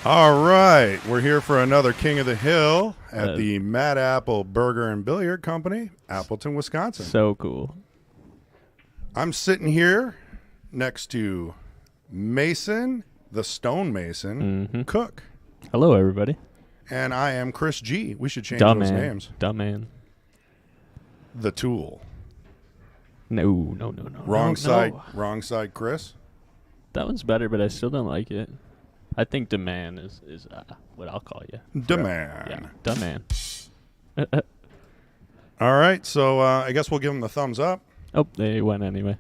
All right, we're here for another King of the Hill at the Mad Apple Burger and Billiard Company, Appleton, Wisconsin. So cool. I'm sitting here next to Mason, the stonemason, Cook. Hello, everybody. And I am Chris G. We should change those names. Dumb man. The Tool. No. Wrong side, No. wrong side, Chris. That one's better, but I still don't like it. I think the man is what I'll call you. The man. Yeah, dumb man. All right, so I guess we'll give them the thumbs up. Oh, they went anyway.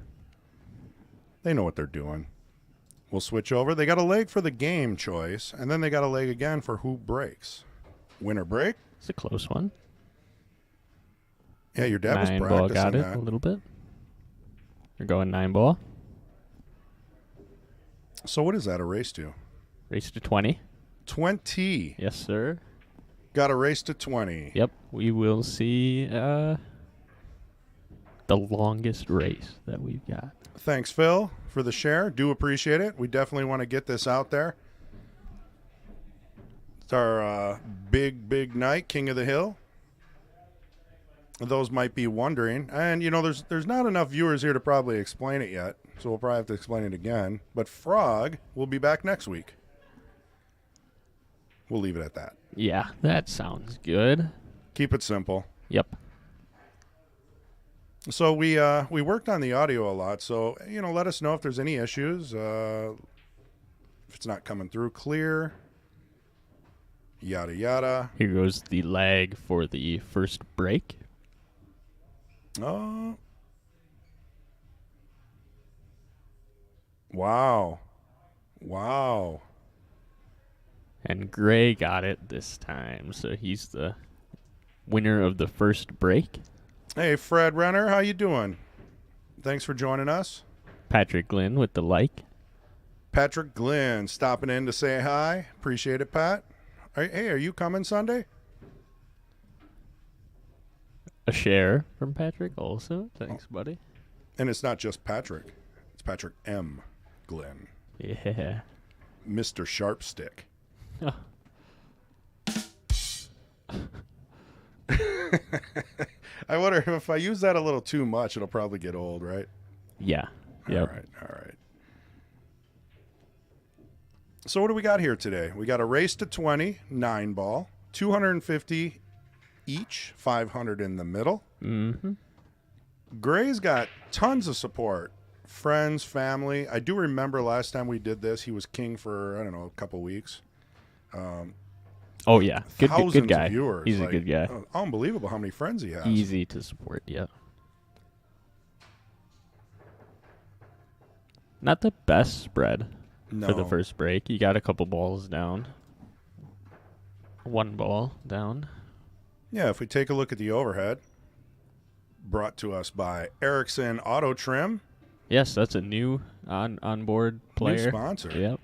They know what they're doing. We'll switch over. They got a leg for the game choice, and then they got a leg again for who breaks. Winner break? It's a close one. Yeah, your dad was 9 practicing ball got that. it a little bit. You're going 9 ball. So what is that, a race to? Race to 20. 20. Yes, sir. Got a race to 20. Yep. We will see the longest race that we've got. Thanks, Phil, for the share. Do appreciate it. We definitely want to get this out there. It's our big night, King of the Hill. Those might be wondering. And, you know, there's not enough viewers here to probably explain it yet, so we'll probably have to explain it again. But Frog will be back next week. We'll leave it at that. Yeah, that sounds good. Keep it simple. Yep. So we worked on the audio a lot. So, you know, let us know if there's any issues. If it's not coming through clear. Yada, yada. Here goes the lag for the first break. Oh. Wow. And Gray got it this time, so he's the winner of the first break. Hey, Fred Renner, how you doing? Thanks for joining us. Patrick Glynn with the like. Patrick Glynn stopping in to say hi. Appreciate it, Pat. Hey, are you coming Sunday? A share from Patrick also. Thanks, buddy. And it's not just Patrick. It's Patrick M. Glynn. Yeah. Mr. Sharpstick. I wonder if I use that a little too much, it'll probably get old, right? Yeah. Yep. All right. So what do we got here today? We got a race to 20, 9 ball, 250 each, 500 in the middle. Mm-hmm. Gray's got tons of support. Friends, family. I do remember last time we did this, he was king for, I don't know, a couple weeks. Oh, yeah. Good guy. Of viewers. He's a good guy. Unbelievable how many friends he has. Easy to support, yeah. Not the best spread for the first break. You got a couple balls down. 1 ball down. Yeah, if we take a look at the overhead, brought to us by Erickson Auto Trim. Yes, that's a new on-board player. New sponsor. Yep.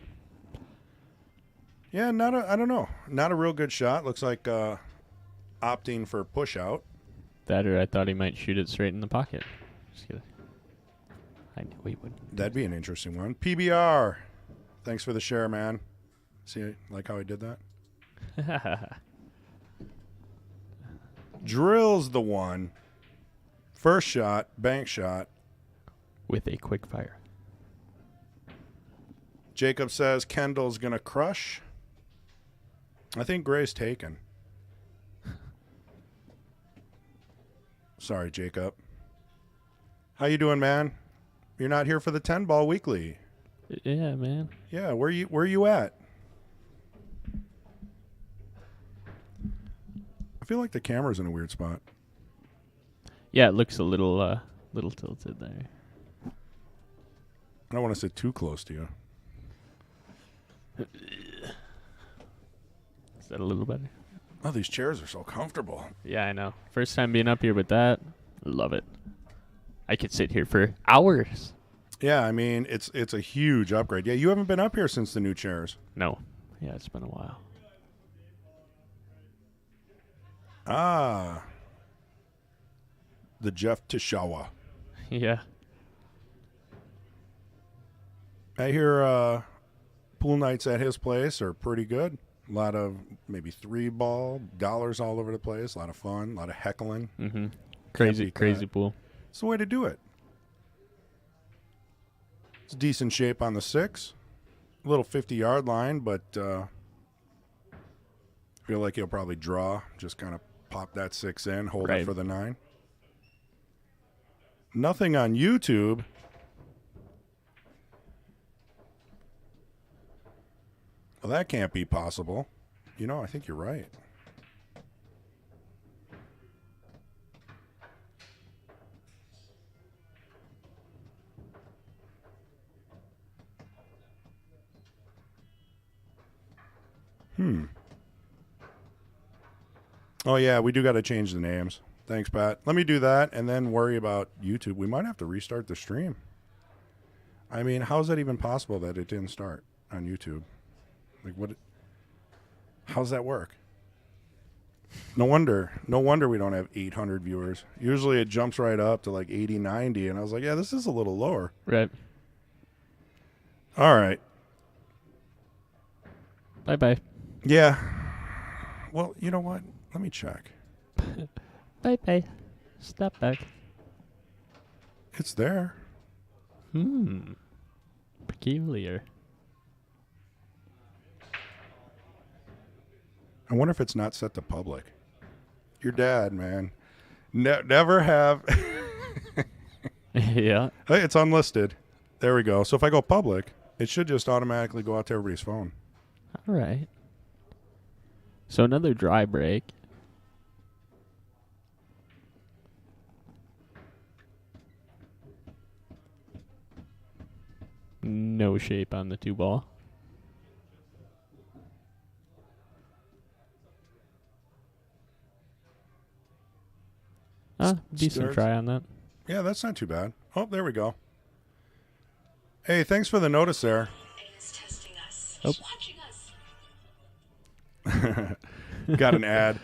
Yeah, I don't know. Not a real good shot. Looks like opting for push out. That or I thought he might shoot it straight in the pocket. Just kidding. I knew he would. That'd be an interesting one. PBR. Thanks for the share, man. See, like how I did that? Drills the one. First shot, bank shot. With a quickfire. Jacob says Kendall's going to crush. I think Gray's taken. Sorry, Jacob. How you doing, man? You're not here for the 10 ball weekly. Yeah, man. Yeah, where you at? I feel like the camera's in a weird spot. Yeah, it looks a little tilted there. I don't want to sit too close to you. Is that a little better? Oh, these chairs are so comfortable. Yeah, I know. First time being up here with that. Love it. I could sit here for hours. Yeah, I mean, it's a huge upgrade. Yeah, you haven't been up here since the new chairs. No. Yeah, it's been a while. Ah. The Jeff Tishawa. Yeah. I hear pool nights at his place are pretty good. A lot of maybe 3-ball, dollars all over the place. A lot of fun, a lot of heckling. Mm-hmm. Crazy pool. It's the way to do it. It's decent shape on the 6. A little 50-yard line, but feel like he'll probably draw. Just kind of pop that 6 in, hold it for the 9. Nothing on YouTube. Well, that can't be possible. You know, I think you're right. Oh, yeah, we do got to change the names. Thanks, Pat. Let me do that and then worry about YouTube. We might have to restart the stream. I mean, how is that even possible that it didn't start on YouTube? Like, what? How's that work? No wonder we don't have 800 viewers. Usually it jumps right up to like 80, 90, and I was like, yeah, this is a little lower. Right. All right. Bye-bye. Yeah. Well, you know what? Let me check. Bye-bye. Stop back. It's there. Peculiar. I wonder if it's not set to public. Your dad, man. Never have. Yeah. Hey, it's unlisted. There we go. So if I go public, it should just automatically go out to everybody's phone. All right. So another dry break. No shape on the 2-ball. Decent try on that. Yeah, that's not too bad. Oh, there we go. Hey, thanks for the notice there. He's testing us. Oh. He's watching us. Got an ad.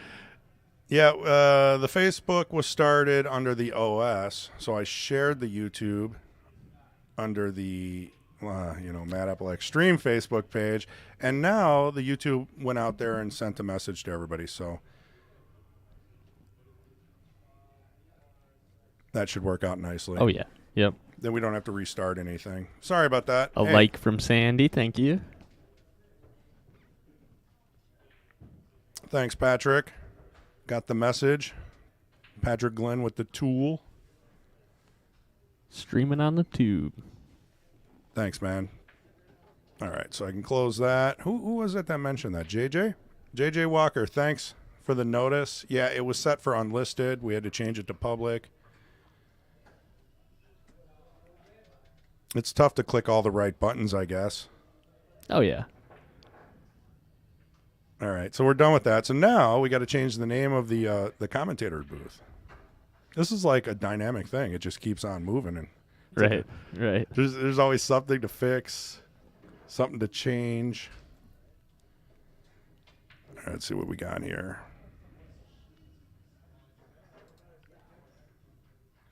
Yeah, the Facebook was started under the OS, so I shared the YouTube under the Mad Apple Xstream Facebook page, and now the YouTube went out there and sent a message to everybody, so that should work out nicely. Oh, yeah. Yep. Then we don't have to restart anything. Sorry about that. A like from Sandy. Thank you. Thanks, Patrick. Got the message. Patrick Glenn with the tool. Streaming on the tube. Thanks, man. All right, so I can close that. Who was it that mentioned that? JJ? JJ Walker, thanks for the notice. Yeah, it was set for unlisted. We had to change it to public. It's tough to click all the right buttons, I guess. Oh, yeah. All right, so we're done with that. So now we got to change the name of the commentator booth. This is like a dynamic thing. It just keeps on moving. And right. There's always something to fix, something to change. All right, let's see what we got here.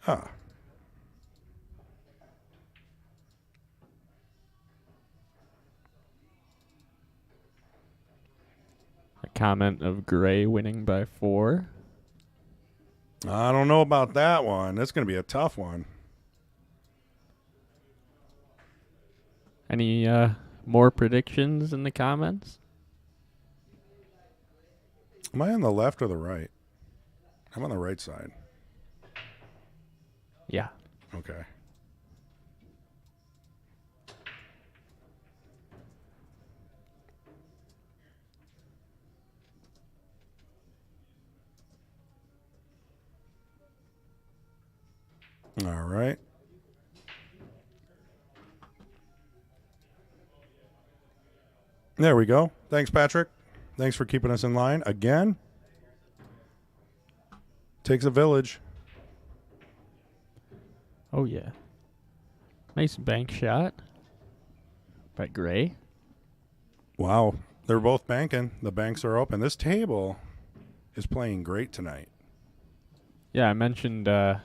Ah. A comment of Gray winning by 4. I don't know about that one. That's going to be a tough one. Any more predictions in the comments? Am I on the left or the right? I'm on the right side. Yeah. Okay. All right. There we go. Thanks, Patrick. Thanks for keeping us in line. Again, takes a village. Oh, yeah. Nice bank shot by Gray. Wow. They're both banking. The banks are open. This table is playing great tonight. Yeah, I mentioned to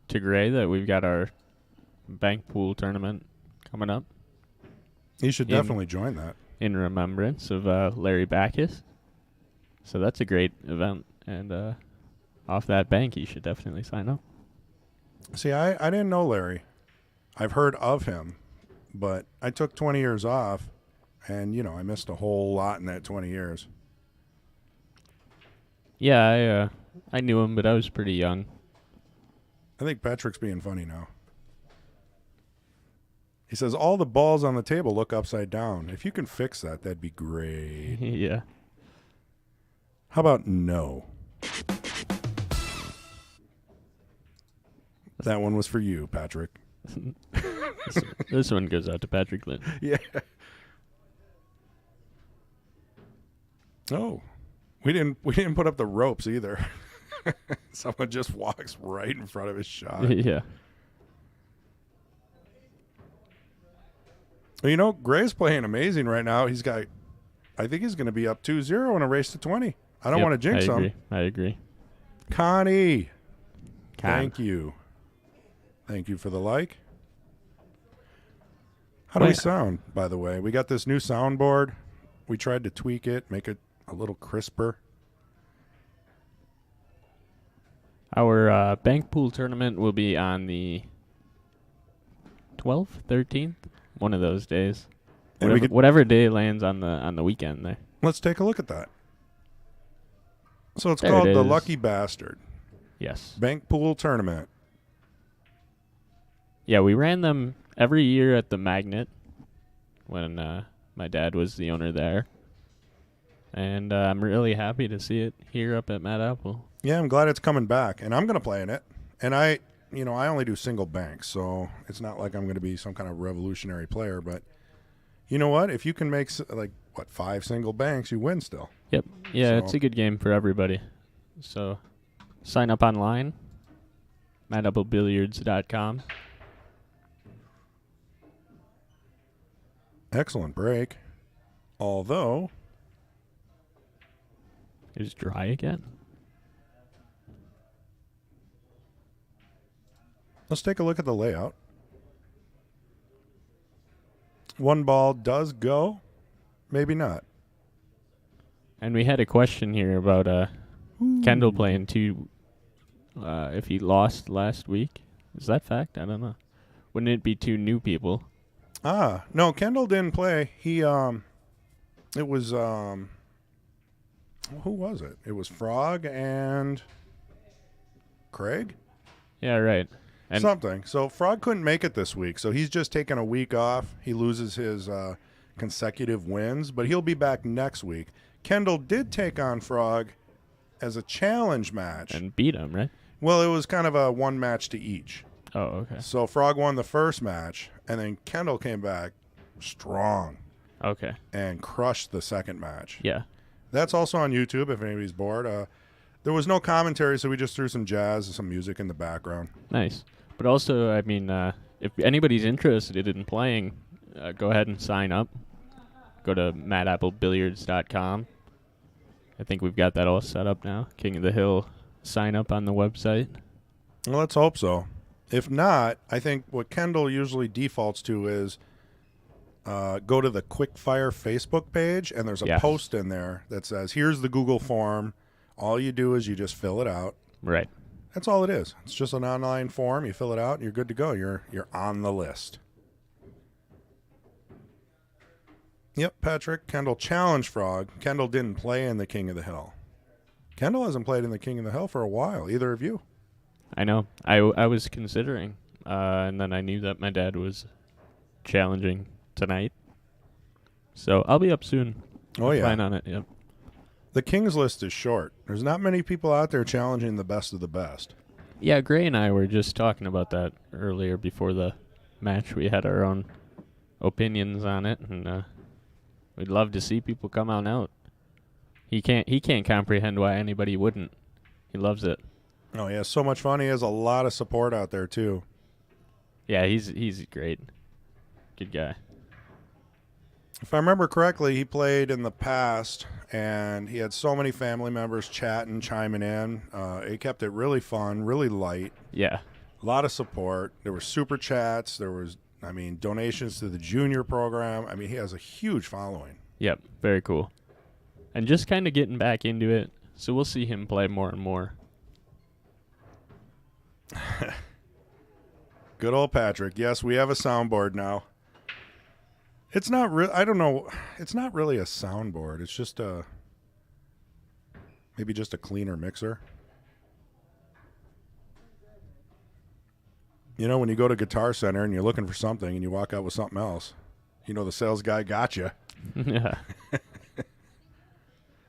Gray that we've got our bank pool tournament coming up. You should definitely join that. in remembrance of Larry Backus. So that's a great event, and off that bank, you should definitely sign up. See, I didn't know Larry. I've heard of him, but I took 20 years off, and, I missed a whole lot in that 20 years. Yeah, I knew him, but I was pretty young. I think Patrick's being funny now. He says, all the balls on the table look upside down. If you can fix that, that'd be great. Yeah. How about no? That one was for you, Patrick. This one goes out to Patrick Lynn. Yeah. Oh, we didn't put up the ropes either. Someone just walks right in front of his shot. Yeah. Well, Gray's playing amazing right now. I think he's going to be up 2-0 in a race to 20. I don't want to jinx him. I agree. Connie, thank you. Thank you for the like. How do we sound, by the way? We got this new soundboard. We tried to tweak it, make it a little crisper. Our bank pool tournament will be on the 12th, 13th, one of those days. Whatever day lands on the weekend there. Let's take a look at that. So it's There called it the is. Lucky Bastard Yes. Bank Pool Tournament. Yeah, we ran them every year at the Magnet when my dad was the owner there. And I'm really happy to see it here up at Mad Apple. Yeah, I'm glad it's coming back, and I'm going to play in it. And I only do single banks, so it's not like I'm going to be some kind of revolutionary player. But you know what? If you can make 5 single banks, you win still. Yep. Yeah, So- it's a good game for everybody. So sign up online, madapplebilliards.com. Excellent break. Although, It's dry again. let's take a look at the layout. One ball does go, maybe not. And we had a question here about Kendal playing two. If he lost last week, is that fact? I don't know. Wouldn't it be two new people? No, Kendall didn't play. He, it was, who was it? It was Frog and Craig? Yeah, right. And Something. So Frog couldn't make it this week, so he's just taking a week off. He loses his consecutive wins, but he'll be back next week. Kendall did take on Frog as a challenge match. and beat him, right? Well, it was kind of a one match to each. Oh, okay. So Frog won the first match, and then Kendall came back strong Okay. and crushed the second match. Yeah. That's also on YouTube if anybody's bored. There was no commentary, so we just threw some jazz and some music in the background. Nice. But also, I mean, if anybody's interested in playing, go ahead and sign up. Go to madapplebilliards.com. I think we've got that all set up now. King of the Hill sign up on the website. Well, let's hope so. If not, I think what Kendall usually defaults to is go to the Quickfire Facebook page, and there's a Yes. post in there that says, here's the Google form. All you do is you just fill it out. Right. That's all it is. It's just an online form. You fill it out, and you're good to go. You're on the list. Yep, Patrick. Kendall challenged Frog. Kendall didn't play in the King of the Hill. Kendall hasn't played in the King of the Hill for a while. Either of you? I know. I was considering, and then I knew that my dad was challenging tonight. So I'll be up soon. Oh, yeah. Plan on it, yep. The King's list is short. There's not many people out there challenging the best of the best. Yeah, Gray and I were just talking about that earlier before the match. We had our own opinions on it, and we'd love to see people come on out. He can't comprehend why anybody wouldn't. He loves it. Oh, yeah, so much fun. He has a lot of support out there, too. Yeah, he's great. Good guy. If I remember correctly, he played in the past, and he had so many family members chatting, chiming in. He kept it really fun, really light. Yeah. A lot of support. There were super chats. There was I mean, donations to the junior program. I mean, he has a huge following. Yep, very cool. And just kind of getting back into it, so we'll see him play more and more. Good old Patrick. Yes, we have a soundboard now. It's not real. I don't know. It's not really a soundboard. It's just maybe just a cleaner mixer. You know, when you go to Guitar Center and you're looking for something and you walk out with something else, you know the sales guy got you. Yeah.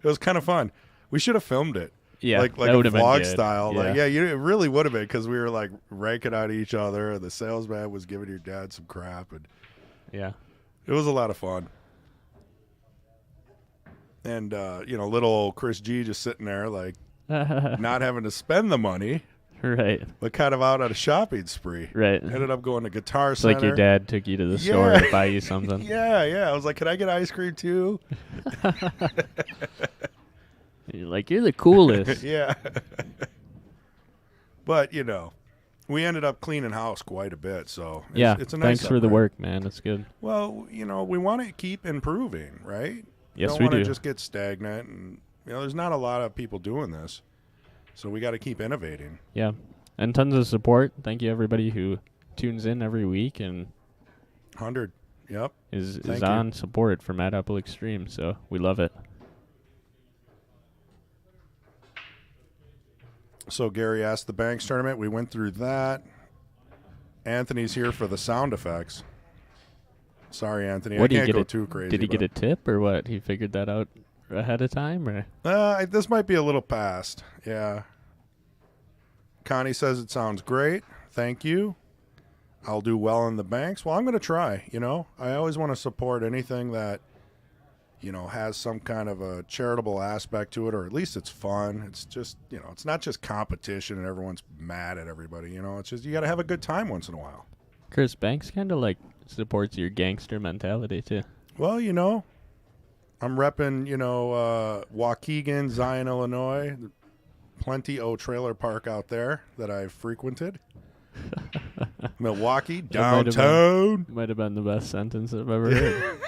It was kind of fun. We should have filmed it. Yeah, like that a would've been vlog good. style. Yeah. Like, yeah, it really would have been because we were like ranking out each other. And the salesman was giving your dad some crap, and Yeah. it was a lot of fun. And little old Chris G just sitting there, like not having to spend the money, Right. but kind of out on a shopping spree. Right. Ended up going to Guitar It's Center. like your dad took you to the store to buy you something. Yeah. I was like, can I get ice cream too? You're like, you're the coolest. Yeah. But, we ended up cleaning house quite a bit, so it's a nice thanks for the upgrade. work, man. That's good. Well, we want to keep improving, right? Yes, don't we want to do. just get stagnant, and there's not a lot of people doing this, so we got to keep innovating. Yeah. And tons of support. Thank you, everybody who tunes in every week and 100, yep. is Thank you. on support for Mad Apple Xstream, so we love it. So Gary asked the Banks tournament. We went through that. Anthony's here for the sound effects. Sorry, Anthony. What, I can't go too crazy. Did he get a tip or what? He figured that out ahead of time, or? This might be a little past. Yeah. Connie says it sounds great. Thank you. I'll do well in the Banks. Well, I'm going to try. I always want to support anything that, has some kind of a charitable aspect to it, or at least it's fun. It's just, it's not just competition and everyone's mad at everybody. It's just you got to have a good time once in a while. Chris Banks kind of like supports your gangster mentality too. Well, I'm repping, Waukegan, Zion, Illinois. Plenty of trailer park out there that I've frequented. Milwaukee, downtown. Might have been the best sentence I've ever heard.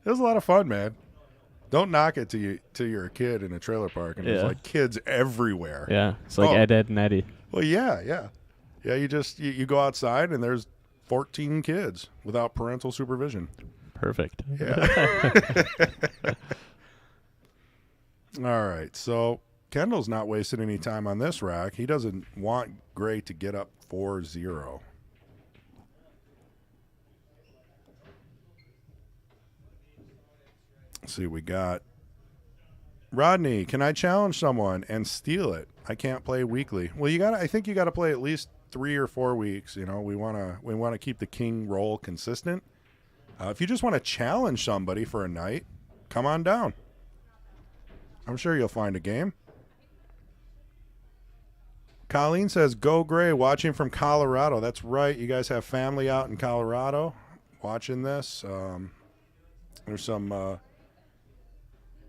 It was a lot of fun, man. Don't knock it till you're a kid in a trailer park and there's Yeah. like kids everywhere. Yeah, it's like Ed, and Eddie. Well, yeah. Yeah, you go outside and there's 14 kids without parental supervision. Perfect. Yeah. All right. So Kendall's not wasting any time on this rack. He doesn't want Gray to get up 4-0. Let's see, we got Rodney. Can I challenge someone and steal it? I can't play weekly. Well, I think you got to play at least 3 or 4 weeks. We want to keep the king roll consistent. If you just want to challenge somebody for a night, come on down. I'm sure you'll find a game. Colleen says, go Gray, watching from Colorado. That's right. You guys have family out in Colorado watching this. There's some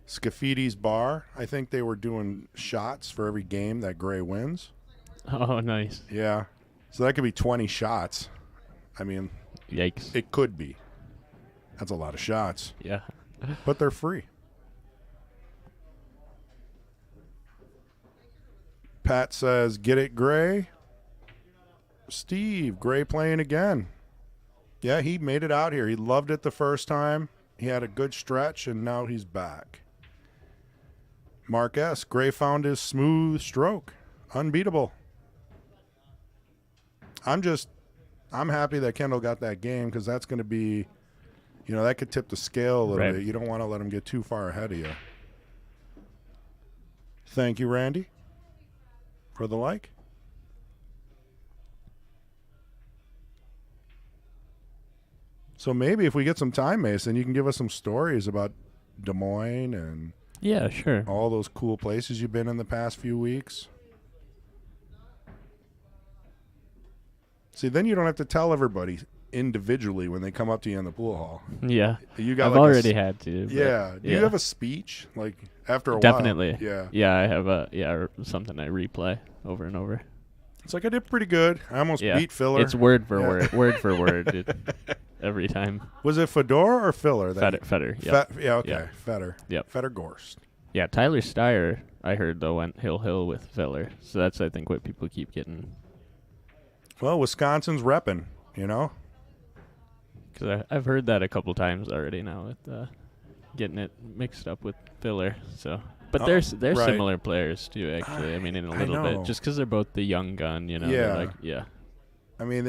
Scaffidi's Bar. I think they were doing shots for every game that Gray wins. Oh, nice. Yeah. So that could be 20 shots. I mean, Yikes. it could be. That's a lot of shots. Yeah. But they're free. Pat says, get it, Gray. Steve, Gray playing again. Yeah, he made it out here. He loved it the first time. He had a good stretch, and now he's back. Mark S., Gray found his smooth stroke. Unbeatable. I'm happy that Kendall got that game because that's going to be, that could tip the scale a little Right. bit. You don't want to let him get too far ahead of you. Thank you, Randy, for the like. So maybe if we get some time, Mason, you can give us some stories about Des Moines and Yeah, sure. all those cool places you've been in the past few weeks. See, then you don't have to tell everybody individually when they come up to you in the pool hall. Yeah. You got I've like already had to. but Yeah. Do you have a speech like after a Definitely. while? Yeah. Yeah, I have something I replay over and over. It's like I did pretty good. I almost beat Filler. It's word for word for word every time. Was it Fedor or Filler? Fetter. Yep. Yeah, okay. Yep. Fetter. Yep. Fetter Gorst. Yeah, Tyler Steyer, I heard, though, went hill with Filler. So that's, I think, what people keep getting. Well, Wisconsin's repping, you know? Because I've heard that a couple times already now with getting it mixed up with Filler. So, but they're right. similar players, too, actually. I mean, in a little bit. Just because they're both the young gun, you know? Yeah. Yeah. I mean,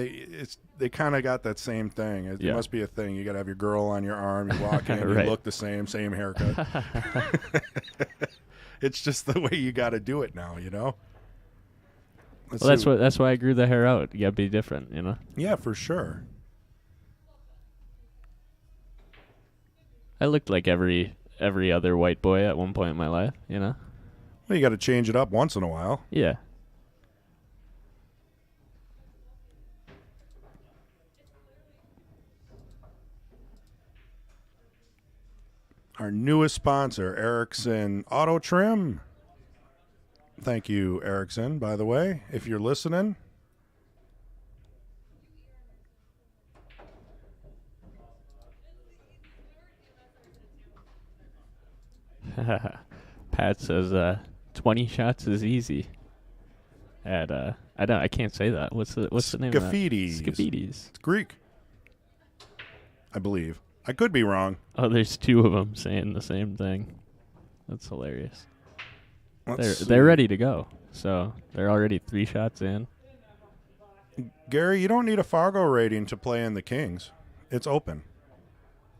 they kind of got that same thing. It must be a thing. You got to have your girl on your arm. You walk in, Right. you look the same haircut. It's just the way you got to do it now, you know. That's why I grew the hair out. You got to be different, you know. Yeah, for sure. I looked like every other white boy at one point in my life, you know. Well, you got to change it up once in a while. Yeah. Our newest sponsor, Erickson Auto Trim. Thank you, Erickson, by the way, if you're listening. Pat says 20 shots is easy. I can't say that. What's the name of that? Scafidis. It's Greek, I believe. I could be wrong. Oh, there's two of them saying the same thing. That's hilarious. They're ready to go. So they're already 3 shots in. Gary, you don't need a Fargo rating to play in the Kings. It's open.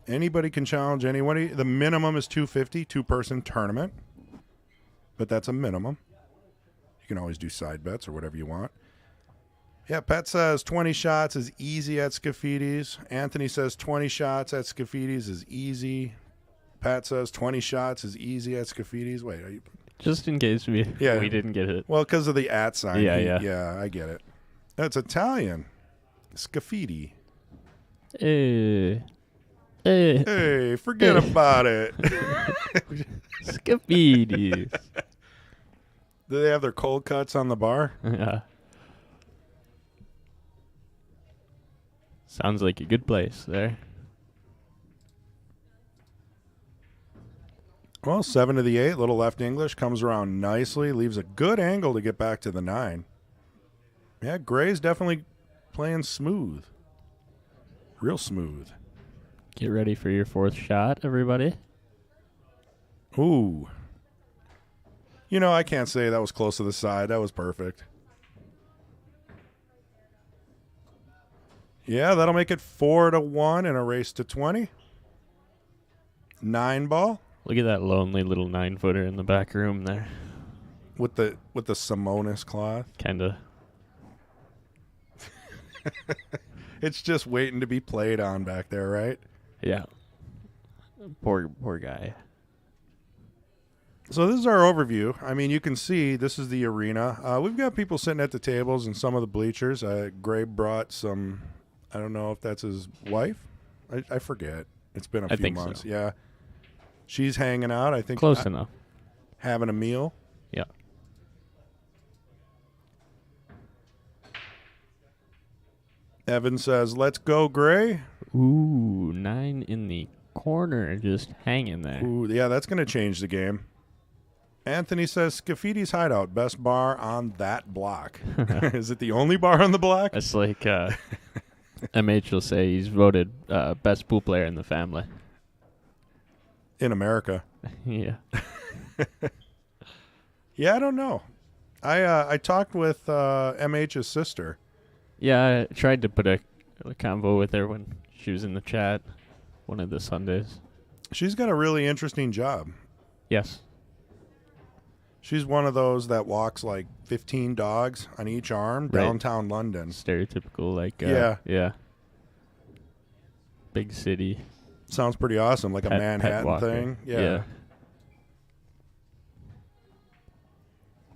Anybody can challenge anybody. The minimum is 250, 2-person tournament. But that's a minimum. You can always do side bets or whatever you want. Yeah, Pat says 20 shots is easy at Scafidis. Anthony says 20 shots at Scafidis is easy. Pat says 20 shots is easy at Scafidis. Wait, are you... Just in case we didn't get it. Well, because of the @ sign. Yeah, I get it. That's Italian. Scafidi. Hey, forget about it. Scafidis. Do they have their cold cuts on the bar? Yeah. Sounds like a good place there. Well, 7 to the 8, little left English, comes around nicely, leaves a good angle to get back to the 9. Yeah, Gray's definitely playing smooth. Real smooth. Get ready for your 4th shot, everybody. Ooh. You know, I can't say that was close to the side. That was perfect. Yeah, that'll make it 4-1 in a race to 20. 9 ball. Look at that lonely little 9-footer in the back room there. With the Simonis cloth. Kinda. It's just waiting to be played on back there, right? Yeah. Poor guy. So this is our overview. I mean, you can see this is the arena. We've got people sitting at the tables and some of the bleachers. Gray brought some, I don't know if that's his wife. I forget. It's been a few months. So. Yeah. She's hanging out, I think. Close enough. Having a meal. Yeah. Evan says, let's go, Gray. Ooh, 9 in the corner, just hanging there. Ooh, yeah, that's going to change the game. Anthony says, Scafidis Hideout, best bar on that block. Is it the only bar on the block? It's like MH will say he's voted best pool player in the family. In America. Yeah. Yeah, I don't know. I talked with MH's sister. Yeah, I tried to put a convo with her when she was in the chat one of the Sundays. She's got a really interesting job. Yes. She's one of those that walks like 15 dogs on each arm downtown London. Stereotypical, like, yeah. Big city. Sounds pretty awesome, like a Manhattan thing. Yeah.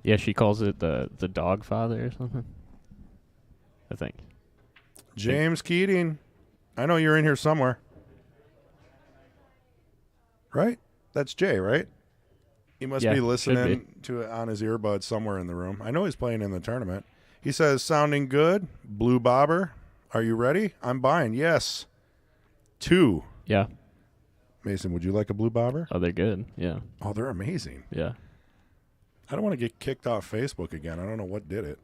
Yeah, she calls it the dog father or something. I think. James Keating. I know you're in here somewhere. Right? That's Jay, right? He must be listening to it on his earbuds somewhere in the room. I know he's playing in the tournament. He says, sounding good. Blue Bobber, are you ready? I'm buying. Yes. 2. Yeah. Mason, would you like a Blue Bobber? Oh, they're good. Yeah. Oh, they're amazing. Yeah. I don't want to get kicked off Facebook again. I don't know what did it.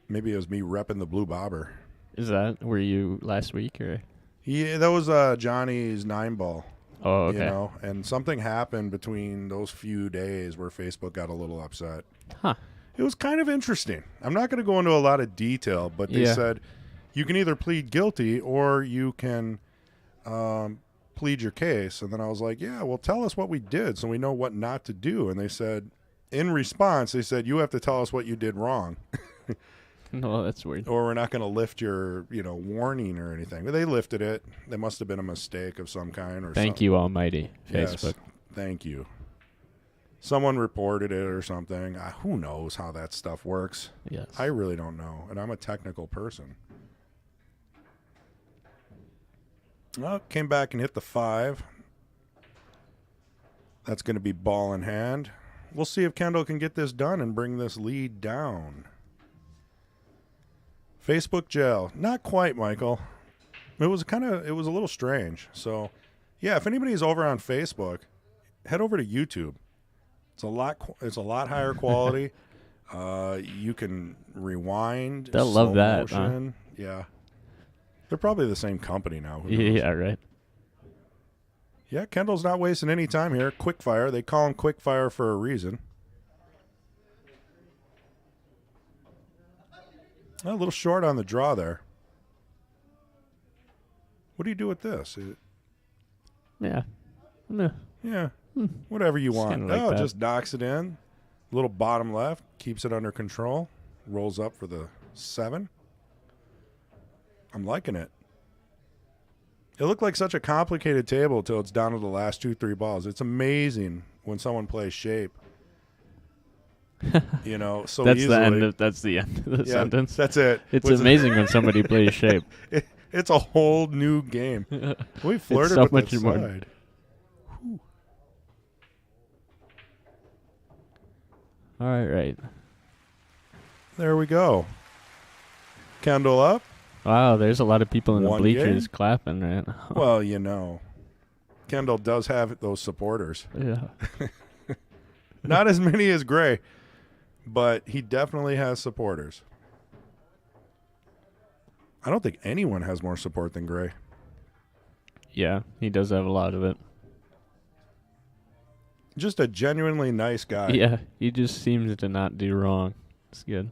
Maybe it was me repping the Blue Bobber. Were you last week or? Yeah, that was Johnny's 9-ball. Oh, okay. You know, and something happened between those few days where Facebook got a little upset. Huh. It was kind of interesting. I'm not going to go into a lot of detail, but they said you can either plead guilty or you can plead your case. And then I was like, yeah, well, tell us what we did so we know what not to do. And they said, in response, they said, you have to tell us what you did wrong. No, that's weird. Or we're not going to lift your, warning or anything. But they lifted it. There must have been a mistake of some kind. Or Thank you, Almighty Facebook. Yes, thank you. Someone reported it or something. Who knows how that stuff works? Yes. I really don't know. And I'm a technical person. Well, came back and hit the 5. That's going to be ball in hand. We'll see if Kendal can get this done and bring this lead down. Facebook jail. Not quite, Michael. It was a little strange. So, yeah, if anybody's over on Facebook, head over to YouTube. It's a lot higher quality. You can rewind. They'll love that. Motion. Yeah. They're probably the same company now. Yeah, right. Yeah, Kendall's not wasting any time here. Quickfire. They call him Quickfire for a reason. A little short on the draw there. What do you do with this? Yeah. Meh. Yeah. Whatever you want. kinda like that. Just knocks it in. Little bottom left. Keeps it under control. Rolls up for the 7. I'm liking it. It looked like such a complicated table until it's down to the last 2-3 balls. It's amazing when someone plays shape. So That's easily. That's the end of the sentence. That's it. It's amazing when somebody plays shape. It's a whole new game. We flirted so with much that more. side. Whew. All right. There we go. Kendal up. Wow, there's a lot of people in the One bleachers game? clapping, right? Well, Kendal does have those supporters. Yeah. Not as many as Gray, but he definitely has supporters. I don't think anyone has more support than Gray. Yeah, he does have a lot of it. Just a genuinely nice guy. Yeah, he just seems to not do wrong. It's good.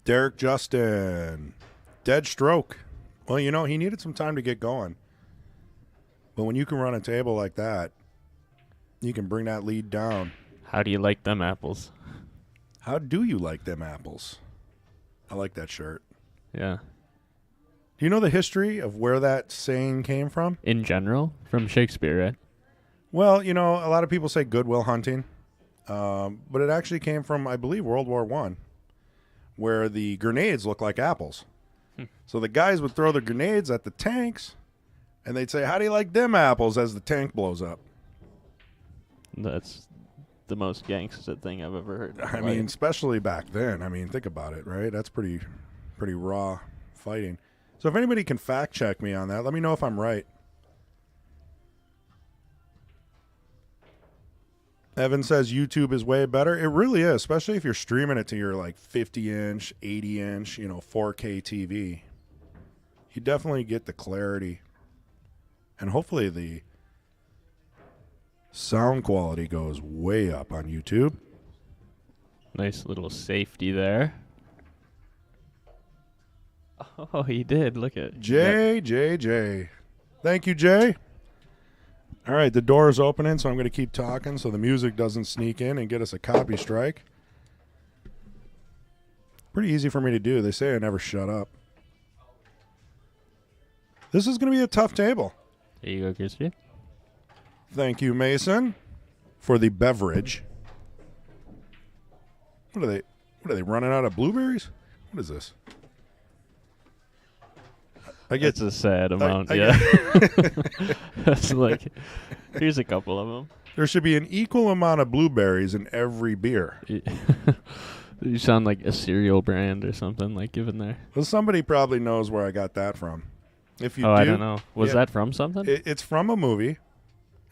Derek Justin. Dead stroke. Well, he needed some time to get going. But when you can run a table like that, you can bring that lead down. How do you like them apples? How do you like them apples? I like that shirt. Yeah. Do you know the history of where that saying came from? In general, from Shakespeare, right? Well, a lot of people say Goodwill Hunting, but it actually came from, I believe, World War I, where the grenades look like apples. So the guys would throw the grenades at the tanks, and they'd say, how do you like them apples as the tank blows up? That's the most gangster thing I've ever heard. I mean, especially back then. I mean, think about it, right? That's pretty raw fighting. So if anybody can fact check me on that, let me know if I'm right. Evan says YouTube is way better. It really is, especially if you're streaming it to your 50-inch, 80-inch, 4K TV. You definitely get the clarity. And hopefully the sound quality goes way up on YouTube. Nice little safety there. Oh, he did. Look at Jay. Thank you, Jay. All right, the door is opening, so I'm going to keep talking so the music doesn't sneak in and get us a copy strike. Pretty easy for me to do. They say I never shut up. This is going to be a tough table. There you go, Crispy. Thank you, Mason, for the beverage. What are they running out of blueberries? What is this? It's a sad amount, I yeah. That's here's a couple of them. There should be an equal amount of blueberries in every beer. You sound like a cereal brand or something, like given there. Well, somebody probably knows where I got that from. If you I don't know. Was that from something? It's from a movie.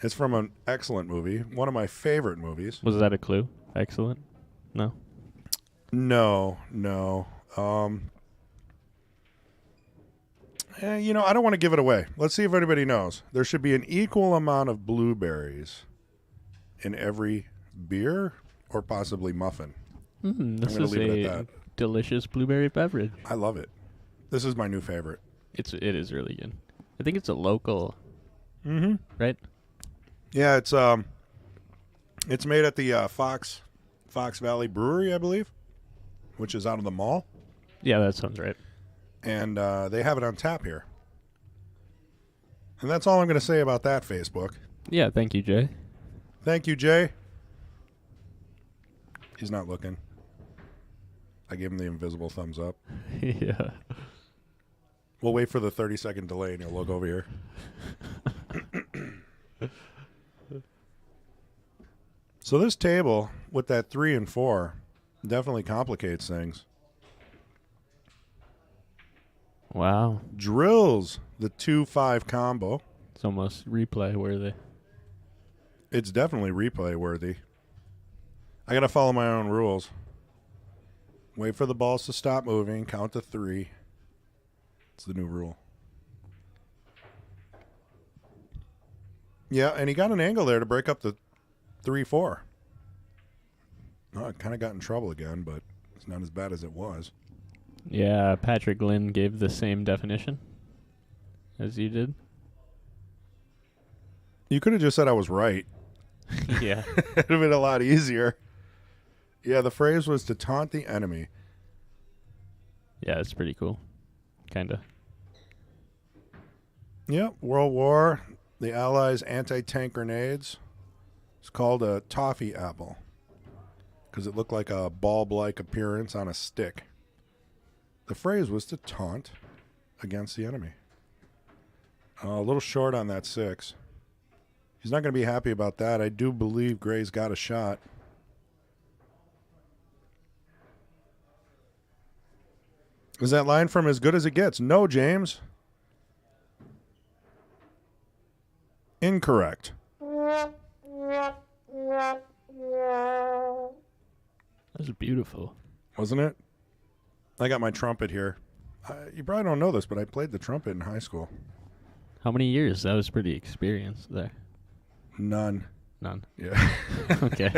It's from an excellent movie. One of my favorite movies. Was that a clue? Excellent. No. No. I don't want to give it away. Let's see if anybody knows. There should be an equal amount of blueberries in every beer or possibly muffin. This is a delicious blueberry beverage. I love it. This is my new favorite. It is really good. I think it's a local. Right? Yeah, it's made at the Fox Valley Brewery, I believe, which is out of the mall. Yeah, that sounds right. And they have it on tap here. And that's all I'm going to say about that, Facebook. Yeah, thank you, Jay. Thank you, Jay. He's not looking. I gave him the invisible thumbs up. Yeah. We'll wait for the 30-second delay, and he'll look over here. So this table with that 3 and 4 definitely complicates things. Wow. Drills the 2-5 combo. It's almost replay worthy. It's definitely replay worthy. I got to follow my own rules. Wait for the balls to stop moving. Count to 3. It's the new rule. Yeah, and he got an angle there to break up the 3-4. Oh, I kind of got in trouble again, but it's not as bad as it was. Yeah, Patrick Lynn gave the same definition as you did. You could have just said I was right. Yeah. It would have been a lot easier. Yeah, the phrase was to taunt the enemy. Yeah, it's pretty cool. Kind of. Yep, World War, the Allies' anti-tank grenades. It's called a toffee apple because it looked like a bulb-like appearance on a stick. The phrase was to taunt against the enemy. A little short on that 6. He's not going to be happy about that. I do believe Gray's got a shot. Is that line from As Good as It Gets? No, James. Incorrect. That was beautiful. Wasn't it? I got my trumpet here. You probably don't know this, but I played the trumpet in high school. How many years? That was pretty experienced there. None. Yeah. Okay.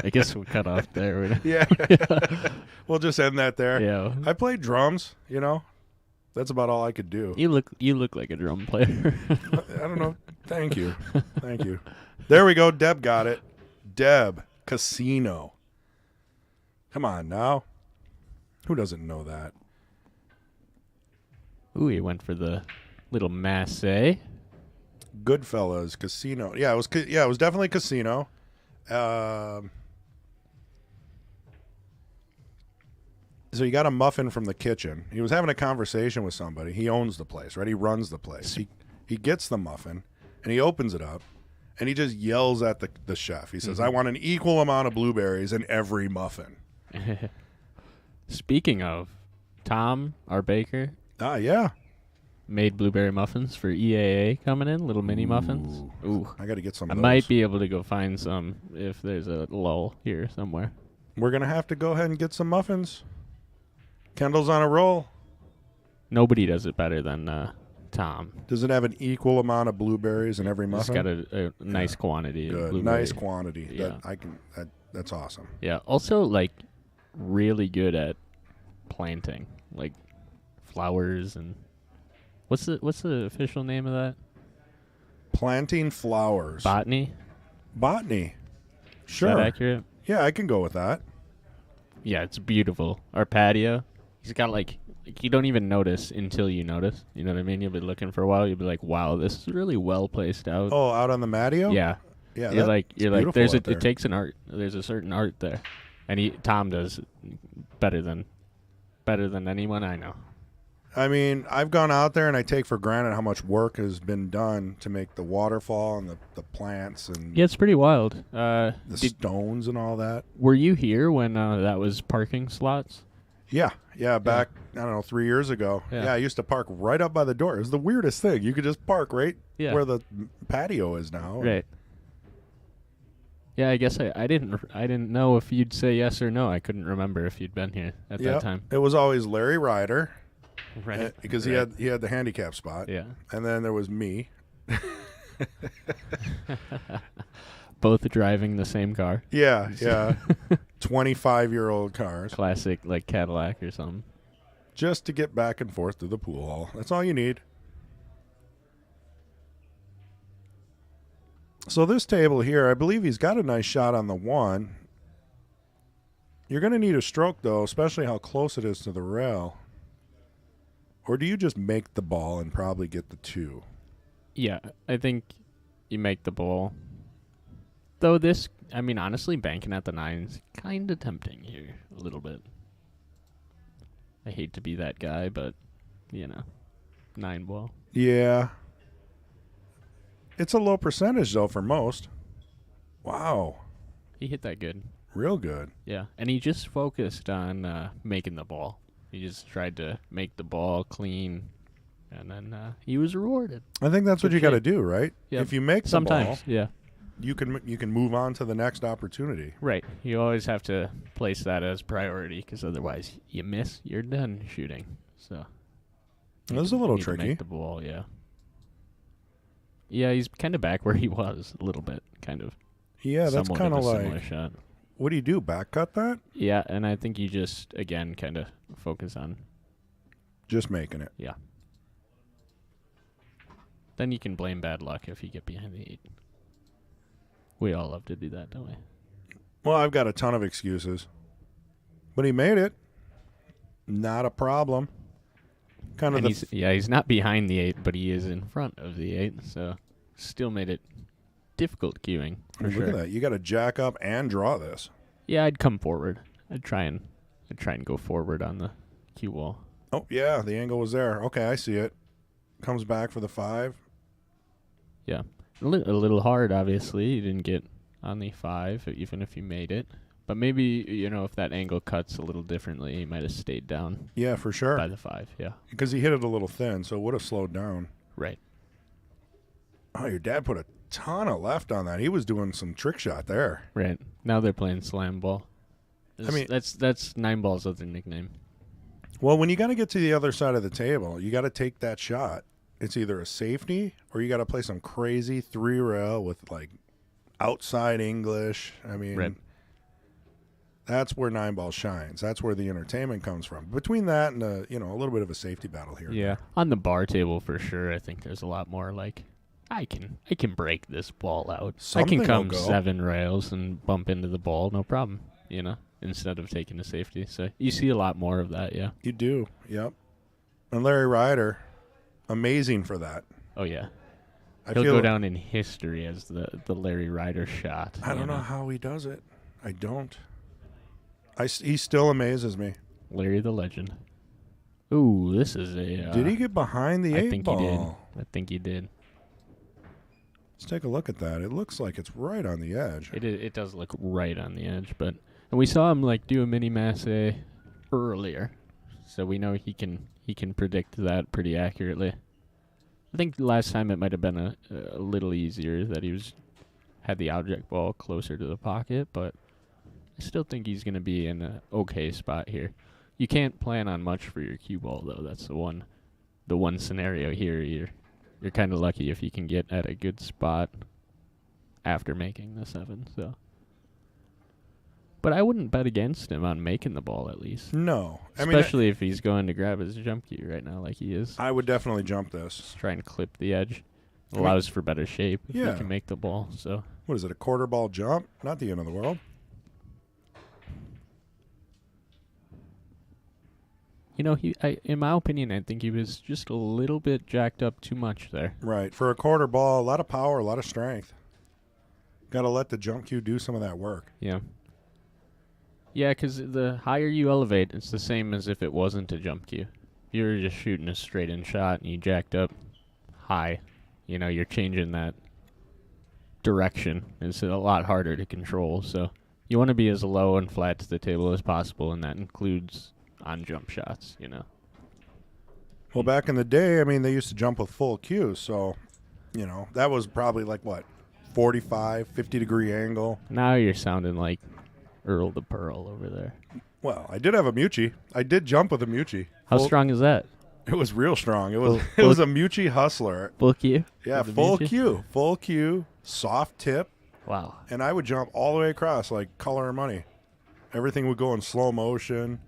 I guess we'll cut off there. Yeah. We'll just end that there. Yeah. I played drums, That's about all I could do. You look like a drum player. I don't know. Thank you. Thank you. There we go. Deb got it. Deb, casino. Come on now. Who doesn't know that? Ooh, he went for the little masse. Goodfellas, casino. Yeah, it was definitely casino. So you got a muffin from the kitchen. He was having a conversation with somebody. He owns the place, right? He runs the place. He gets the muffin, and he opens it up, and he just yells at the chef. He says, I want an equal amount of blueberries in every muffin. Speaking of, Tom, our baker, Yeah. made blueberry muffins for EAA coming in, little mini muffins. Ooh. I got to get some I of those. might be able to go find some if there's a lull here somewhere. We're going to have to go ahead and get some muffins. Kendall's on a roll. Nobody does it better than Tom. Does it have an equal amount of blueberries in every muffin? It's got a nice quantity of Good. blueberry. Nice quantity. Yeah. That's awesome. Yeah. Also, like, really good at planting, like flowers and what's the official name of that? Planting flowers. Botany. Sure. Is that accurate? Yeah, I can go with that. Yeah, it's beautiful. Our patio. He's got like you don't even notice until you notice. You know what I mean? You'll be looking for a while. You'll be like, "Wow, this is really well placed out." Oh, out on the patio? Yeah. Yeah. You're like there's it it takes an art. There's a certain art there, and Tom does better than anyone I know. I mean, I've gone out there and I take for granted how much work has been done to make the waterfall and the plants and Yeah, it's pretty wild. the stones and all that. Were you here when that was parking slots? Yeah, back, I don't know, 3 years ago. Yeah. Yeah, I used to park right up by the door. It was the weirdest thing. You could just park right where the patio is now. Right. Yeah, I guess I didn't know if you'd say yes or no. I couldn't remember if you'd been here at that time. It was always Larry Ryder. Right. Because he had the handicap spot. Yeah. And then there was me. Both driving the same car. Yeah. 25-year-old cars. Classic, like Cadillac or something. Just to get back and forth to the pool hall. That's all you need. So this table here, I believe he's got a nice shot on the 1. You're going to need a stroke, though, especially how close it is to the rail. Or do you just make the ball and probably get the 2? Yeah, I think you make the ball. Though this, I mean, honestly, banking at the 9 is kind of tempting here a little bit. I hate to be that guy, but, 9 ball. Yeah. It's a low percentage, though, for most. Wow. He hit that good. Real good. Yeah, and he just focused on making the ball. He just tried to make the ball clean, and then he was rewarded. I think that's what you got to do, right? Yep. If you make the Sometimes, ball, yeah. you can move on to the next opportunity. Right. You always have to place that as priority, because otherwise you miss, you're done shooting. So This is a little need to tricky. make the ball, yeah. Yeah, he's kind of back where he was a little bit, kind of. Yeah, that's Somewhat kind of of a like. similar shot. What do you do? Back cut that? Yeah, and I think you just again kind of focus on Just making it. yeah. Then you can blame bad luck if you get behind the 8. We all love to do that, don't we? Well, I've got a ton of excuses, but he made it. Not a problem. Kind of And he's not behind the 8, but he is in front of the 8, so still made it difficult queuing for Look sure. at that. You got to jack up and draw this. Yeah, I'd come forward. I'd try and go forward on the cue wall. Oh, yeah, the angle was there. Okay, I see it. Comes back for the 5. Yeah. A little hard, obviously. You didn't get on the 5, even if you made it. But maybe, if that angle cuts a little differently, he might have stayed down Yeah, for sure. by the 5, yeah. Because he hit it a little thin, so it would have slowed down. Right. Oh, your dad put a ton of left on that. He was doing some trick shot there. Right. Now they're playing slam ball. I mean- that's 9 ball's other nickname. Well, when you got to get to the other side of the table, you got to take that shot. It's either a safety or you got to play some crazy 3-rail with like outside English. I mean, Right. That's where 9 ball shines. That's where the entertainment comes from. Between that and a little bit of a safety battle here. Yeah. On the bar table for sure, I think there's a lot more like I can break this ball out. Something I can come will go. 7 rails and bump into the ball, no problem, instead of taking a safety. So you see a lot more of that, yeah. You do. Yep. And Larry Ryder, amazing for that. Oh yeah. I He'll feel go down in history as the Larry Ryder shot. I don't know how he does it. I don't. He still amazes me. Larry the legend. Ooh, this is a Did he get behind the 8 I think ball? he did. I think he did. Let's take a look at that. It looks like it's right on the edge. It does look right on the edge, and we saw him do a mini masse earlier, so we know he can predict that pretty accurately. I think last time it might have been a little easier that he had the object ball closer to the pocket, but I still think he's going to be in an okay spot here. You can't plan on much for your cue ball though. That's the one scenario here. You're kind of lucky if you can get at a good spot after making the 7. So, but I wouldn't bet against him on making the ball at least. No. Especially if he's going to grab his jump cue right now like he is. I would definitely jump this. Just try and clip the edge. Allows for better shape if you Yeah. can make the ball. So What is it, a quarter ball jump? Not the end of the world. in my opinion, I think he was just a little bit jacked up too much there. Right. For a quarter ball, a lot of power, a lot of strength. Got to let the jump cue do some of that work. Yeah. Yeah, because the higher you elevate, it's the same as if it wasn't a jump cue. you're just shooting a straight-in shot and you jacked up high, you're changing that direction. It's a lot harder to control. So you want to be as low and flat to the table as possible, and that includes on jump shots, Well, back in the day, I mean, they used to jump with full Q, so, that was probably like, 45, 50-degree angle. Now you're sounding like Earl the Pearl over there. Well, I did have a Mucci. I did jump with a Mucci. How strong is that? It was real strong. It was a Mucci Hustler. Full Q? Yeah, full Q, soft tip, Wow. and I would jump all the way across like Color of Money. Everything would go in slow motion.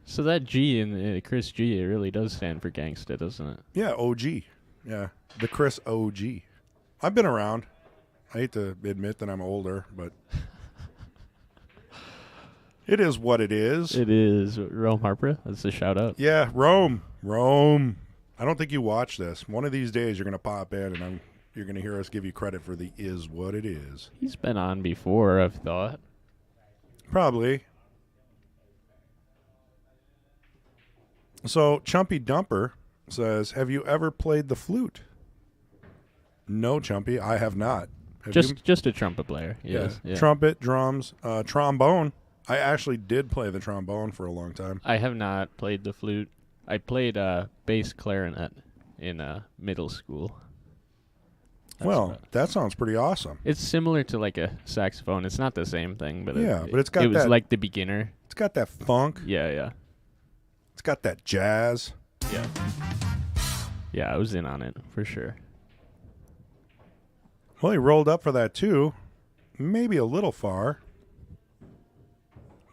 So that G in Chris G, it really does stand for gangsta, doesn't it? Yeah, OG. Yeah, the Chris OG. I've been around. I hate to admit that I'm older, but it is what it is. It is. Rome Harper, that's a shout out. Yeah, Rome. I don't think you watch this. One of these days you're going to pop in and you're going to hear us give you credit for the is what it is. He's been on before, I've thought. Probably. So, Chumpy Dumper says, have you ever played the flute? No, Chumpy, I have not. Have you? Just a trumpet player. Yes. Yeah. Trumpet, drums, trombone. I actually did play the trombone for a long time. I have not played the flute. I played bass clarinet in middle school. That sounds pretty awesome. It's similar to like a saxophone. It's not the same thing, but but it's got it was that, like the beginner. It's got that funk. Yeah. It's got that jazz. Yeah. Yeah, I was in on it for sure. Well, he rolled up for that too. Maybe a little far.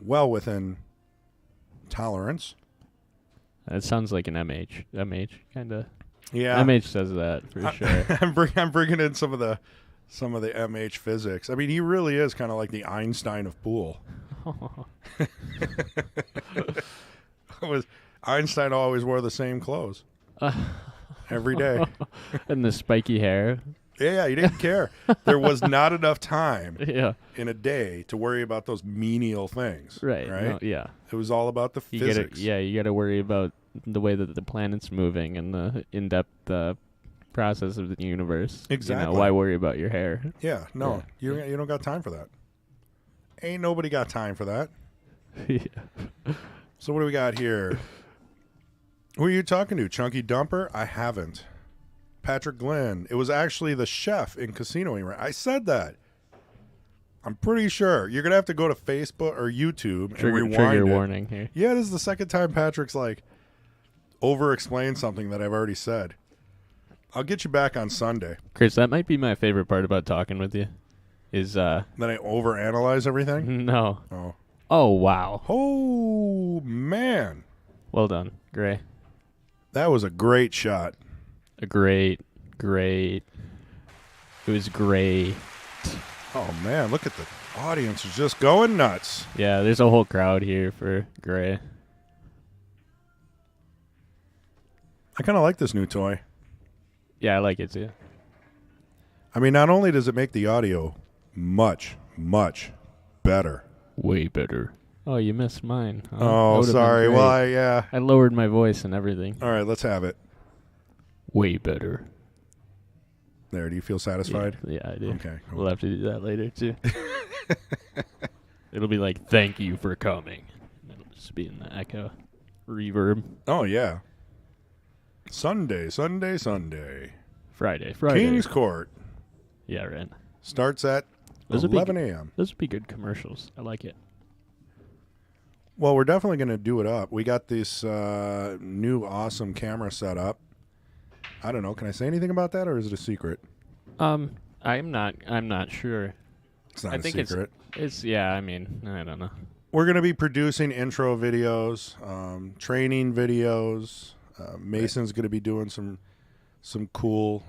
Well within tolerance. That sounds like an MH kind of. Yeah, MH says that for sure. I'm bringing in some of the MH physics. I mean, he really is kind of like the Einstein of pool. Einstein always wore the same clothes every day, and the spiky hair. Yeah, he didn't care. There was not enough time in a day to worry about those menial things. Right. Right. No, yeah. It was all about the physics. You got to worry about the way that the planet's moving and the in-depth process of the universe. Exactly. Why worry about your hair? Yeah. No, Yeah. You don't got time for that. Ain't nobody got time for that. Yeah. So what do we got here? Who are you talking to? Chunky Dumper? I haven't. Patrick Glenn. It was actually the chef in Casino. I said that. I'm pretty sure. You're going to have to go to Facebook or YouTube and rewind trigger it. warning here. Yeah, this is the second time Patrick's over-explained something that I've already said. I'll get you back on Sunday. Chris, that might be my favorite part about talking with you. Is Then I overanalyze everything? No. Oh. Oh, wow. Oh, man. Well done, Gray. That was a great shot. A great. It was great. Oh, man, look at the audience is just going nuts. Yeah, there's a whole crowd here for Gray. I kind of like this new toy. Yeah, I like it too. I mean, not only does it make the audio much, much better. Way better. Oh, you missed mine. Oh, sorry. Well, I lowered my voice and everything. All right, let's have it. Way better. There, do you feel satisfied? Yeah, I do. Okay, cool. We'll have to do that later, too. It'll be like, thank you for coming. It'll just be in the echo. Reverb. Oh, yeah. Sunday. Friday. King's Court. Yeah, right. Starts at Those 11 a.m. Those would be good commercials. I like it. Well, we're definitely going to do it up. We got this new awesome camera set up. I don't know. Can I say anything about that, or is it a secret? I'm not sure. It's not a secret. It's I mean, I don't know. We're going to be producing intro videos, training videos. Mason's going to be doing some cool,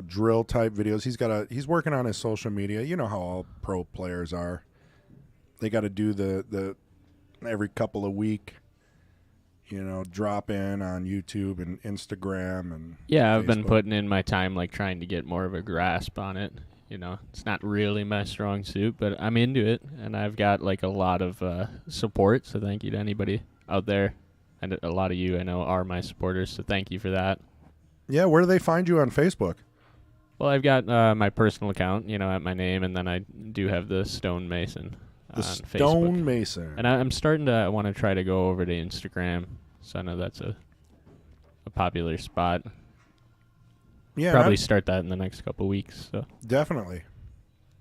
drill type videos. He's working on his social media. You know how all pro players are. They got to do the every couple of week, drop in on YouTube and Instagram and yeah, I've Facebook. been putting in my time trying to get more of a grasp on it. It's not really my strong suit, but I'm into it, and I've got a lot of support. So thank you to anybody out there And a lot of you I know are my supporters, so thank you for that. Yeah, where do they find you on Facebook? Well, I've got my personal account, at my name, and then I do have the Stone Mason The on Stone Facebook. Mason. And I'm starting to want to try to go over to Instagram, so I know that's a popular spot. Yeah, Probably start that in the next couple weeks. So definitely.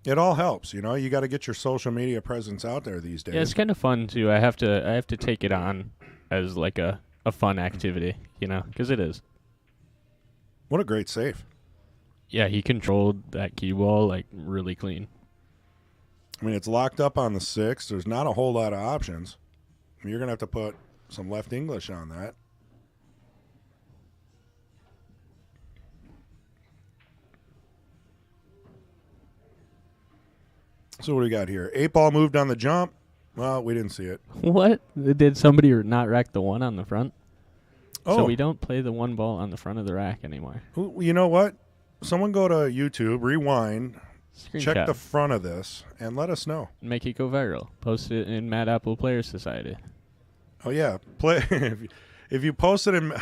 It all helps, you got to get your social media presence out there these days. yeah, it's kind of fun too. I have to take it on as like a fun activity, because it is. What a great save. Yeah, he controlled that cue ball like really clean. I mean, it's locked up on the 6. There's not a whole lot of options. You're going to have to put some left English on that. So what do we got here? 8 ball moved on the jump. Well, we didn't see it. What? Did somebody not rack the 1 on the front? Oh. So we don't play the 1 ball on the front of the rack anymore. You know what? Someone go to YouTube, rewind, Screenshot. check the front of this, and let us know. Make it go viral. Post it in Mad Apple Players Society. Oh, yeah. Play if you post it in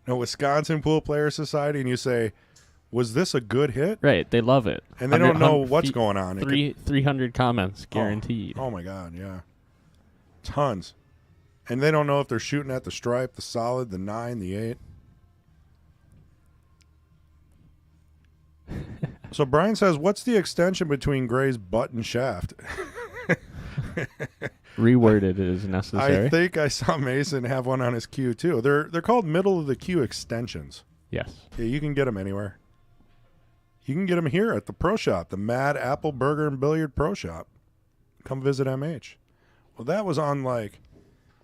Wisconsin Pool Players Society and you say, was this a good hit? Right. They love it. And they don't know what's going on. 300 comments guaranteed. Oh, my God, yeah. Tons. And they don't know if they're shooting at the stripe, the solid, the 9, the 8. So Brian says, what's the extension between Gray's butt and shaft? Reworded is necessary. I think I saw Mason have one on his cue, too. They're called middle of the cue extensions. Yes. Yeah, you can get them anywhere. You can get them here at the Pro Shop, the Mad Apple Burger and Billiard Pro Shop. Come visit MH. Well, that was on,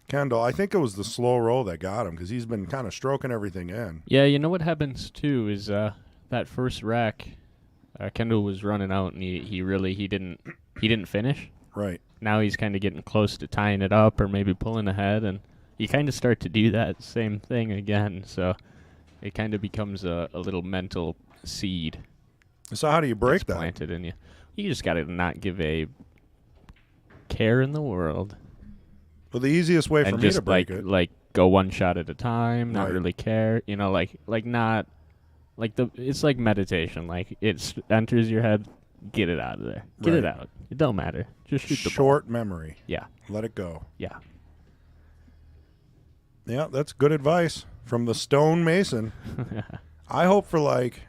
Kendal. I think it was the slow roll that got him because he's been kind of stroking everything in. Yeah, you know what happens, too, is that first rack, Kendal was running out, and he didn't finish. Right. Now he's kind of getting close to tying it up or maybe pulling ahead, and you kind of start to do that same thing again. So it kind of becomes a little mental seed. So how do you break that? Planted in you. You just got to not give a care in the world. Well, the easiest way for me to break it, like go one shot at a time, not Right. really care. Not like it's like meditation. Like it enters your head, get it out of there, get it Right. out. It don't matter. Just shoot the ball. short memory. Yeah, Let it go. yeah. Yeah, that's good advice from the Stone Mason. I hope for like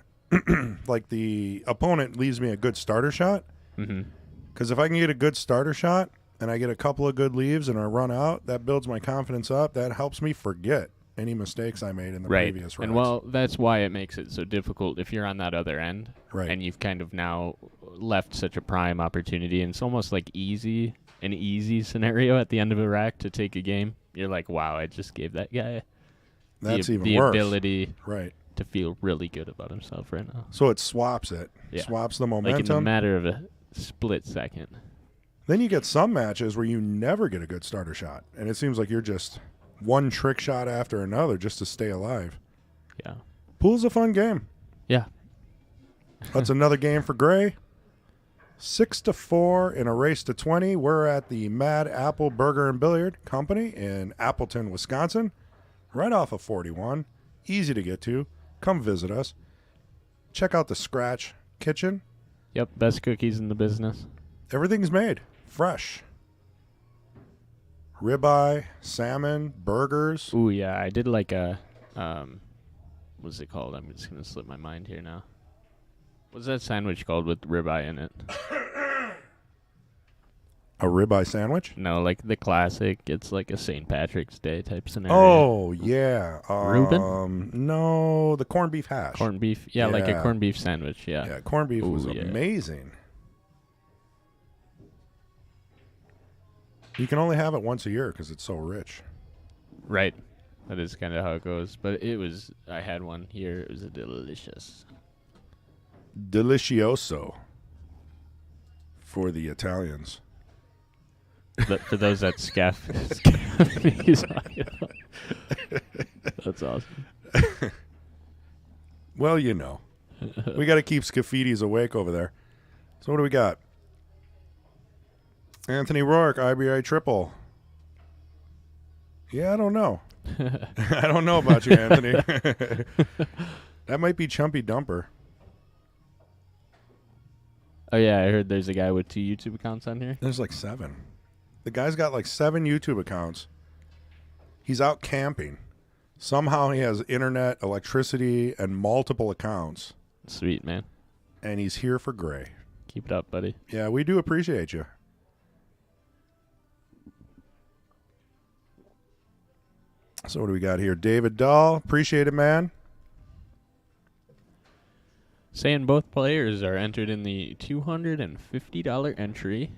the opponent leaves me a good starter shot. Mm-hmm. Because if I can get a good starter shot and I get a couple of good leaves and I run out, that builds my confidence up. That helps me forget any mistakes I made in the previous rounds. And well, that's why it makes it so difficult if you're on that other end, Right. and you've kind of now left such a prime opportunity, and it's almost like an easy scenario at the end of a rack to take a game. You're like, wow, I just gave that guy That's even the worse. ability Right. to feel really good about himself right now. So it swaps it. Yeah. Swaps the Like in momentum. the matter of a split second. Then you get some matches where you never get a good starter shot. And it seems like you're just one trick shot after another just to stay alive. Yeah. Pool's a fun game. Yeah. That's another game for Gray. 6-4 in a race to 20. We're at the Mad Apple Burger and Billiard Company in Appleton, Wisconsin. Right off of 41. Easy to get to. Come visit us. Check out the Scratch Kitchen. Yep. Best cookies in the business. Everything's made fresh. Ribeye, salmon, burgers. Ooh, yeah. I did like a, what's it called? I'm just going to slip my mind here now. What's that sandwich called with ribeye in it? A ribeye sandwich? No, like the classic. It's like a St. Patrick's Day type scenario. Oh, yeah. Reuben? No, the corned beef hash. Corned beef. Yeah, like a Yeah. corned beef sandwich. Yeah. Yeah, corned beef was Ooh, yeah. amazing. You can only have it once a year because it's so rich. Right. That is kind of how it goes. But I had one here. It was delicious. Delicioso for the Italians. For those that scaff. That's awesome. Well, you know. We got to keep Scafidis awake over there. So what do we got? Anthony Rourke, IBI triple. Yeah, I don't know. I don't know about you, Anthony. That might be Chumpy Dumper. Oh, yeah, I heard there's a guy with 2 YouTube accounts on here. There's like 7. The guy's got like 7 YouTube accounts. He's out camping. Somehow he has internet, electricity, and multiple accounts. Sweet, man. And he's here for Gray. Keep it up, buddy. Yeah, we do appreciate you. So what do we got here? David Dahl. Appreciate it, man. Saying both players are entered in the $250 entry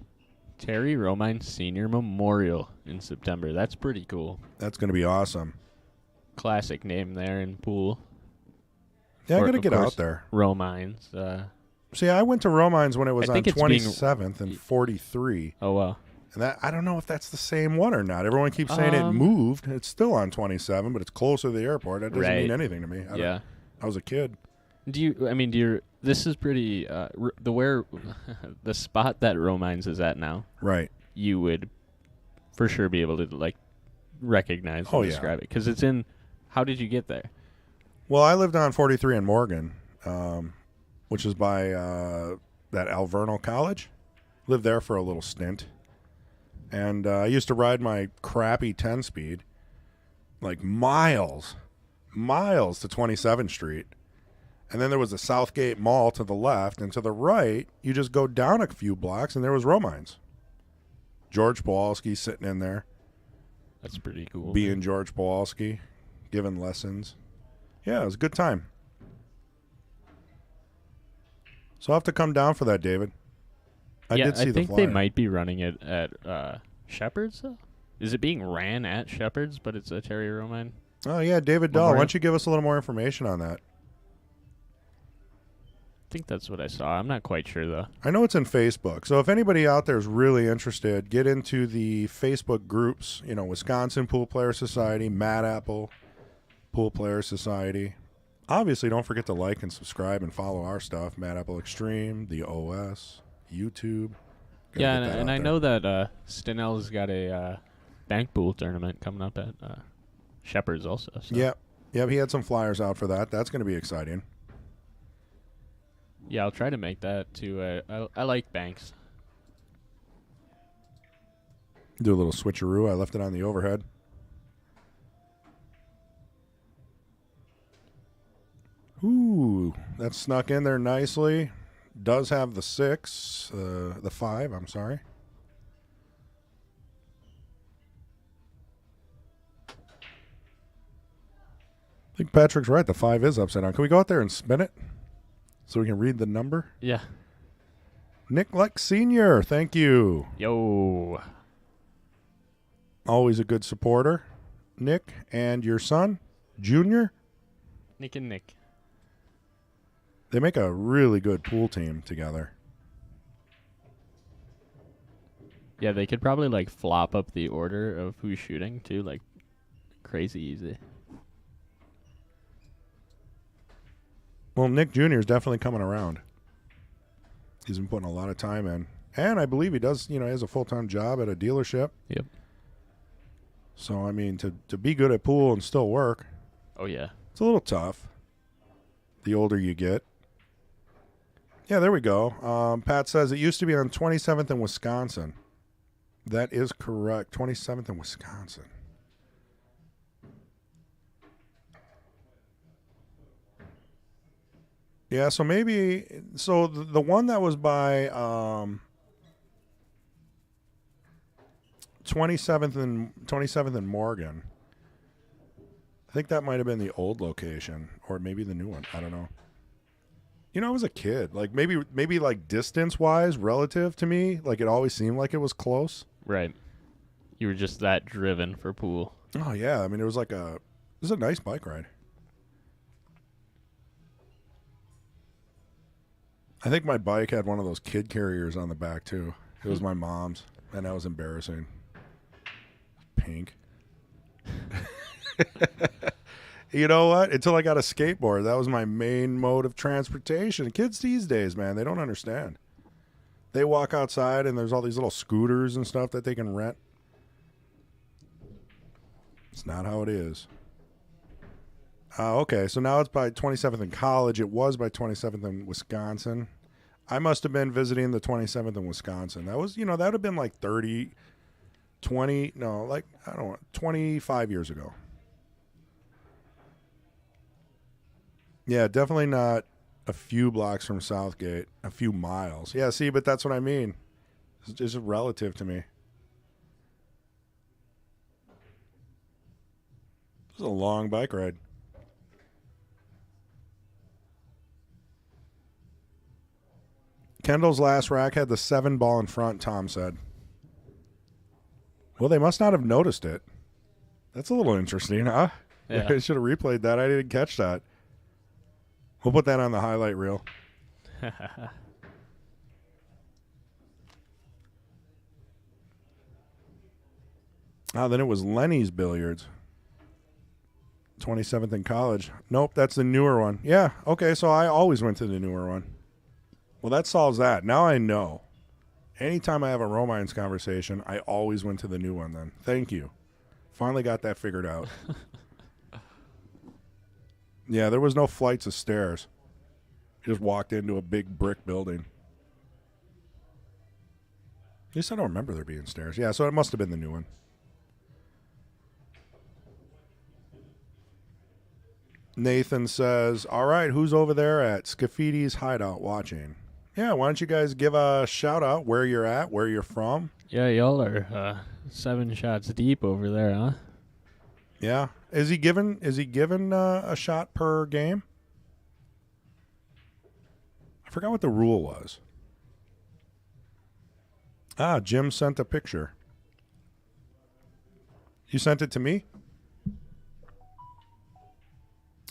Terry Romine Senior Memorial in September. That's pretty cool. That's going to be awesome. Classic name there in pool. Yeah, I got to get out there. Romines. See, I went to Romines when it was I on think it's 27th and 43. Oh, wow. And that I don't know if that's the same one or not. Everyone keeps saying it moved. It's still on 27, but it's closer to the airport. That doesn't mean anything to me. I was a kid. This is pretty, the spot that Romines is at now. Right. You would for sure be able to, like, recognize and describe it. Because it's in, how did you get there? Well, I lived on 43 in Morgan, which is by that Alverno College. Lived there for a little stint. And I used to ride my crappy 10-speed, like miles to 27th Street. And then there was the Southgate Mall to the left, and to the right, you just go down a few blocks, and there was Romines. George Pawlowski sitting in there. That's pretty cool. Being George Pawlowski, giving lessons. Yeah, it was a good time. So I'll have to come down for that, David. I did see the flyer. I think they might be running it at Shepherd's, though. Is it being ran at Shepherd's, but it's a Terry Romine? Oh, yeah, David Dahl. Why don't you give us a little more information on that? I think that's what I saw. I'm not quite sure, though. I know it's in Facebook. So if anybody out there is really interested, get into the Facebook groups, Wisconsin Pool Player Society, Mad Apple Pool Player Society. Obviously, don't forget to like and subscribe and follow our stuff, Mad Apple Xstream, the OS, YouTube. Yeah, and I know that Stenell's got a bank pool tournament coming up at Shepherd's also. So. Yep, he had some flyers out for that. That's going to be exciting. Yeah, I'll try to make that too. I like banks. Do a little switcheroo. I left it on the overhead. Ooh, that snuck in there nicely. Does have the 5, I'm sorry. I think Patrick's right. The 5 is upside down. Can we go out there and spin it so we can read the number? Yeah. Nick Lex Sr., thank you. Yo. Always a good supporter. Nick and your son, Junior. Nick and Nick. They make a really good pool team together. Yeah, they could probably, like, flop up the order of who's shooting, too, like, crazy easy. Well, Nick Jr. is definitely coming around. He's been putting a lot of time in. And I believe he does, he has a full-time job at a dealership. Yep. So, I mean, to be good at pool and still work. Oh, yeah. It's a little tough the older you get. Yeah, there we go. Pat says it used to be on 27th in Wisconsin. That is correct. 27th in Wisconsin. Yeah, so maybe the one that was by 27th and Morgan. I think that might have been the old location or maybe the new one. I don't know. I was a kid. Like maybe like distance-wise relative to me, like it always seemed like it was close. Right. You were just that driven for pool. Oh yeah, I mean it was a nice bike ride. I think my bike had one of those kid carriers on the back too. It was my mom's, and that was embarrassing. Pink. You know what? Until I got a skateboard, that was my main mode of transportation. Kids these days, man, they don't understand. They walk outside and there's all these little scooters and stuff that they can rent. It's not how it is. Okay, so now it's by 27th in College. It was by 27th in Wisconsin. I must have been visiting the 27th in Wisconsin. That was, that would have been like 25 years ago. Yeah, definitely not a few blocks from Southgate, a few miles. Yeah, see, but that's what I mean. It's just relative to me. This is a long bike ride. Kendall's last rack had the 7 ball in front, Tom said. Well, they must not have noticed it. That's a little interesting, huh? Yeah. I should have replayed that. I didn't catch that. We'll put that on the highlight reel. Then it was Lenny's Billiards. 27th in College. Nope, that's the newer one. Yeah, okay, so I always went to the newer one. Well, that solves that. Now I know. Anytime I have a Romines conversation, I always went to the new one then. Thank you. Finally got that figured out. Yeah, there was no flights of stairs. You just walked into a big brick building. At least I don't remember there being stairs. Yeah, so it must have been the new one. Nathan says, all right, who's over there at Scaffidi's Hideout watching? Yeah, why don't you guys give a shout out where you're at, where you're from? Yeah, y'all are 7 shots deep over there, huh? Yeah. Is he given a shot per game? I forgot what the rule was. Jim sent a picture. You sent it to me?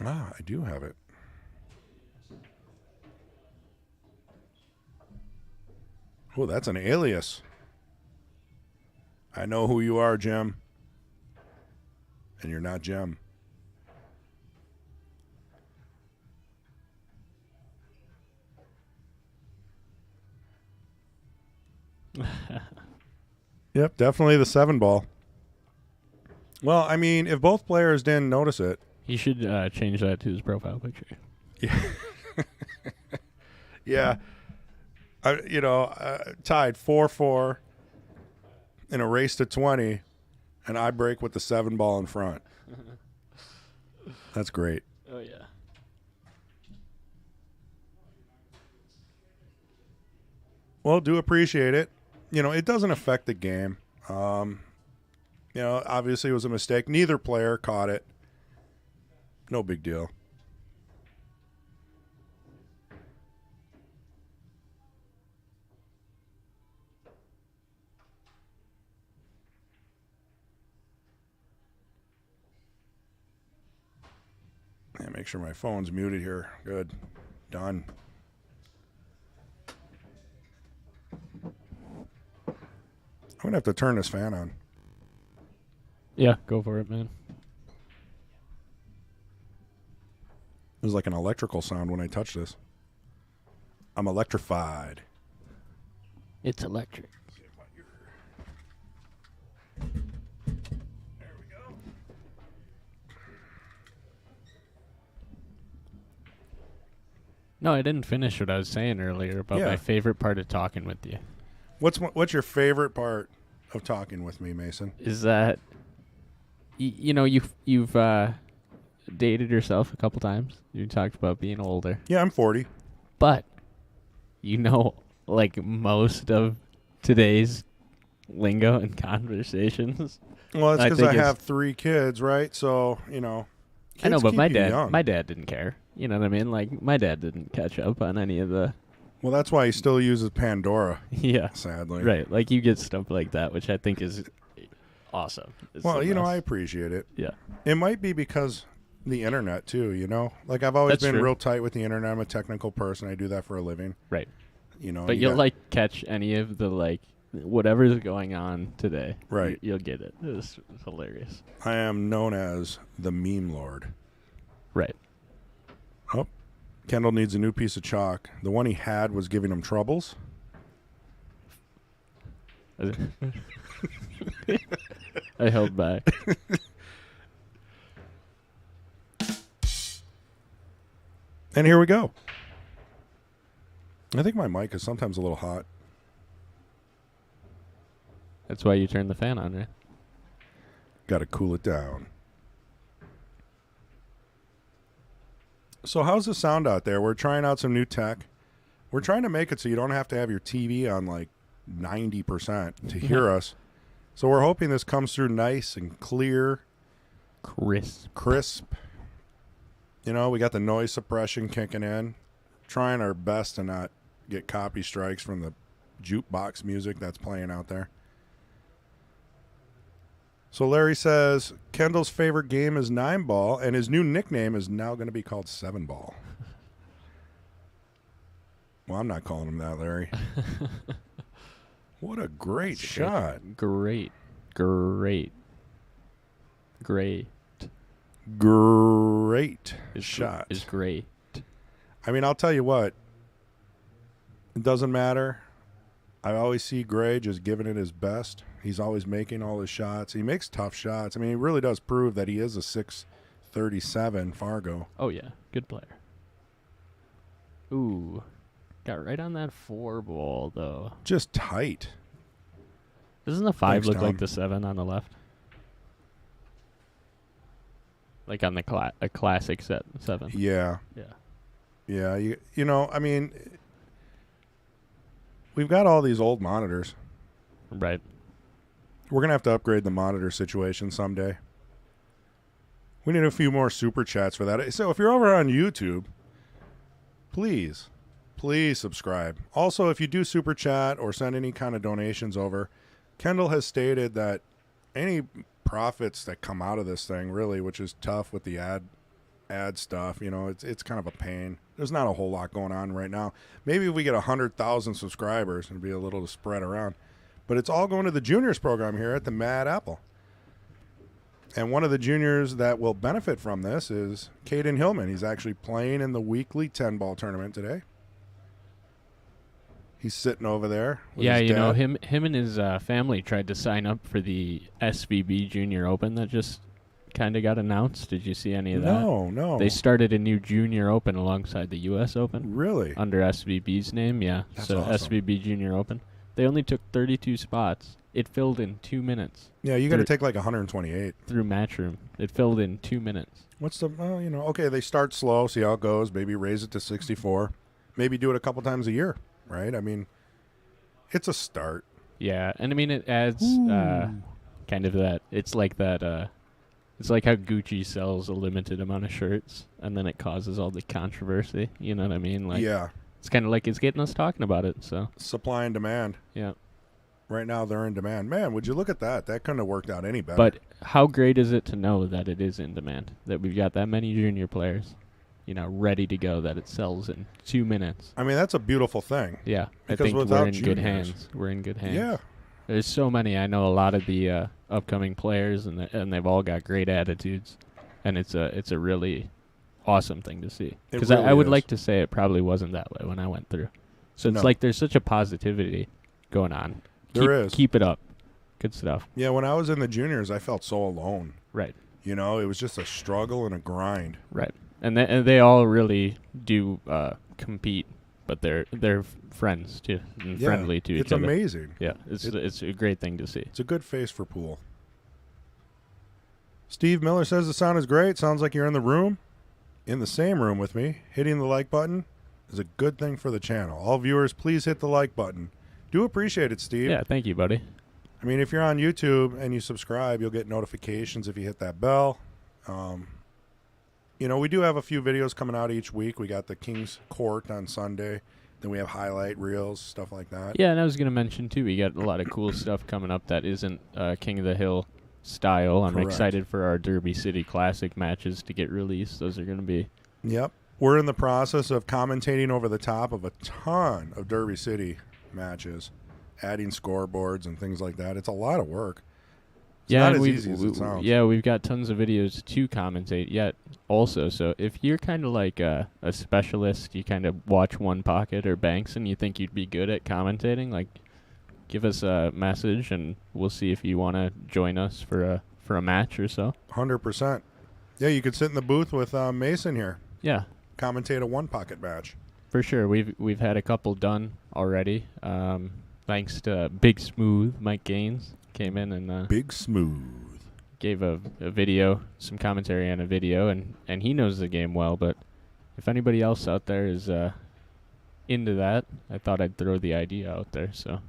I do have it. Oh, that's an alias. I know who you are, Jim. And you're not Jim. Yep, definitely the 7 ball. Well, I mean, if both players didn't notice it. He should change that to his profile picture. Yeah. Yeah. Tied 4-4 in a race to 20, and I break with the 7 ball in front. That's great. Oh, yeah. Well, do appreciate it. It doesn't affect the game. Obviously it was a mistake. Neither player caught it. No big deal. Yeah, make sure my phone's muted here. Good. Done. I'm going to have to turn this fan on. Yeah, go for it, man. It was like an electrical sound when I touched this. I'm electrified. It's electric. There we go. No, I didn't finish what I was saying earlier about my favorite part of talking with you. What's your favorite part of talking with me, Mason? Is that you've dated yourself a couple times. You talked about being older. Yeah, I'm 40. But like most of today's lingo and conversations. Well, that's because I have 3 kids, right? So, kids I know, but my young. dad didn't care. You know what I mean? Like, my dad didn't catch up on any of the... Well, that's why he still uses Pandora. Yeah. Sadly. Right. Like, you get stuff like that, which I think is awesome. It's well, I appreciate it. Yeah. It might be because the internet, too, Like, I've always been real tight with the internet. I'm a technical person. I do that for a living. Right. But you'll, catch any of the, whatever's going on today. Right. You'll get it. It's hilarious. I am known as the meme lord. Right. Oh, Kendall needs a new piece of chalk. The one he had was giving him troubles. I held back. And here we go. I think my mic is sometimes a little hot. That's why you turn the fan on, right? Got to cool it down. So how's the sound out there? We're trying out some new tech. We're trying to make it so you don't have to have your TV on like 90% to hear us. So we're hoping this comes through nice and clear. Crisp. You know, we got the noise suppression kicking in. Trying our best to not get copy strikes from the jukebox music that's playing out there. So Larry says Kendall's favorite game is 9-ball, and his new nickname is now going to be called 7-ball. Well, I'm not calling him that, Larry. What a great shot. Great shot. Is great. I mean, I'll tell you what. It doesn't matter. I always see Gray just giving it his best. He's always making all his shots. He makes tough shots. I mean, he really does prove that he is a 6'37" Fargo. Oh, yeah. Good player. Ooh. Got right on that 4-ball, though. Just tight. Doesn't the 5 look Tom. like the 7 on the left? Like on the a classic 7. Yeah. Yeah. Yeah. You know, I mean, we've got all these old monitors. Right. We're going to have to upgrade the monitor situation someday. We need a few more super chats for that. So if you're over on YouTube, please subscribe. Also, if you do super chat or send any kind of donations over, Kendall has stated that any profits that come out of this thing, really, which is tough with the ad stuff, you know, it's kind of a pain. There's not a whole lot going on right now. Maybe if we get 100,000 subscribers, it'd be a little to spread around. But it's all going to the juniors program here at the Mad Apple. And one of the juniors that will benefit from this is Caden Hillman. He's actually playing in the weekly 10-ball tournament today. He's sitting over there with yeah, his you know, dad. him and his family tried to sign up for the SVB Junior Open that just kind of got announced. Did you see any of that? No. They started a new Junior Open alongside the U.S. Open. Really? Under SVB's name, yeah. That's so awesome. SVB Junior Open. They only took 32 spots. It filled in 2 minutes. Yeah, you got to take like 128. Through Matchroom. It filled in 2 minutes. What's the, well, you know, okay, they start slow, see how it goes, maybe raise it to 64. Maybe do it a couple times a year, right? I mean, it's a start. Yeah, and I mean, it adds kind of that. It's like that. It's like how Gucci sells a limited amount of shirts, and then it causes all the controversy. You know what I mean? Like, yeah. It's kind of like it's getting us talking about it. So Supply and demand. yeah. Right now they're in demand. Man, would you look at that? That couldn't have worked out any better. But how great is it to know that it is in demand? That we've got that many junior players, you know, ready to go. That it sells in 2 minutes. I mean, that's a beautiful thing. Yeah, I Because think we're without in good juniors- hands. We're in good hands. Yeah. There's so many. I know a lot of the upcoming players, and they've all got great attitudes, and it's a really awesome thing to see. Because really I would is. like to say it probably wasn't that way when I went through. So it's No. like there's such a positivity going on. There is. Keep it up. Good stuff. Yeah, when I was in the juniors, I felt so alone. Right. You know, it was just a struggle and a grind. Right. And they all really do compete, but they're friends too, and Yeah, friendly to each it's other. amazing. Yeah, it's a great thing to see. It's a good face for pool. Steve Miller says the sound is great. Sounds like you're in the room, in the same room with me. Hitting the like button is a good thing for the channel. All viewers, please hit the like button. Do appreciate it, Steve. Yeah, thank you, buddy. I mean, if you're on YouTube and you subscribe, you'll get notifications if you hit that bell. You know, we do have a few videos coming out each week. We got the King's Court on Sunday. Then we have highlight reels, stuff like that. Yeah, and I was going to mention, too, we got a lot of cool stuff coming up that isn't King of the Hill style. I'm Correct. excited for our Derby City Classic matches to get released. Those are going to be... Yep. We're in the process of commentating over the top of a ton of Derby City matches, adding scoreboards and things like that. It's a lot of work. It's not as easy as it sounds. Yeah, we've got tons of videos to commentate yet also. So if you're kind of like a specialist, you kind of watch One Pocket or Banks and you think you'd be good at commentating, like give us a message and we'll see if you want to join us for a match or so. 100%. Yeah, you could sit in the booth with Mason here. Yeah. commentate a one pocket match. For sure, we've had a couple done already. Thanks to Big Smooth, Mike Gaines came in and Big Smooth gave a video, some commentary on a video, and he knows the game well. But if anybody else out there is into that, I thought I'd throw the idea out there. So,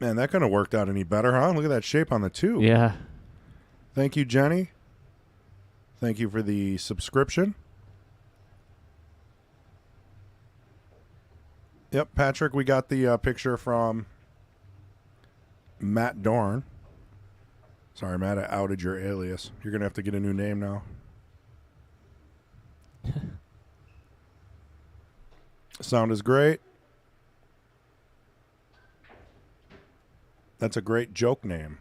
man, that couldn't have worked out any better, huh? Look at that shape on the two. yeah. Thank you, Jenny. Thank you for the subscription. Yep, Patrick, we got the picture from Matt Dorn. Sorry, Matt, I outed your alias. You're going to have to get a new name now. Sound is great. That's a great joke name.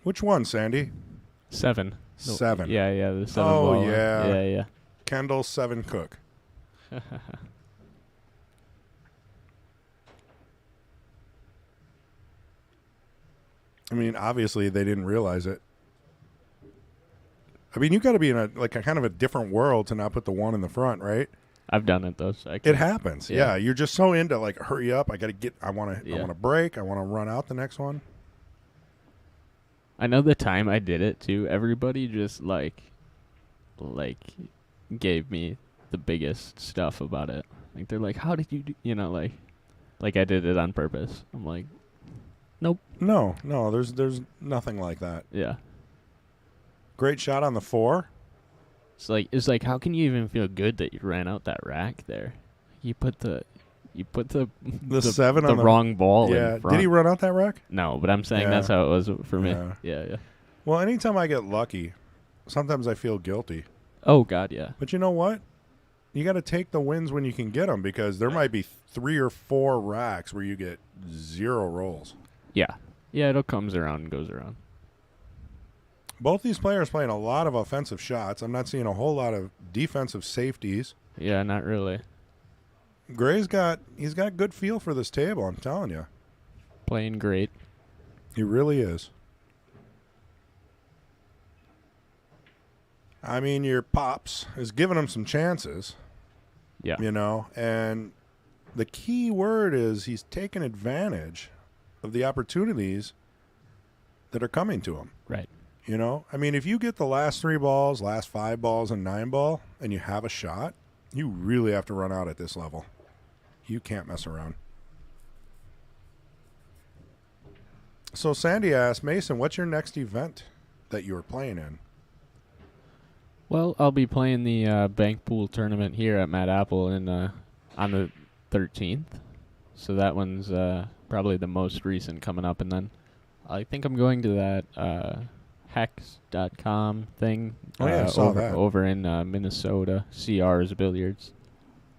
Which one, Sandy? 7. 7. Yeah, the 7 Oh, ball one. yeah. Yeah. Kendal 7 Cook. I mean, obviously they didn't realize it. I mean, you got to be in a kind of a different world to not put the 1 in the front, right? I've done it though. So It happens. Yeah. Yeah, you're just so into hurry up. I got to get. I want to break. I want to run out the next one. I know the time I did it too. Everybody just like gave me the biggest stuff about it. Like they're like, "How did you do?" You know, like I did it on purpose. I'm like, nope. No. There's nothing like that. Yeah. Great shot on the 4. It's like how can you even feel good that you ran out that rack there? You put the 7 the on the wrong ball Yeah. in front. Did he run out that rack? No, but I'm saying Yeah. that's how it was for me. Yeah. Yeah. Well, anytime I get lucky, sometimes I feel guilty. Oh God, yeah. But you know what? You got to take the wins when you can get them, because there might be 3 or 4 racks where you get 0 rolls. Yeah. Yeah, it comes around and goes around. Both these players playing a lot of offensive shots. I'm not seeing a whole lot of defensive safeties. Yeah, not really. Gray's got good feel for this table, I'm telling you. Playing great. He really is. I mean, your Pops is giving him some chances. Yeah. You know, and the key word is he's taking advantage of the opportunities that are coming to him. Right. You know, I mean, if you get the last 3 balls, last 5 balls, and 9 ball, and you have a shot, you really have to run out at this level. You can't mess around. So Sandy asked, Mason, what's your next event that you're playing in? Well, I'll be playing the bank pool tournament here at Mad Apple on the 13th. So that one's probably the most recent coming up, and then I think I'm going to that hex.com thing. Oh, yeah, I saw that. Over in Minnesota, CR's Billiards.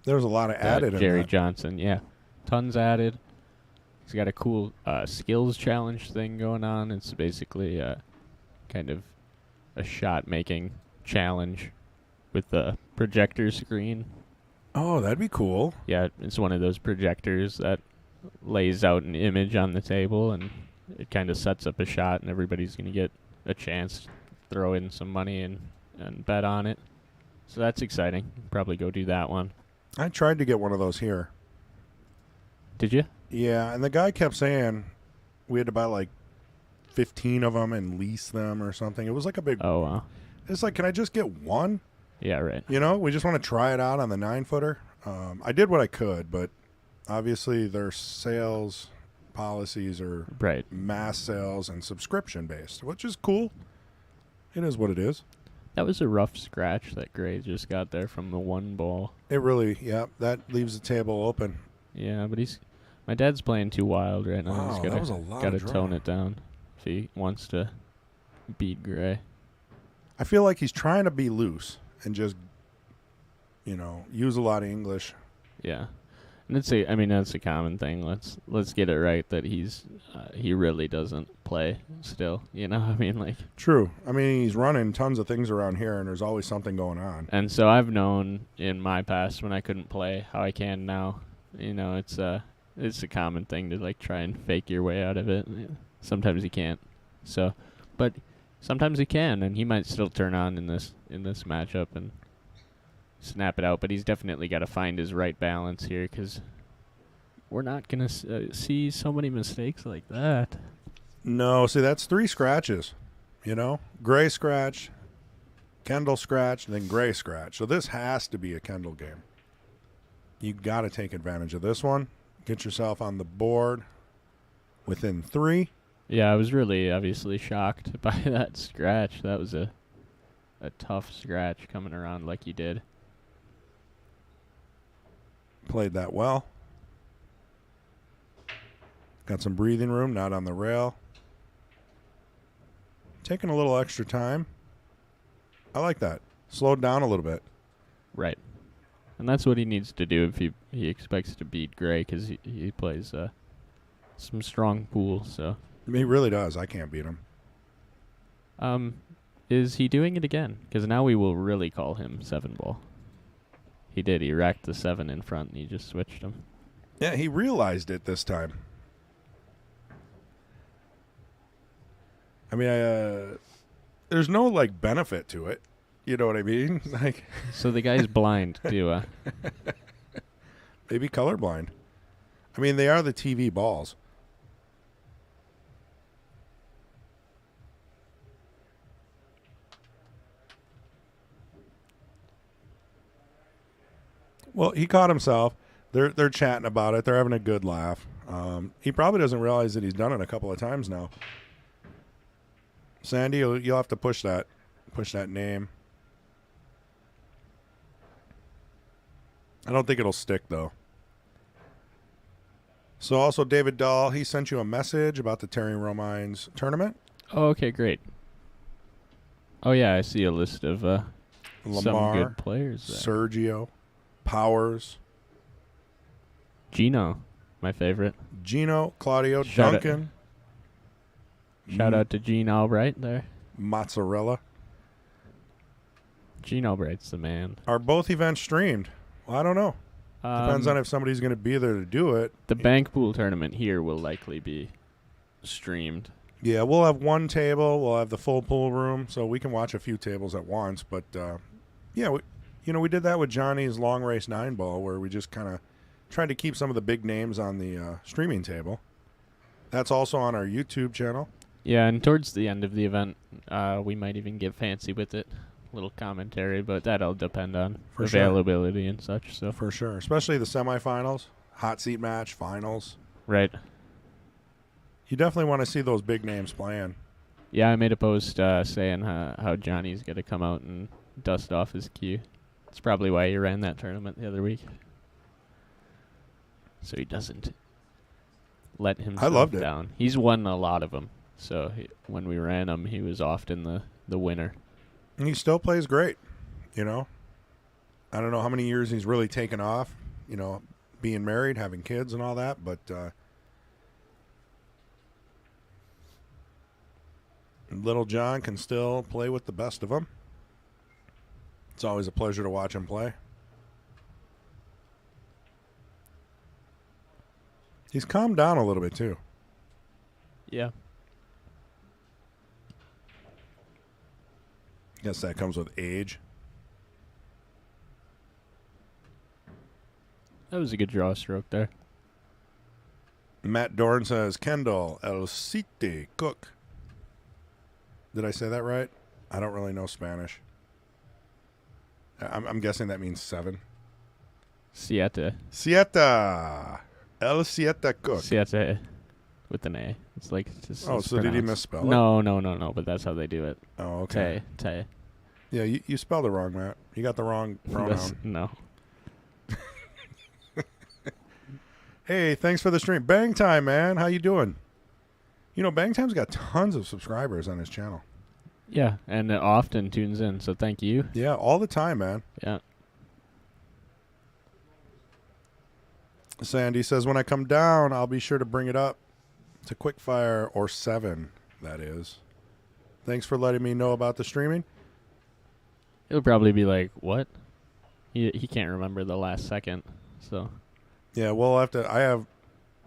There's a lot of added in Jerry that. Johnson, yeah. Tons added. He's got a cool skills challenge thing going on. It's basically kind of a shot-making challenge with the projector screen. Oh, that'd be cool. Yeah, it's one of those projectors that lays out an image on the table, and it kind of sets up a shot, and everybody's going to get a chance to throw in some money and bet on it. So that's exciting. Probably go do that one. I tried to get one of those here. Did you? Yeah, and the guy kept saying we had to buy like 15 of them and lease them or something. It was like a big... Oh, wow. It's like, can I just get one? Yeah, right. You know, we just want to try it out on the 9-footer. I did what I could, but obviously their sales policies are Right. mass sales and subscription based, which is cool. It is what it is. That was a rough scratch that Gray just got there from the 1 ball. It really, yeah, that leaves the table open. Yeah, but my dad's playing too wild right now. Wow, He's that was a lot gotta of draw. tone it down if he wants to beat Gray. I feel like he's trying to be loose and just, you know, use a lot of English. Yeah, and that's a common thing. Let's get it right that he really doesn't play still. You know, I mean, like. True. I mean, he's running tons of things around here, and there's always something going on. And so I've known in my past when I couldn't play how I can now. You know, it's a common thing to like try and fake your way out of it. Sometimes you can't. So, but sometimes he can, and he might still turn on in this matchup and snap it out, but he's definitely got to find his right balance here because we're not going to see so many mistakes like that. No, see, that's 3 scratches, you know? Gray scratch, Kendal scratch, then Gray scratch. So this has to be a Kendal game. You got to take advantage of this one. Get yourself on the board within 3. Yeah, I was really obviously shocked by that scratch. That was a tough scratch coming around like you did. Played that well. Got some breathing room, not on the rail. Taking a little extra time. I like that. Slowed down a little bit. Right. And that's what he needs to do if he expects to beat Gray because he plays some strong pools. So He really does. I can't beat him. Is he doing it again? Because now we will really call him 7-ball. He did. He racked the 7 in front and he just switched him. Yeah, he realized it this time. I mean, there's no, like, benefit to it. You know what I mean? Like, So the guy's blind, too. maybe colorblind. I mean, they are the TV balls. Well, he caught himself. They're chatting about it. They're having a good laugh. He probably doesn't realize that he's done it a couple of times now. Sandy, you'll have to push that name. I don't think it'll stick, though. So also David Dahl, he sent you a message about the Terry Romines tournament. Oh, okay, great. Oh, yeah, I see a list of some Lamar, good players there. Sergio, Powers, Gino, my favorite. Gino, Claudio, Shout Duncan. Shout out to Gene Albright there. Mozzarella. Gene Albright's the man. Are both events streamed? Well, I don't know. Depends on if somebody's going to be there to do it. The bank pool tournament here will likely be streamed. Yeah, we'll have one table. We'll have the full pool room, so we can watch a few tables at once. But, yeah, we did that with Johnny's Long Race 9-ball where we just kind of tried to keep some of the big names on the streaming table. That's also on our YouTube channel. Yeah, and towards the end of the event, we might even get fancy with it. Little commentary, but that'll depend on For sure. availability and such. So For sure, especially the semifinals, hot seat match, finals. right. You definitely want to see those big names playing. Yeah, I made a post saying how Johnny's going to come out and dust off his cue. That's probably why he ran that tournament the other week. So he doesn't let himself loved it. down. He's won a lot of them. So when we ran him, he was often the winner. And he still plays great, you know. I don't know how many years he's really taken off, you know, being married, having kids and all that, but Little John can still play with the best of them. It's always a pleasure to watch him play. He's calmed down a little bit, too. Yeah. Guess that comes with age. That was a good draw stroke there. Matt Dorn says, Kendal, El Siete, Cook. Did I say that right? I don't really know Spanish. I'm guessing that means 7. Siete. Siete. El Siete Cook. Siete with an A. It's like just. Oh, it's so did he pronounced. misspell it? No, but that's how they do it. Oh, okay. Te. Yeah, you spelled it wrong, Matt. You got the wrong pronoun. No. Hey, thanks for the stream. Bang Time, man. How you doing? You know, Bang Time's got tons of subscribers on his channel. Yeah, and it often tunes in, so thank you. Yeah, all the time, man. Yeah. Sandy says, when I come down, I'll be sure to bring it up to Quickfire or 7, that is. Thanks for letting me know about the streaming. He'll probably be like, what? He can't remember the last second, so. Yeah, we'll have to. I have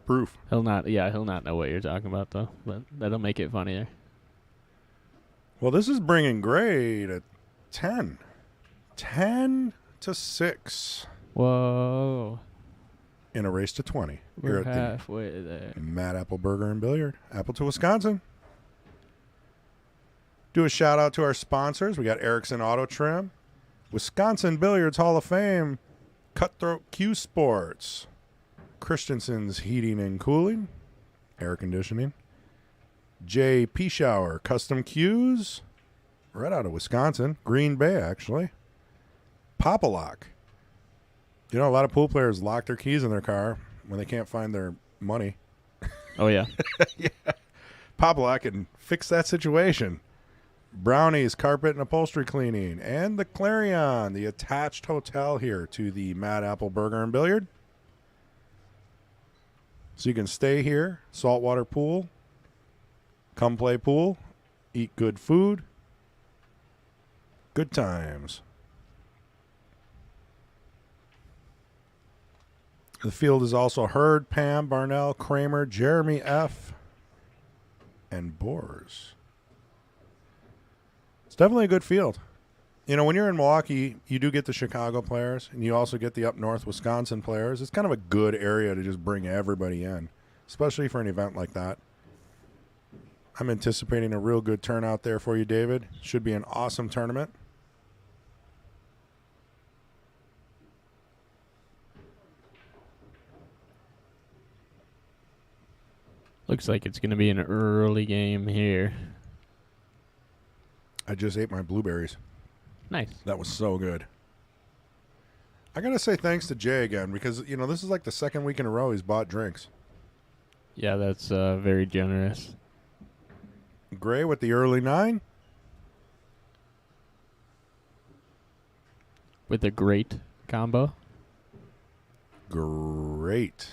proof. He'll not know what you're talking about, though, but that'll make it funnier. Well, this is bringing Gray to 10. 10 to 6 Whoa. in a race to 20. We're Here at halfway there. the Mad Apple Burger and Billiard. Appleton, Wisconsin. Do a shout out to our sponsors. We got Erickson Auto Trim, Wisconsin Billiards Hall of Fame, Cutthroat Q Sports, Christensen's Heating and Cooling, Air Conditioning, J.P. Shower Custom Cues, right out of Wisconsin, Green Bay actually, Pop-A-Lock. You know, a lot of pool players lock their keys in their car when they can't find their money. Oh, yeah. Yeah. Pop-A-Lock can fix that situation. Brownies, Carpet and Upholstery Cleaning, and the Clarion, the attached hotel here to the Mad Apple Burger and Billiard. So you can stay here, saltwater pool, come play pool, eat good food, good times. The field is also Hurd, Pam, Barnell, Kramer, Jeremy F., and Boers. It's definitely a good field. You know, when you're in Milwaukee, you do get the Chicago players, and you also get the up north Wisconsin players. It's kind of a good area to just bring everybody in, especially for an event like that. I'm anticipating a real good turnout there for you, David. Should be an awesome tournament. Looks like it's going to be an early game here. I just ate my blueberries. Nice. That was so good. I got to say thanks to Jay again because, you know, this is like the second week in a row he's bought drinks. Yeah, that's very generous. Gray with the early 9. With a great combo. Great.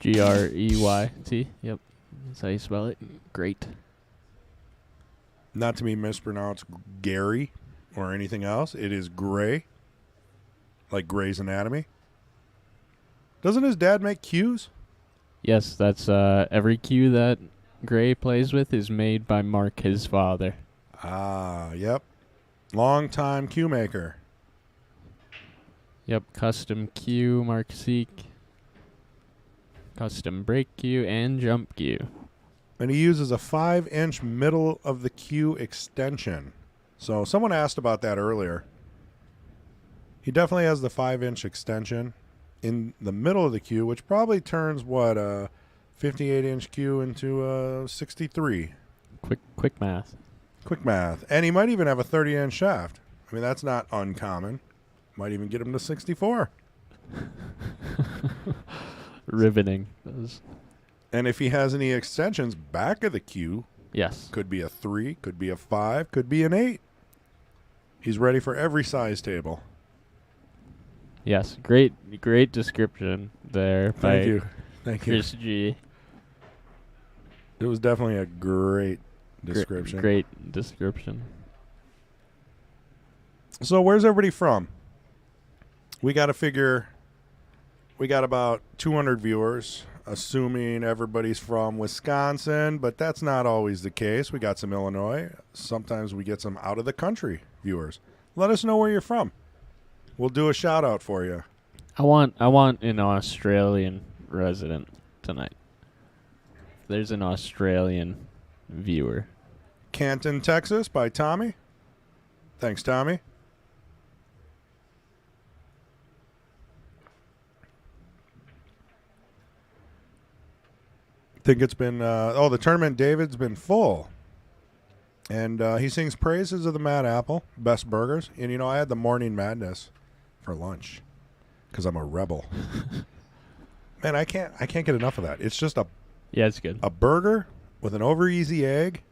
Greyt. Yep. That's how you spell it. Great. Not to be mispronounced Gary or anything else. It is Gray. Like Grey's Anatomy. Doesn't his dad make cues? Yes, that's every cue that Gray plays with is made by Mark, his father. Ah, yep. Long-time cue maker. Yep, custom cue, Mark Siech. Custom break cue and jump cue. And he uses a 5-inch middle of the cue extension. So someone asked about that earlier. He definitely has the 5-inch extension in the middle of the cue, which probably turns what a 58-inch cue into a 63. Quick math. Quick math. And he might even have a 30-inch shaft. I mean, that's not uncommon. Might even get him to 64. Riveting. And if he has any extensions back of the cue, Yes. could be a 3, could be a 5, could be an 8. He's ready for every size table. Yes. Great description there by Thank you. Thank Chris G. It was definitely a great description. Great description. So where's everybody from? We got to figure we got about 200 viewers, assuming everybody's from Wisconsin, but that's not always the case. We got some Illinois. Sometimes we get some out of the country viewers. Let us know where you're from. We'll do a shout out for you. I want an Australian resident tonight. There's an Australian viewer. Canton, Texas by Tommy. Thanks, Tommy. Think it's been the tournament David's been full, and he sings praises of the Mad Apple, best burgers. And you know, I had the Morning Madness for lunch because I'm a rebel. Man, I can't get enough of that. It's just It's good. a burger with an over easy egg,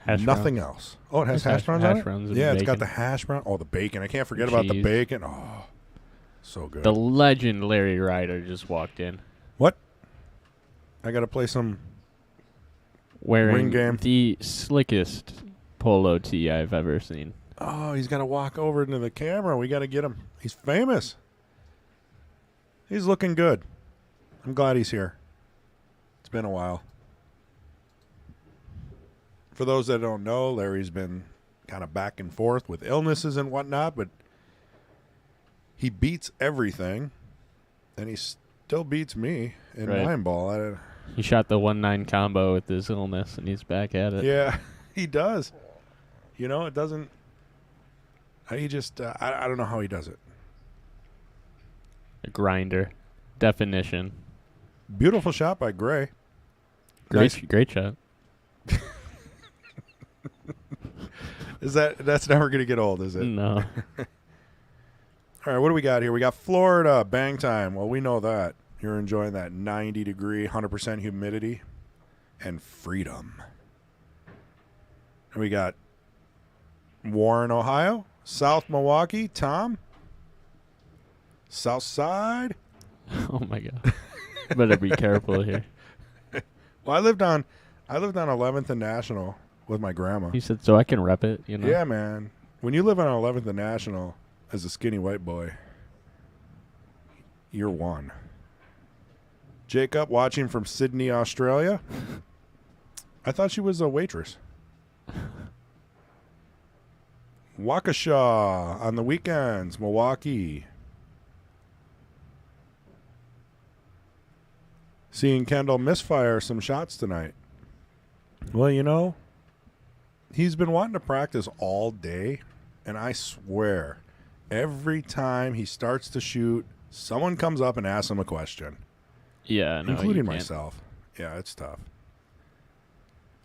nothing else. Oh, it has hash browns on it. And Yeah, it's got bacon. the hash brown. Oh, the bacon. I can't forget about the Cheese. bacon. Oh, so good. The legend Larry Ryder just walked in What? I got to play some wearing Ring game. the slickest polo tee I've ever seen. Oh, he's got to walk over into the camera. We got to get him. He's famous. He's looking good. I'm glad he's here. It's been a while. For those that don't know, Larry's been kind of back and forth with illnesses and whatnot, but he beats everything, and he still beats me in Right. 9-ball. He shot the 1-9 combo with his illness, and he's back at it. Yeah, he does. You know, it doesn't. He just, I don't know how he does it. A grinder. Definition. Beautiful shot by Gray. Great shot. That's never going to get old, is it? No. All right, what do we got here? We got Florida, bang time. Well, we know that. You're enjoying that 90-degree, 100% humidity and freedom. And we got Warren, Ohio, South Milwaukee, Tom, South Side. Oh, my God. Better be careful here. Well, I lived on 11th and National with my grandma. He said, so I can rep it, you know? Yeah, man. When you live on 11th and National as a skinny white boy, you're one. Jacob, watching from Sydney, Australia. I thought she was a waitress. Waukesha on the weekends, Milwaukee. Seeing Kendal misfire some shots tonight. Well, you know, he's been wanting to practice all day, and I swear, every time he starts to shoot, someone comes up and asks him a question. Yeah, no, including myself. Yeah, it's tough.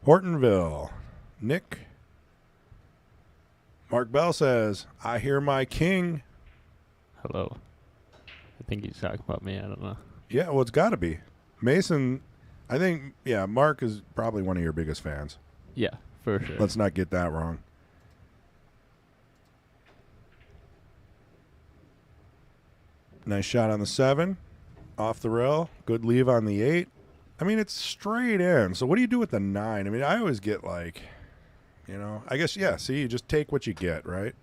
Hortonville. Nick. Mark Bell says, I hear my king. Hello. I think he's talking about me. I don't know. Yeah, well, it's got to be. Mason, I think, yeah, Mark is probably one of your biggest fans. Yeah, for sure. Let's not get that wrong. Nice shot on the 7. Off the rail. Good leave on the 8. I mean, it's straight in. So what do you do with the 9? I mean, I always get like, you know, I guess, yeah, see, you just take what you get, right?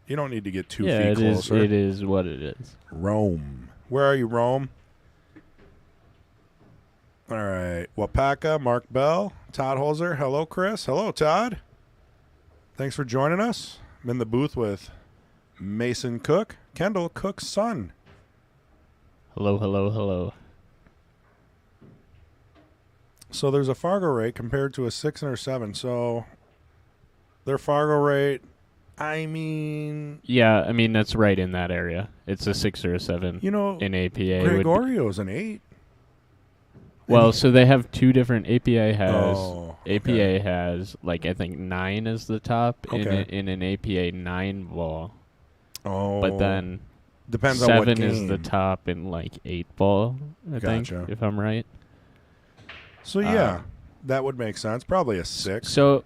You don't need to get 2 feet closer. It is what it is. Rome. Where are you, Rome? All right. Wapaka, Mark Bell, Todd Holzer. Hello, Chris. Hello, Todd. Thanks for joining us. I'm in the booth with Mason Cook, Kendal Cook's son. Hello, hello, hello. So there's a Fargo rate compared to a 6 and a 7. So their Fargo rate, I mean... Yeah, I mean, that's right in that area. It's a 6 or a 7 you know, in APA. Gregorio's an 8. Well, so they have two different. APA has okay. has like I think 9 is the top in an APA 9 ball. Oh, but then depends 7 on what game. is the top in like 8 ball. I think if I'm right. So yeah, that would make sense. Probably a 6. So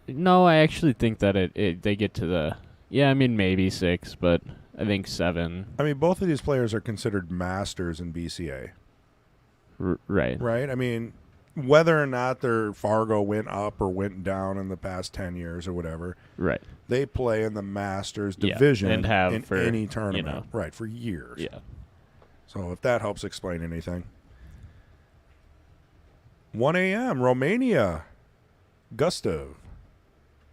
no, I actually think that they get to the I mean maybe 6, but I think 7. I mean both of these players are considered masters in BCA. Right. Right? I mean, whether or not their Fargo went up or went down in the past 10 years or whatever, right? They play in the Masters division and have in for any tournament. Right, for years. Yeah. So if that helps explain anything. 1 a.m., Romania. Gustav.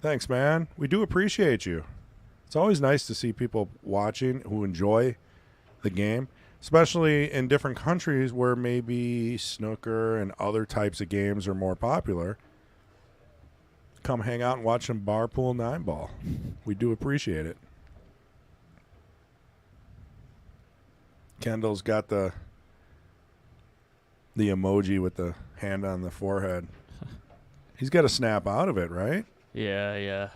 Thanks, man. We do appreciate you. It's always nice to see people watching who enjoy the game. Especially in different countries where maybe snooker and other types of games are more popular. Come hang out and watch some bar pool 9-ball. We do appreciate it. Kendall's got the emoji with the hand on the forehead. He's got to snap out of it, right? Yeah.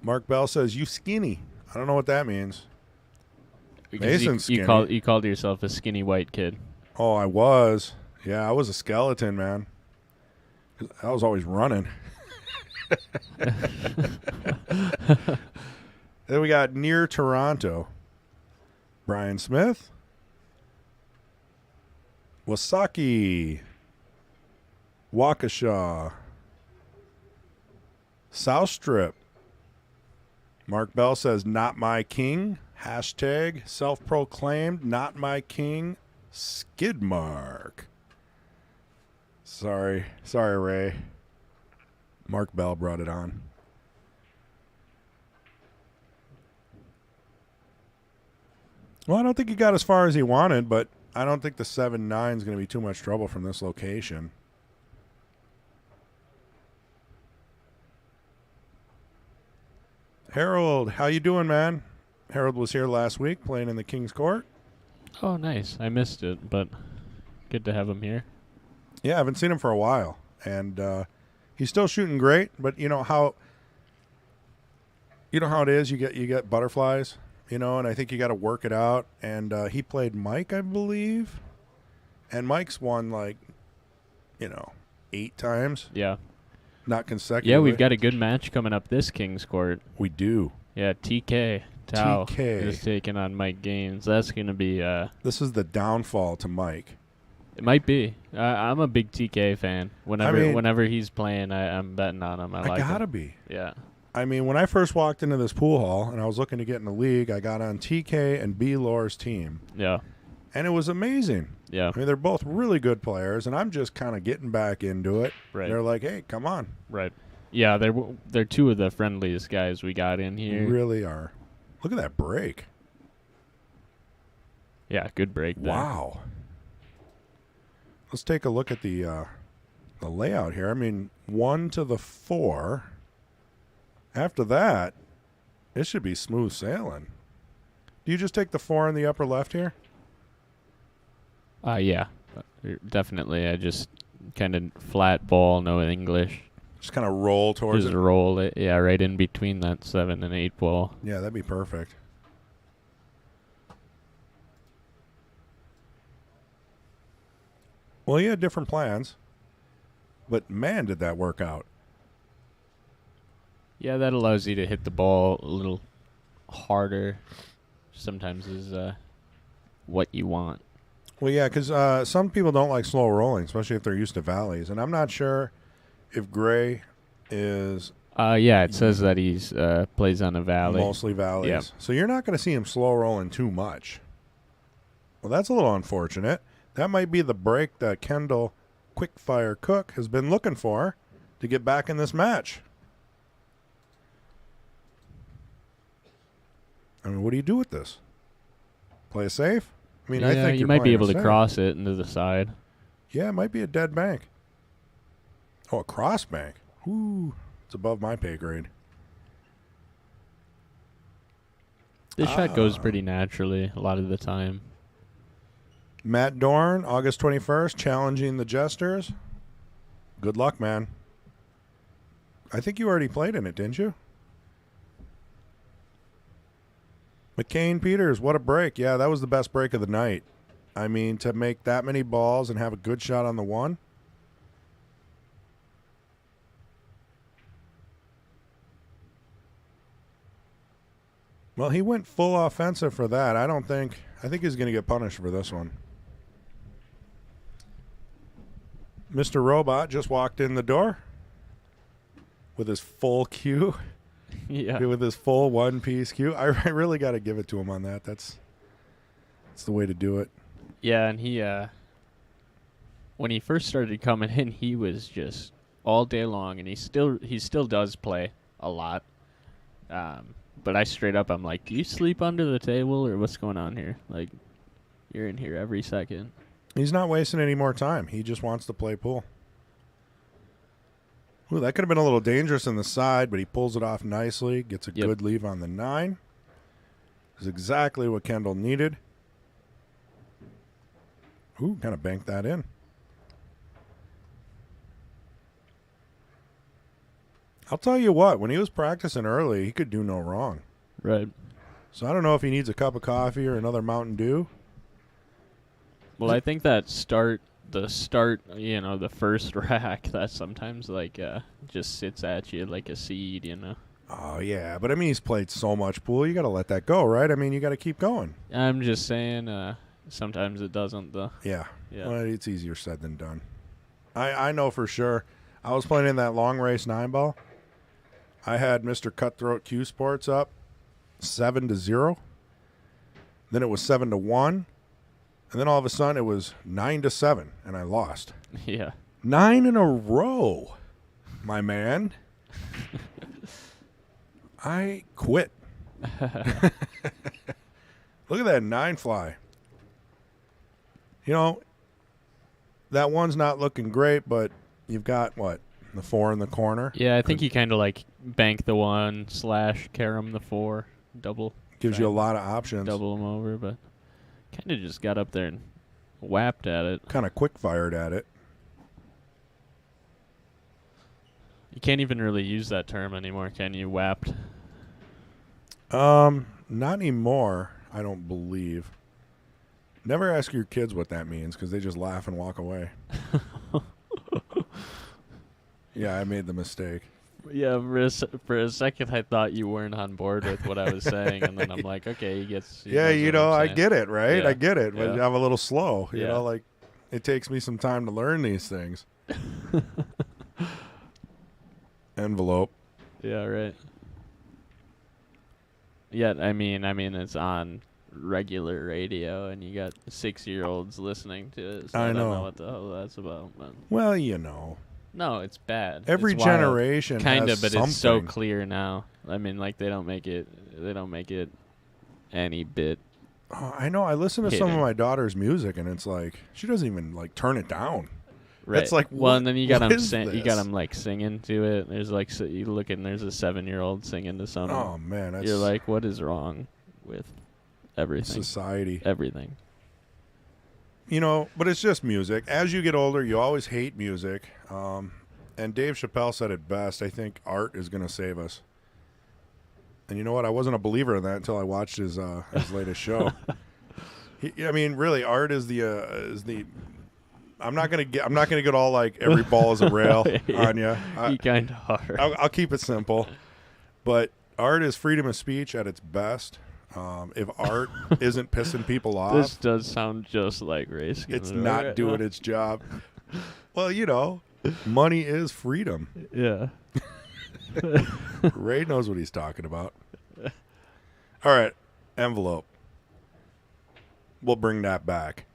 Mark Bell says, you skinny. I don't know what that means. Mason's skinny. You called yourself a skinny white kid. Oh, I was. Yeah, I was a skeleton, man. I was always running. Then we got near Toronto. Brian Smith. Wasaki. Waukesha. South Strip. Mark Bell says, not my king. Hashtag self-proclaimed, not my king, Skidmark. Sorry, Ray. Mark Bell brought it on. Well, I don't think he got as far as he wanted, but I don't think the 7-9 is going to be too much trouble from this location. Harold, how you doing, man? Harold was here last week playing in the King's Court. Oh, nice. I missed it, but good to have him here. Yeah, I haven't seen him for a while, and he's still shooting great. But you know how it is. You get butterflies, and I think you got to work it out. And he played Mike, I believe, and Mike's won 8 times. Yeah. Not consecutively. Yeah, we've got a good match coming up this King's Court. We do. Yeah, TK Tao TK is taking on Mike Gaines. That's going to be... this is the downfall to Mike. It might be. I'm a big TK fan. Whenever he's playing, I'm betting on him. I like gotta him. be. Yeah. I mean, when I first walked into this pool hall and I was looking to get in the league, I got on TK and B. Lore's team. Yeah. And it was amazing. Yeah. I mean, they're both really good players, and I'm just kind of getting back into it. Right. They're like, hey, come on. Right. Yeah, they're two of the friendliest guys we got in here. Really are. Look at that break. Yeah, good break there. Wow. Let's take a look at the layout here. I mean, 1 to the 4. After that, it should be smooth sailing. Do you just take the 4 in the upper left here? Yeah, definitely. I just kind of flat ball, no English. Just kind of roll towards Just it? roll it, yeah, right in between that 7 and 8 ball. Yeah, that'd be perfect. Well, he had different plans, but man, did that work out. Yeah, that allows you to hit the ball a little harder. Sometimes is what you want. Well, yeah, because some people don't like slow rolling, especially if they're used to valleys. And I'm not sure if Gray is Yeah, it says that he's plays on a valley. mostly valleys. Yep. So you're not going to see him slow rolling too much. Well, that's a little unfortunate. That might be the break that Kendal Quickfire Koch has been looking for to get back in this match. I mean, what do you do with this? Play it safe? I mean, yeah, I think you you're might be playing able it to safe. cross it into the side. Yeah, it might be a dead bank. Oh, a cross bank. Ooh, it's above my pay grade. This shot goes pretty naturally a lot of the time. Matt Dorn, August 21st, challenging the Jesters. Good luck, man. I think you already played in it, didn't you? McCain Peters, what a break. Yeah, that was the best break of the night. I mean, to make that many balls and have a good shot on the one. Well, he went full offensive for that. I think he's going to get punished for this one. Mr. Robot just walked in the door with his full cue. Yeah. With his full one-piece cue. I really got to give it to him on that. That's the way to do it. Yeah, and he when he first started coming in, he was just all day long, and he still does play a lot. But I straight up, I'm like, do you sleep under the table or what's going on here? Like, you're in here every second. He's not wasting any more time. He just wants to play pool. Ooh, that could have been a little dangerous in the side, but he pulls it off nicely, gets a good leave on the 9. Is exactly what Kendal needed. Ooh, kind of banked that in. I'll tell you what, when he was practicing early, he could do no wrong. Right. So I don't know if he needs a cup of coffee or another Mountain Dew. Well, I think the first rack, that sometimes just sits at you like a seed, Oh, yeah. But, I mean, he's played so much pool. You got to let that go, right? I mean, you got to keep going. I'm just saying sometimes it doesn't, though. Yeah. Yeah. Well, it's easier said than done. I know for sure. I was playing in that long race 9-ball. I had Mr. Cutthroat Q Sports up 7-0. Then it was 7-1. And then all of a sudden it was 9-7, and I lost. Yeah. 9 in a row, my man. I quit. Look at that 9 fly. You know, that one's not looking great, but you've got, what, the 4 in the corner? Yeah, I think you kind of like bank the 1 / carom the 4, double. Gives you a lot of options. Double them over, but kind of just got up there and whapped at it. Kind of quick fired at it. You can't even really use that term anymore, can you? Whapped. Not anymore, I don't believe. Never ask your kids what that means because they just laugh and walk away. Yeah, I made the mistake. Yeah, for a second I thought you weren't on board with what I was saying, and then I'm like, okay, he gets. Yeah, knows you what know, I'm I saying. get it, right? Yeah. I get it, but Yeah. I'm a little slow. You Yeah. know, like it takes me some time to learn these things. Envelope. Yeah, right. Yeah, I mean, it's on regular radio, and you got 6-year-olds listening to it. So I don't know. know what the hell that's about. But Well, you know, no, it's bad. every It's wild. generation Kind has of, but something. it's so clear now. I mean, like they don't make it any bit. Oh, I know. I listen to some of Hidden. my daughter's music, and it's like she doesn't even like turn it down. Right. It's like, well, what- and then you got what them is you got this? them like singing to it. There's like you look and there's a 7-year-old singing to something. Oh man, that's You're like, what is wrong with everything? society. Everything. You know, but it's just music. As you get older, you always hate music. And Dave Chappelle said it best. I think art is going to save us. And you know what? I wasn't a believer in that until I watched his latest show. I mean, really, art is the. I'm not gonna get all like every ball is a rail on you. You kind of are. I'll keep it simple. But art is freedom of speech at its best. If art isn't pissing people off, This does sound just like race. it's not doing its job. Well, you know, money is freedom. Yeah. Ray knows what he's talking about. All right, envelope. We'll bring that back.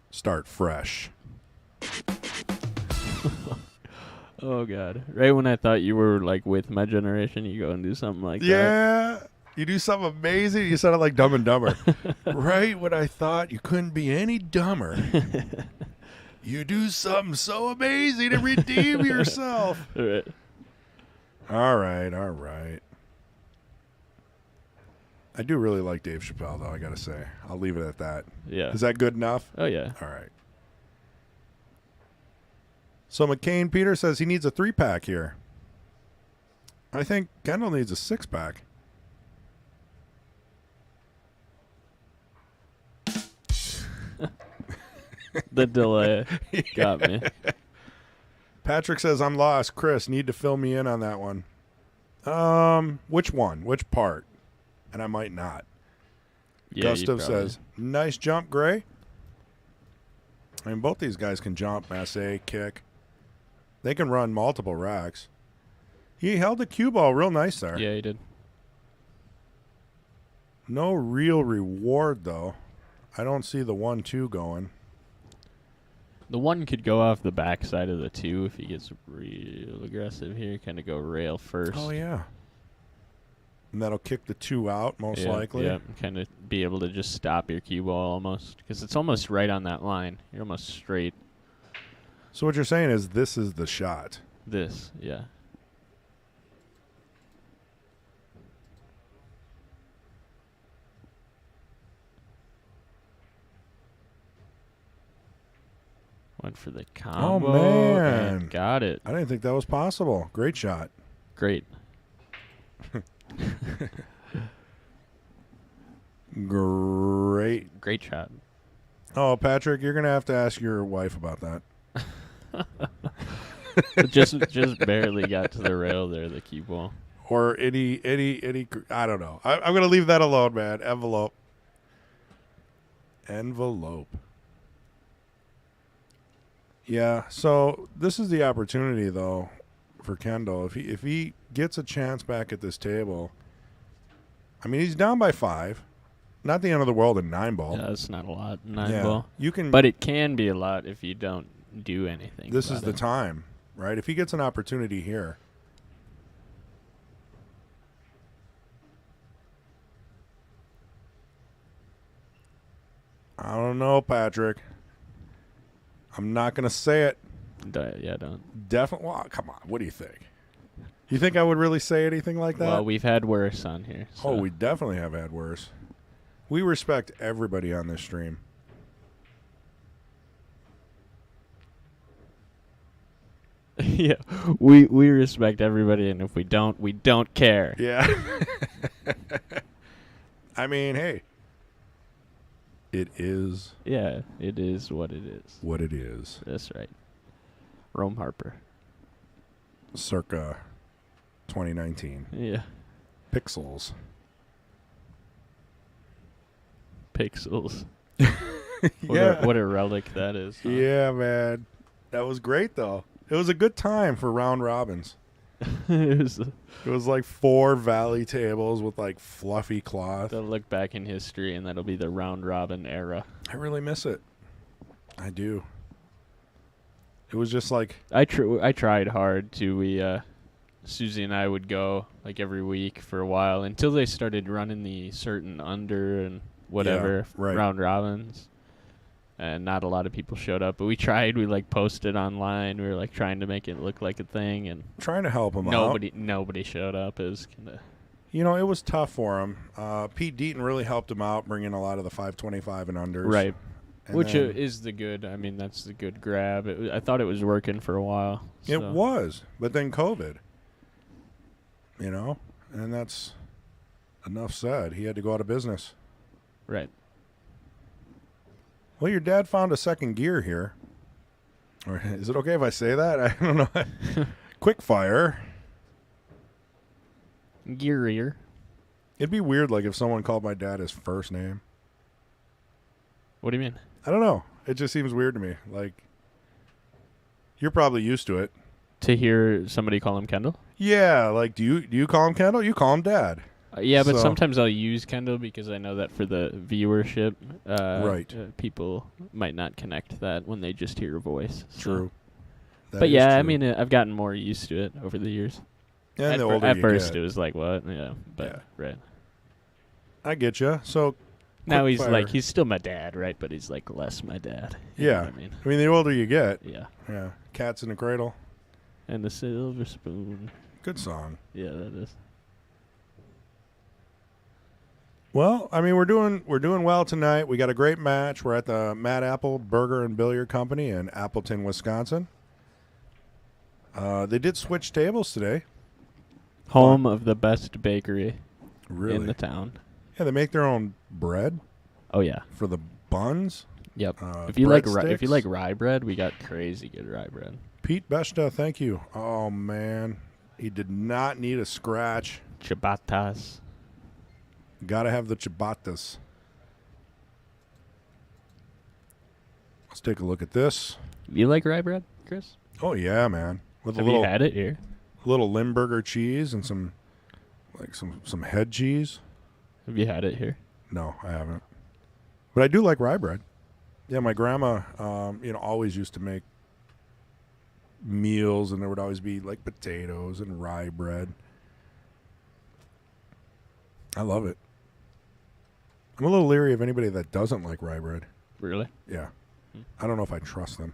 Start fresh. Oh God! Right when I thought you were like with my generation, you go and do something like that. Yeah, you do something amazing. You sounded like Dumb and Dumber. Right when I thought you couldn't be any dumber, you do something so amazing to redeem yourself. Right. All right, all right. I do really like Dave Chappelle, though, I got to say. I'll leave it at that. Yeah. Is that good enough? Oh yeah. All right. So McCain Peter says he needs a 3-pack here. I think Kendall needs a 6-pack. The delay got me. Patrick says, I'm lost. Chris, need to fill me in on that one. Which one? Which part? And I might not. Yeah, Gustav says, nice jump, Gray. I mean, both these guys can jump, masse, kick. They can run multiple racks. He held the cue ball real nice there. Yeah, he did. No real reward, though. I don't see the 1-2 going. The 1 could go off the backside of the 2 if he gets real aggressive here. Kind of go rail first. Oh, yeah. And that'll kick the 2 out, most likely. Yeah, kind of be able to just stop your cue ball almost. Because it's almost right on that line. You're almost straight. So what you're saying is this is the shot. This, yeah. Went for the combo. man. And got it. I didn't think that was possible. Great shot. Great. Great. Great shot. Oh, Patrick, you're going to have to ask your wife about that. But just barely got to the rail there, the cue ball. Or any, I don't know. I'm going to leave that alone, man. Envelope. Yeah, so this is the opportunity, though, for Kendall. If he gets a chance back at this table, I mean, he's down by 5. Not the end of the world in 9-ball. Yeah, that's not a lot. 9 Yeah, ball. you can. But it can be a lot if you don't do anything. This is about the it. time, right? If he gets an opportunity here. I don't know, Patrick. I'm not going to say it. Don't. Definitely. Well, come on. What do you think? You think I would really say anything like that? Well, we've had worse on here. So. Oh, we definitely have had worse. We respect everybody on this stream. Yeah, we respect everybody, and if we don't care. Yeah. I mean, hey. It is. Yeah, it is what it is. What it is. That's right. Rome Harper. Circa 2019. Yeah. Pixels. Pixels. Yeah. What a relic that is. Huh? Yeah, man. That was great, though. It was a good time for round robins. It was like 4 valley tables with like fluffy cloth. They'll look back in history, and that'll be the round robin era. I really miss it. I do. It was just like I tried hard to. Susie and I would go like every week for a while until they started running the certain under and whatever round robins. And not a lot of people showed up, but we tried. We like posted online. We were like trying to make it look like a thing, and trying to help them out. Nobody showed up. It was kinda, it was tough for him. Pete Deaton really helped him out, bringing a lot of the 525 and unders. Right, and which is the good. I mean, that's the good grab. I thought it was working for a while. So. It was, but then COVID. And that's enough said. He had to go out of business. Right. Well, your dad found a second gear here. Or is it okay if I say that? I don't know. Quickfire. Gearier. It'd be weird, like, if someone called my dad his first name. What do you mean? I don't know. It just seems weird to me. Like, you're probably used to it. To hear somebody call him Kendal? Yeah, like, do you call him Kendal? You call him Dad. Yeah, but sometimes I'll use Kendal because I know that for the viewership, people might not connect that when they just hear a voice. True. So. But yeah, true. I mean, I've gotten more used to it over the years. Yeah, at first it was like, what? Yeah, but yeah. Right. I get you. So now he's still my dad, right? But he's like less my dad. You know what I mean, the older you get. Yeah. Cats in the Cradle. And the Silver Spoon. Good song. Yeah, that is. Well, I mean, we're doing well tonight. We got a great match. We're at the Mad Apple Burger and Billiard Company in Appleton, Wisconsin. They did switch tables today. Home of the best bakery in the town. Yeah, they make their own bread. Oh yeah, for the buns. Yep. If you like rye bread, we got crazy good rye bread. Pete Beshta, thank you. Oh man, he did not need a scratch. Ciabattas. Gotta have the ciabattas. Let's take a look at this. You like rye bread, Chris? Oh yeah, man. Have you had it here? Little Limburger cheese and some head cheese. Have you had it here? No, I haven't. But I do like rye bread. Yeah, my grandma, always used to make meals, and there would always be like potatoes and rye bread. I love it. I'm a little leery of anybody that doesn't like rye bread. Really? Yeah. I don't know if I trust them.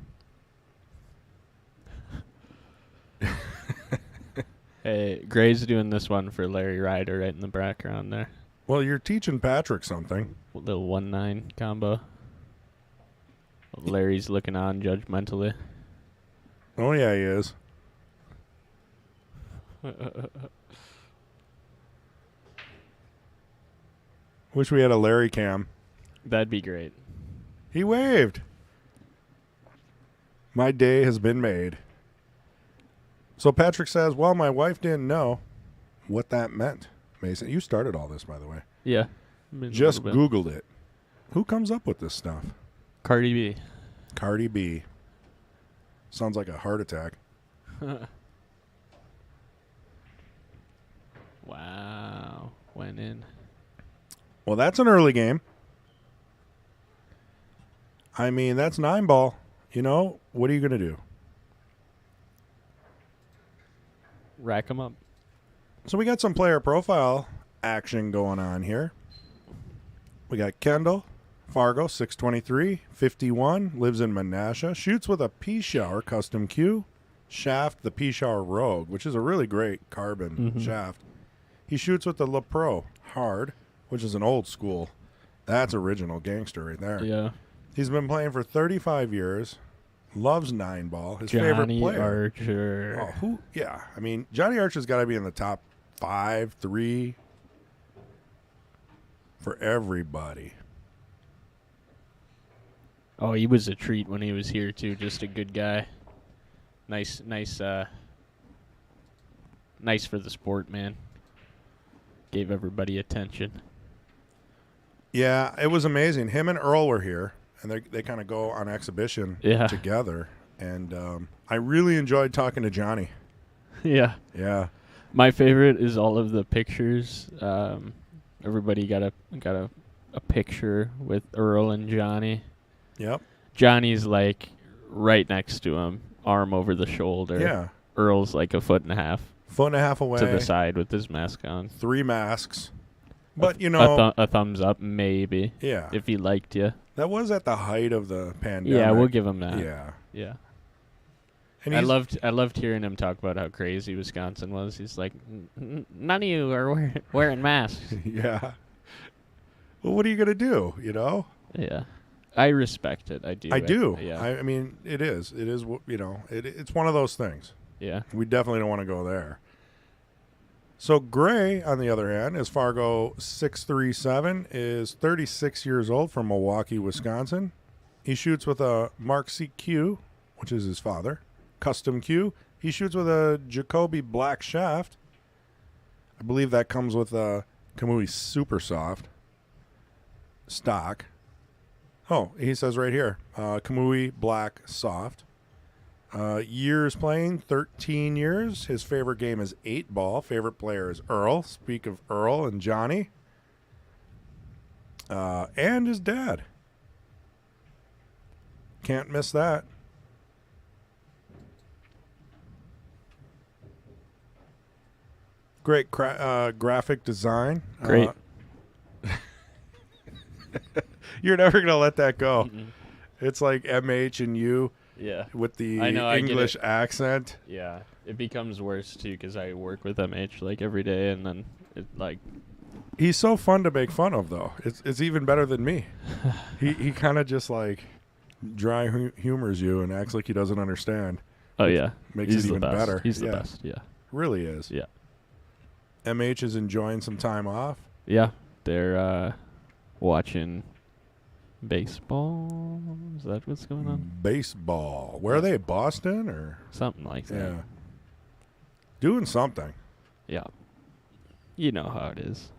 Hey, Gray's doing this one for Larry Ryder right in the background there. Well, you're teaching Patrick something. A little 1-9 combo. Larry's looking on judgmentally. Oh, yeah, he is. Wish we had a Larry cam. That'd be great. He waved. My day has been made. So Patrick says, well, my wife didn't know what that meant. Mason, you started all this, by the way. Yeah. Just Googled it. Who comes up with this stuff? Cardi B. Cardi B. Sounds like a heart attack. Wow. Went in. Well, that's an early game. I mean, that's 9-ball. What are you going to do? Rack them up. So we got some player profile action going on here. We got Kendal, Fargo, 623, 51, lives in Menasha, shoots with a P-Shower custom Q, shaft the P-Shower Rogue, which is a really great carbon shaft. He shoots with the La Pro Hard, which is an old school. That's original gangster right there. Yeah. He's been playing for 35 years, loves 9-ball, his favorite Johnny player. Archer. Oh, who? Yeah, I mean, Johnny Archer's got to be in the top 5, 3 for everybody. Oh, he was a treat when he was here too. Just a good guy. Nice for the sport, man. Gave everybody attention. Yeah, it was amazing. Him and Earl were here, and they kind of go on exhibition together. And I really enjoyed talking to Johnny. Yeah. Yeah. My favorite is all of the pictures. Everybody got a picture with Earl and Johnny. Yep. Johnny's like right next to him, arm over the shoulder. Yeah. Earl's like a foot and a half away. to the side with his mask on. 3 masks. But, you know. A thumbs up, maybe. Yeah. If he liked you. That was at the height of the pandemic. Yeah, we'll give him that. Yeah. Yeah. And I loved hearing him talk about how crazy Wisconsin was. He's like, none of you are wearing masks. Yeah. Well, what are you going to do, you know? Yeah. I respect it. I do. I do. Yeah. I mean, it is. It is, you know, it's one of those things. Yeah. We definitely don't want to go there. So Gray, on the other hand, is Fargo 637, is 36 years old from Milwaukee, Wisconsin. He shoots with a Mark CQ, which is his father, custom Q. He shoots with a Jacoby black shaft. I believe that comes with a Kamui Super Soft stock. Oh, he says right here, Kamui Black Soft. Years playing, 13 years. His favorite game is 8-ball. Favorite player is Earl. Speak of Earl and Johnny. And his dad. Can't miss that. Great graphic design. Great. You're never going to let that go. Mm-mm. It's like MH and you with the English accent. Yeah. It becomes worse, too, because I work with MH like every day, and then it like... He's so fun to make fun of, though. It's even better than me. He kind of just like dry humors you and acts like he doesn't understand. Oh, yeah. Makes it even better. He's the best, yeah. Really is. Yeah. MH is enjoying some time off. Yeah. They're watching baseball. Is that what's going on? Baseball. Where are they? Boston or something like that? Yeah. Doing something. Yeah. You know how it is.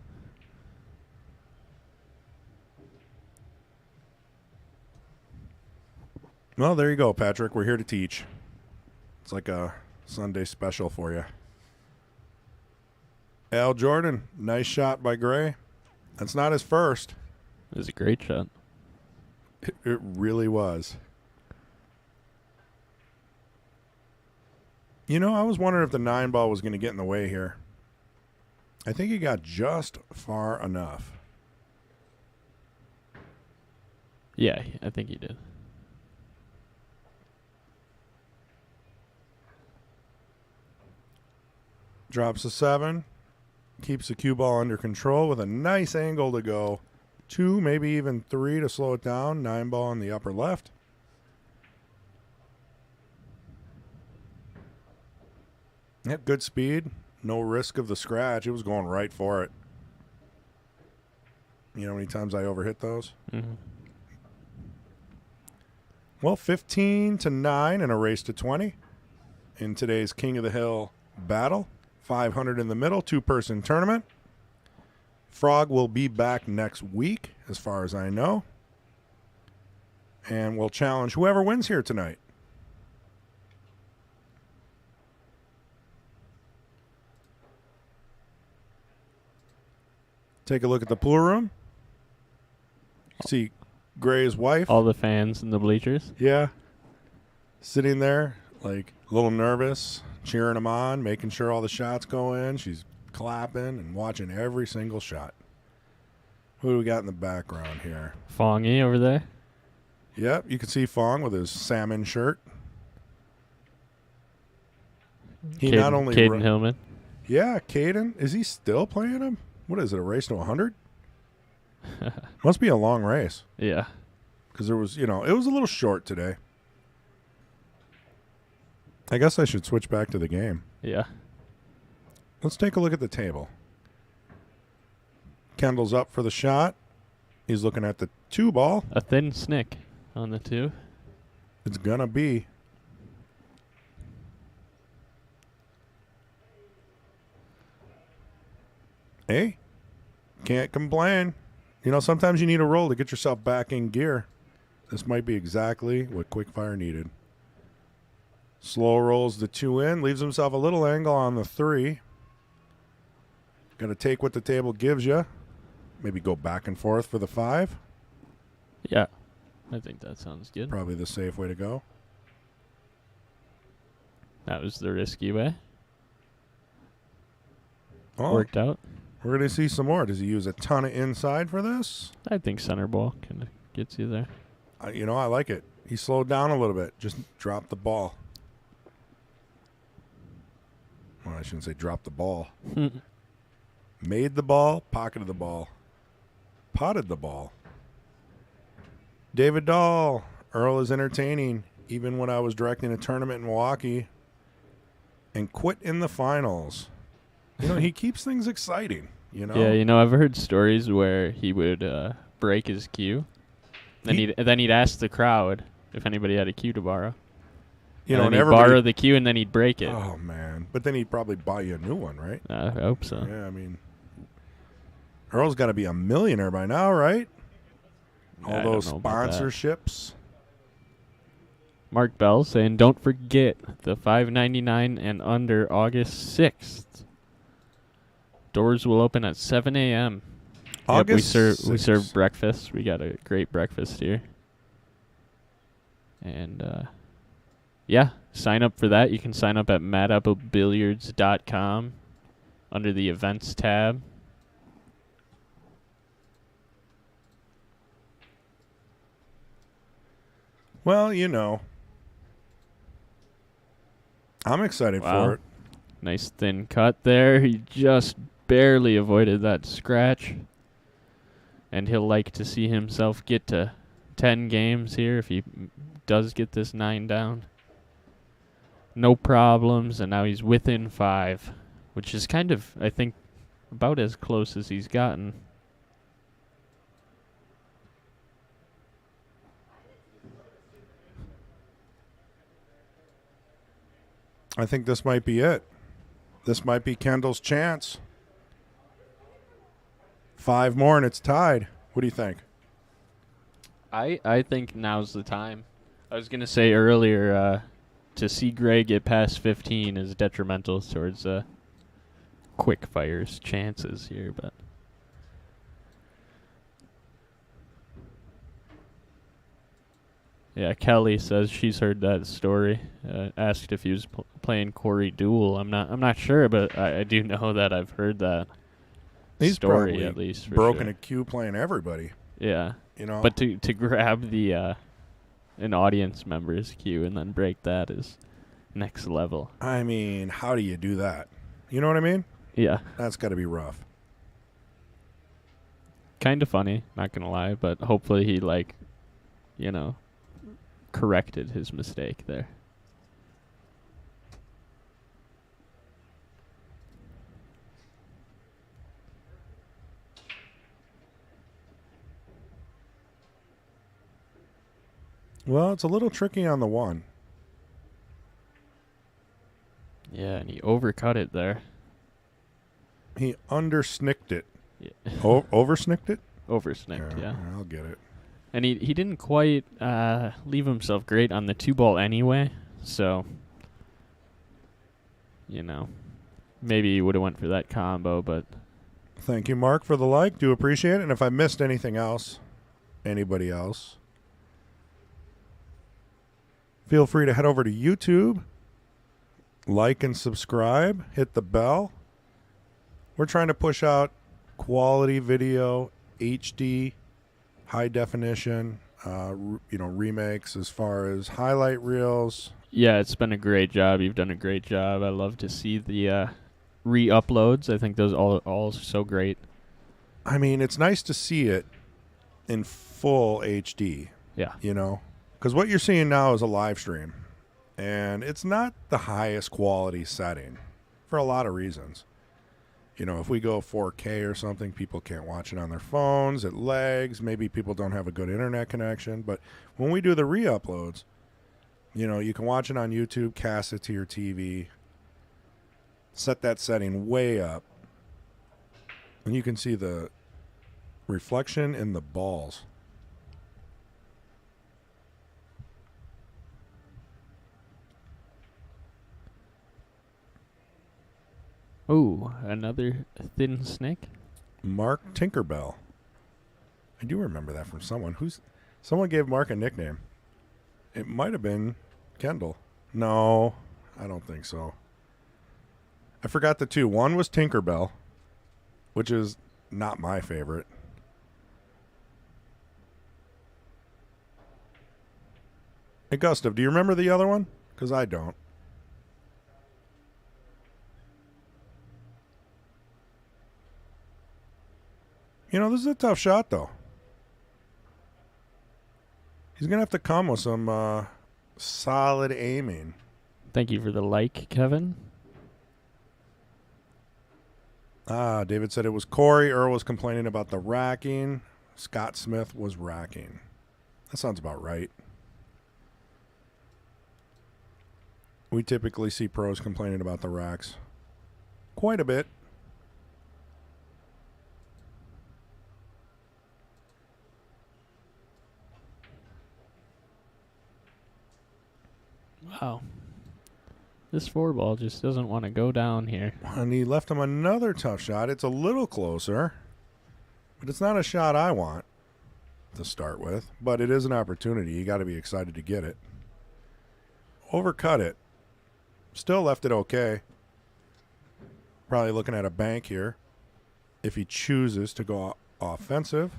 Well, there you go, Patrick. We're here to teach. It's like a Sunday special for you. Al Jordan, nice shot by Gray. That's not his first. It was a great shot. It really was. You know, I was wondering if the 9-ball was going to get in the way here. I think he got just far enough. Yeah, I think he did. Drops a 7. Keeps the cue ball under control with a nice angle to go 2, maybe even 3 to slow it down. 9-ball in the upper left. Yep, good speed. No risk of the scratch. It was going right for it. You know how many times I overhit those? Mm-hmm. Well, 15-9 in a race to 20 in today's King of the Hill battle. 500 in the middle, 2-person tournament. Frog will be back next week, as far as I know. And we'll challenge whoever wins here tonight. Take a look at the pool room. See Gray's wife. All the fans in the bleachers. Yeah. Sitting there, like a little nervous, cheering him on, making sure all the shots go in. She's clapping and watching every single shot. Who do we got in the background here? Fongy over there. Yep, you can see Fong with his salmon shirt. He not only Caden Hillman. Yeah, Caden. Is he still playing him? What is it, a race to 100? Must be a long race. Yeah. Because there was, it was a little short today. I guess I should switch back to the game. Yeah. Let's take a look at the table. Kendall's up for the shot. He's looking at the 2 ball. A thin snick on the 2. It's going to be. Hey, can't complain. Sometimes you need a roll to get yourself back in gear. This might be exactly what Quickfire needed. Slow rolls the 2 in, leaves himself a little angle on the 3. Got to take what the table gives you. Maybe go back and forth for the 5. Yeah, I think that sounds good. Probably the safe way to go. That was the risky way. Oh, Worked out. We're going to see some more. Does he use a ton of inside for this? I think center ball kind of gets you there. I like it. He slowed down a little bit. Just dropped the ball. Well, I shouldn't say drop the ball. Made the ball, pocketed the ball. Potted the ball. David Dahl. Earl is entertaining, even when I was directing a tournament in Milwaukee. And quit in the finals. He keeps things exciting, Yeah, I've heard stories where he would break his cue. Then he'd ask the crowd if anybody had a cue to borrow. And he'd borrow the cue and then he'd break it. Oh, man. But then he'd probably buy you a new one, right? I hope so. Yeah, Earl's got to be a millionaire by now, right? All those sponsorships. Mark Bell saying, don't forget the $5.99 and under August 6th. Doors will open at 7 a.m. August we serve breakfast. We got a great breakfast here. And, sign up for that. You can sign up at madapplebilliards.com under the events tab. Well, I'm excited for it. Nice thin cut there. He just barely avoided that scratch. And he'll like to see himself get to 10 games here if he does get this 9 down. No problems, and now he's within 5, which is kind of, I think, about as close as he's gotten. I think this might be it. This might be Kendall's chance. 5 more and it's tied. What do you think? I think now's the time. I was going to say earlier, to see Gray get past 15 is detrimental towards Quickfire's chances here, but yeah, Kelly says she's heard that story. Asked if he was playing Corey Duel. I'm not sure, but I do know that I've heard that story at least. For broken sure. a cue playing everybody. Yeah, But to grab the an audience member's cue and then break that is next level. I mean, how do you do that? You know what I mean? Yeah, that's got to be rough. Kind of funny, not gonna lie, but hopefully he corrected his mistake there. Well, it's a little tricky on the 1. Yeah, and he overcut it there. He undersnicked it. Yeah. Oversnicked it? Oversnicked, yeah. I'll get it. And he didn't quite leave himself great on the 2-ball anyway, so, maybe he would have went for that combo, but... Thank you, Mark, for the like. Do appreciate it. And if I missed anything else, anybody else, feel free to head over to YouTube, like and subscribe, hit the bell. We're trying to push out quality video HD, high definition, remakes as far as highlight reels. Yeah, it's been a great job. You've done a great job. I love to see the re-uploads. I think those all so great. I mean, it's nice to see it in full HD, Yeah. because what you're seeing now is a live stream, and it's not the highest quality setting for a lot of reasons. If we go 4K or something, people can't watch it on their phones. It lags. Maybe people don't have a good internet connection. But when we do the re-uploads, you can watch it on YouTube, cast it to your TV, set that setting way up, and you can see the reflection in the balls. Ooh, another thin snake. Mark Tinkerbell. I do remember that from someone. Someone gave Mark a nickname. It might have been Kendal. No, I don't think so. I forgot the two. One was Tinkerbell, which is not my favorite. Hey, Gustav, do you remember the other one? Because I don't. This is a tough shot, though. He's going to have to come with some solid aiming. Thank you for the like, Kevin. David said it was Corey. Earl was complaining about the racking. Scott Smith was racking. That sounds about right. We typically see pros complaining about the racks quite a bit. Wow. This 4-ball just doesn't want to go down here. And he left him another tough shot. It's a little closer, but it's not a shot I want to start with. But it is an opportunity. You got to be excited to get it. Overcut it. Still left it okay. Probably looking at a bank here if he chooses to go offensive.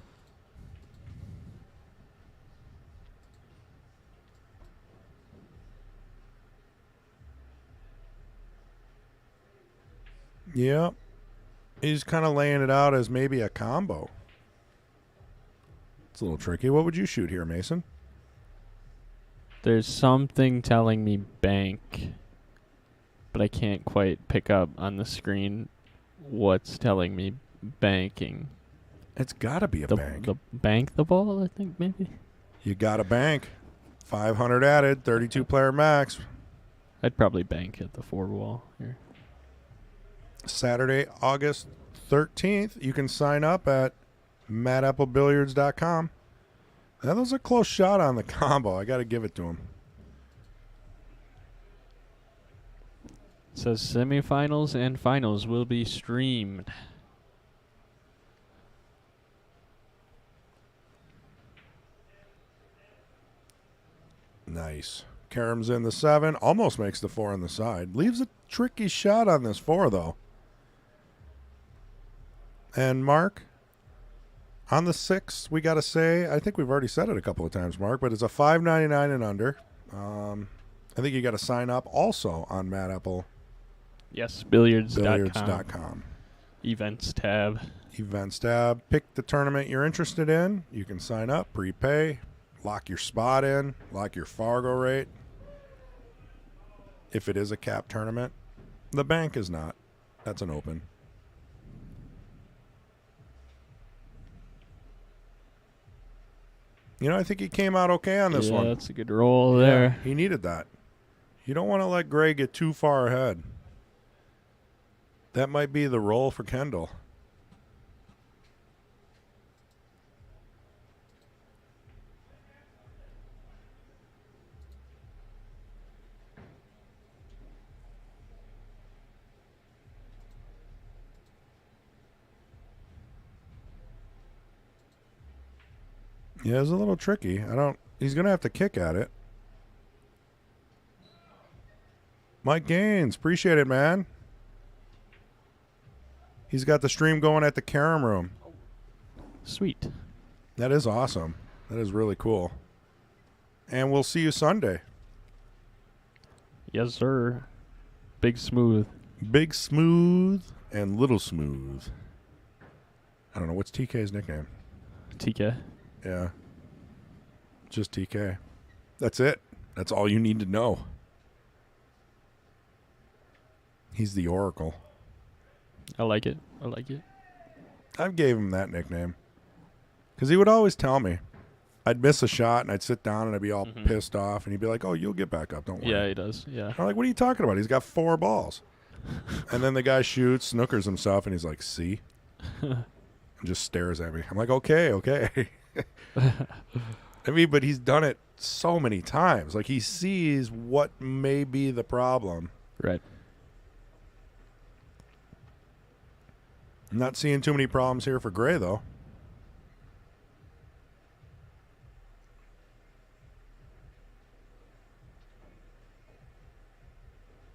Yep. He's kind of laying it out as maybe a combo. It's a little tricky. What would you shoot here, Mason? There's something telling me bank, but I can't quite pick up on the screen what's telling me banking. It's got to be a bank. The bank the ball, I think, maybe? You got a bank. 500 added, 32 player max. I'd probably bank at the 4-ball here. Saturday, August 13th. You can sign up at maddapplebilliards.com. That was a close shot on the combo. I got to give it to him. It says semifinals and finals will be streamed. Nice. Karam's in the 7. Almost makes the 4 on the side. Leaves a tricky shot on this 4, though. And Mark, on the 6, we got to say, I think we've already said it a couple of times, Mark, but it's a $5.99 and under. I think you got to sign up also on Mad Apple. Yes, billiards.com. Billiards.com. Events tab. Events tab. Pick the tournament you're interested in. You can sign up, prepay, lock your spot in, lock your Fargo rate. If it is a cap tournament. The bank is not. That's an open. I think he came out okay on this one. Yeah, that's a good roll there. He needed that. You don't want to let Gray get too far ahead. That might be the roll for Kendal. Yeah, it's a little tricky. He's going to have to kick at it. Mike Gaines, appreciate it, man. He's got the stream going at the Karam room. Sweet. That is awesome. That is really cool. And we'll see you Sunday. Yes, sir. Big Smooth. Big Smooth and Little Smooth. I don't know. What's TK's nickname? TK. Yeah. Just TK. That's it. That's all you need to know. He's the Oracle. I like it. I like it. I gave him that nickname because he would always tell me. I'd miss a shot and I'd sit down and I'd be all pissed off and he'd be like, "Oh, you'll get back up. Don't worry." Yeah, he does. Yeah. I'm like, "What are you talking about? He's got 4 balls." And then the guy shoots, snookers himself, and he's like, "See?" And just stares at me. I'm like, okay. I mean, but he's done it so many times. Like, he sees what may be the problem. Right. I'm not seeing too many problems here for Gray, though.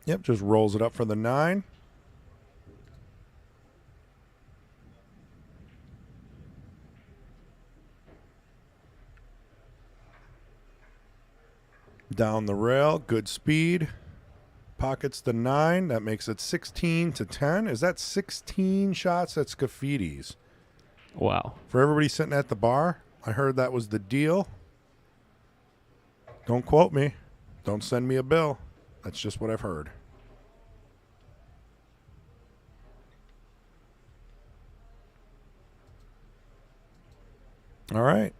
Yep, just rolls it up for the 9. Down the rail, good speed. Pockets the 9. That makes it 16 to 10. Is that 16 shots at Scaffidi's? Wow. For everybody sitting at the bar, I heard that was the deal. Don't quote me. Don't send me a bill. That's just what I've heard. All right.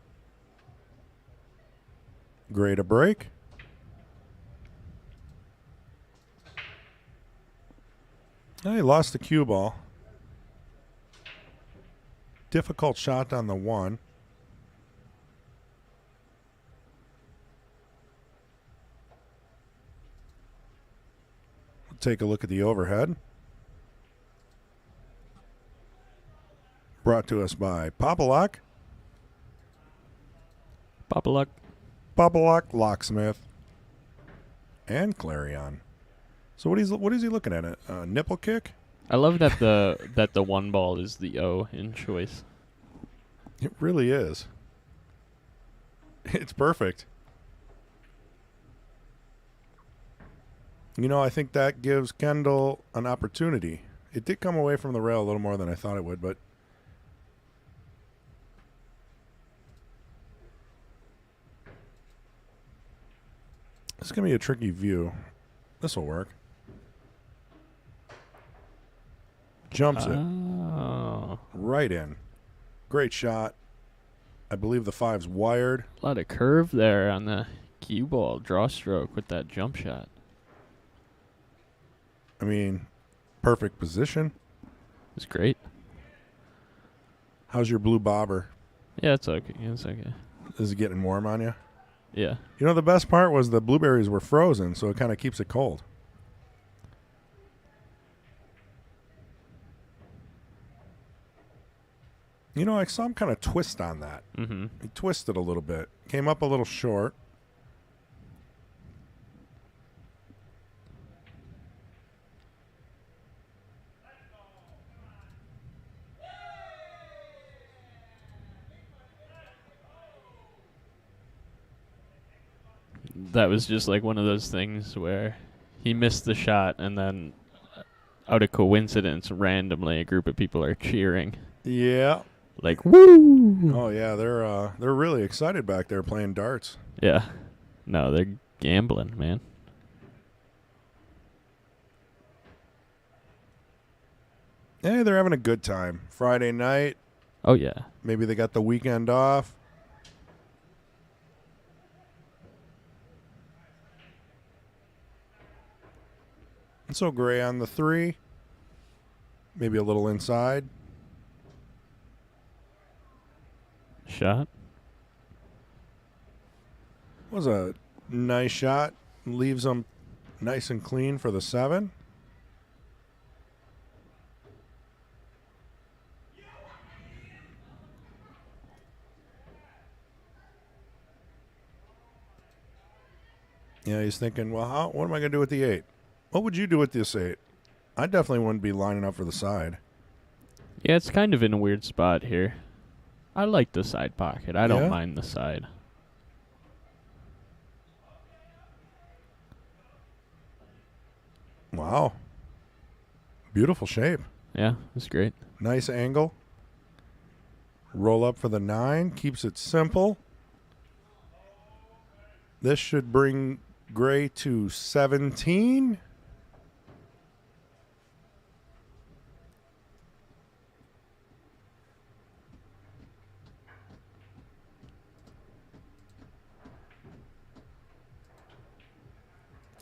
Gray to break. Oh, he lost the cue ball. Difficult shot on the 1. We'll take a look at the overhead. Brought to us by Popalock. Papa Popalock Locksmith. And Clarion. So what is he looking at? A nipple kick? I love that the 1 ball is the O in choice. It really is. It's perfect. You know, I think that gives Kendal an opportunity. It did come away from the rail a little more than I thought it would, but it's going to be a tricky view. This will work. Jumps it right in. Great shot. I believe the 5's wired. A lot of curve there on the cue ball draw stroke with that jump shot. I mean, perfect position. It's great. How's your blue bobber? Yeah, it's okay. It's okay. Is it getting warm on you? Yeah. You know, the best part was the blueberries were frozen, so it kind of keeps it cold. You know, I saw him kind of twist on that. Mm-hmm. He twisted a little bit. Came up a little short. That was just like one of those things where he missed the shot and then out of coincidence, randomly a group of people are cheering. Yeah. Like, woo! Oh, yeah, they're really excited back there playing darts. Yeah. No, they're gambling, man. Hey, they're having a good time. Friday night. Oh, yeah. Maybe they got the weekend off. And so Gray on the 3. Maybe a little inside. Shot. Was a nice shot. Leaves them nice and clean for the 7. Yeah, he's thinking, well, what am I going to do with the 8? What would you do with this 8? I definitely wouldn't be lining up for the side. Yeah, it's kind of in a weird spot here. I like the side pocket. I Yeah? don't mind the side. Wow. Beautiful shape. Yeah, it's great. Nice angle. Roll up for the 9. Keeps it simple. This should bring gray to 17.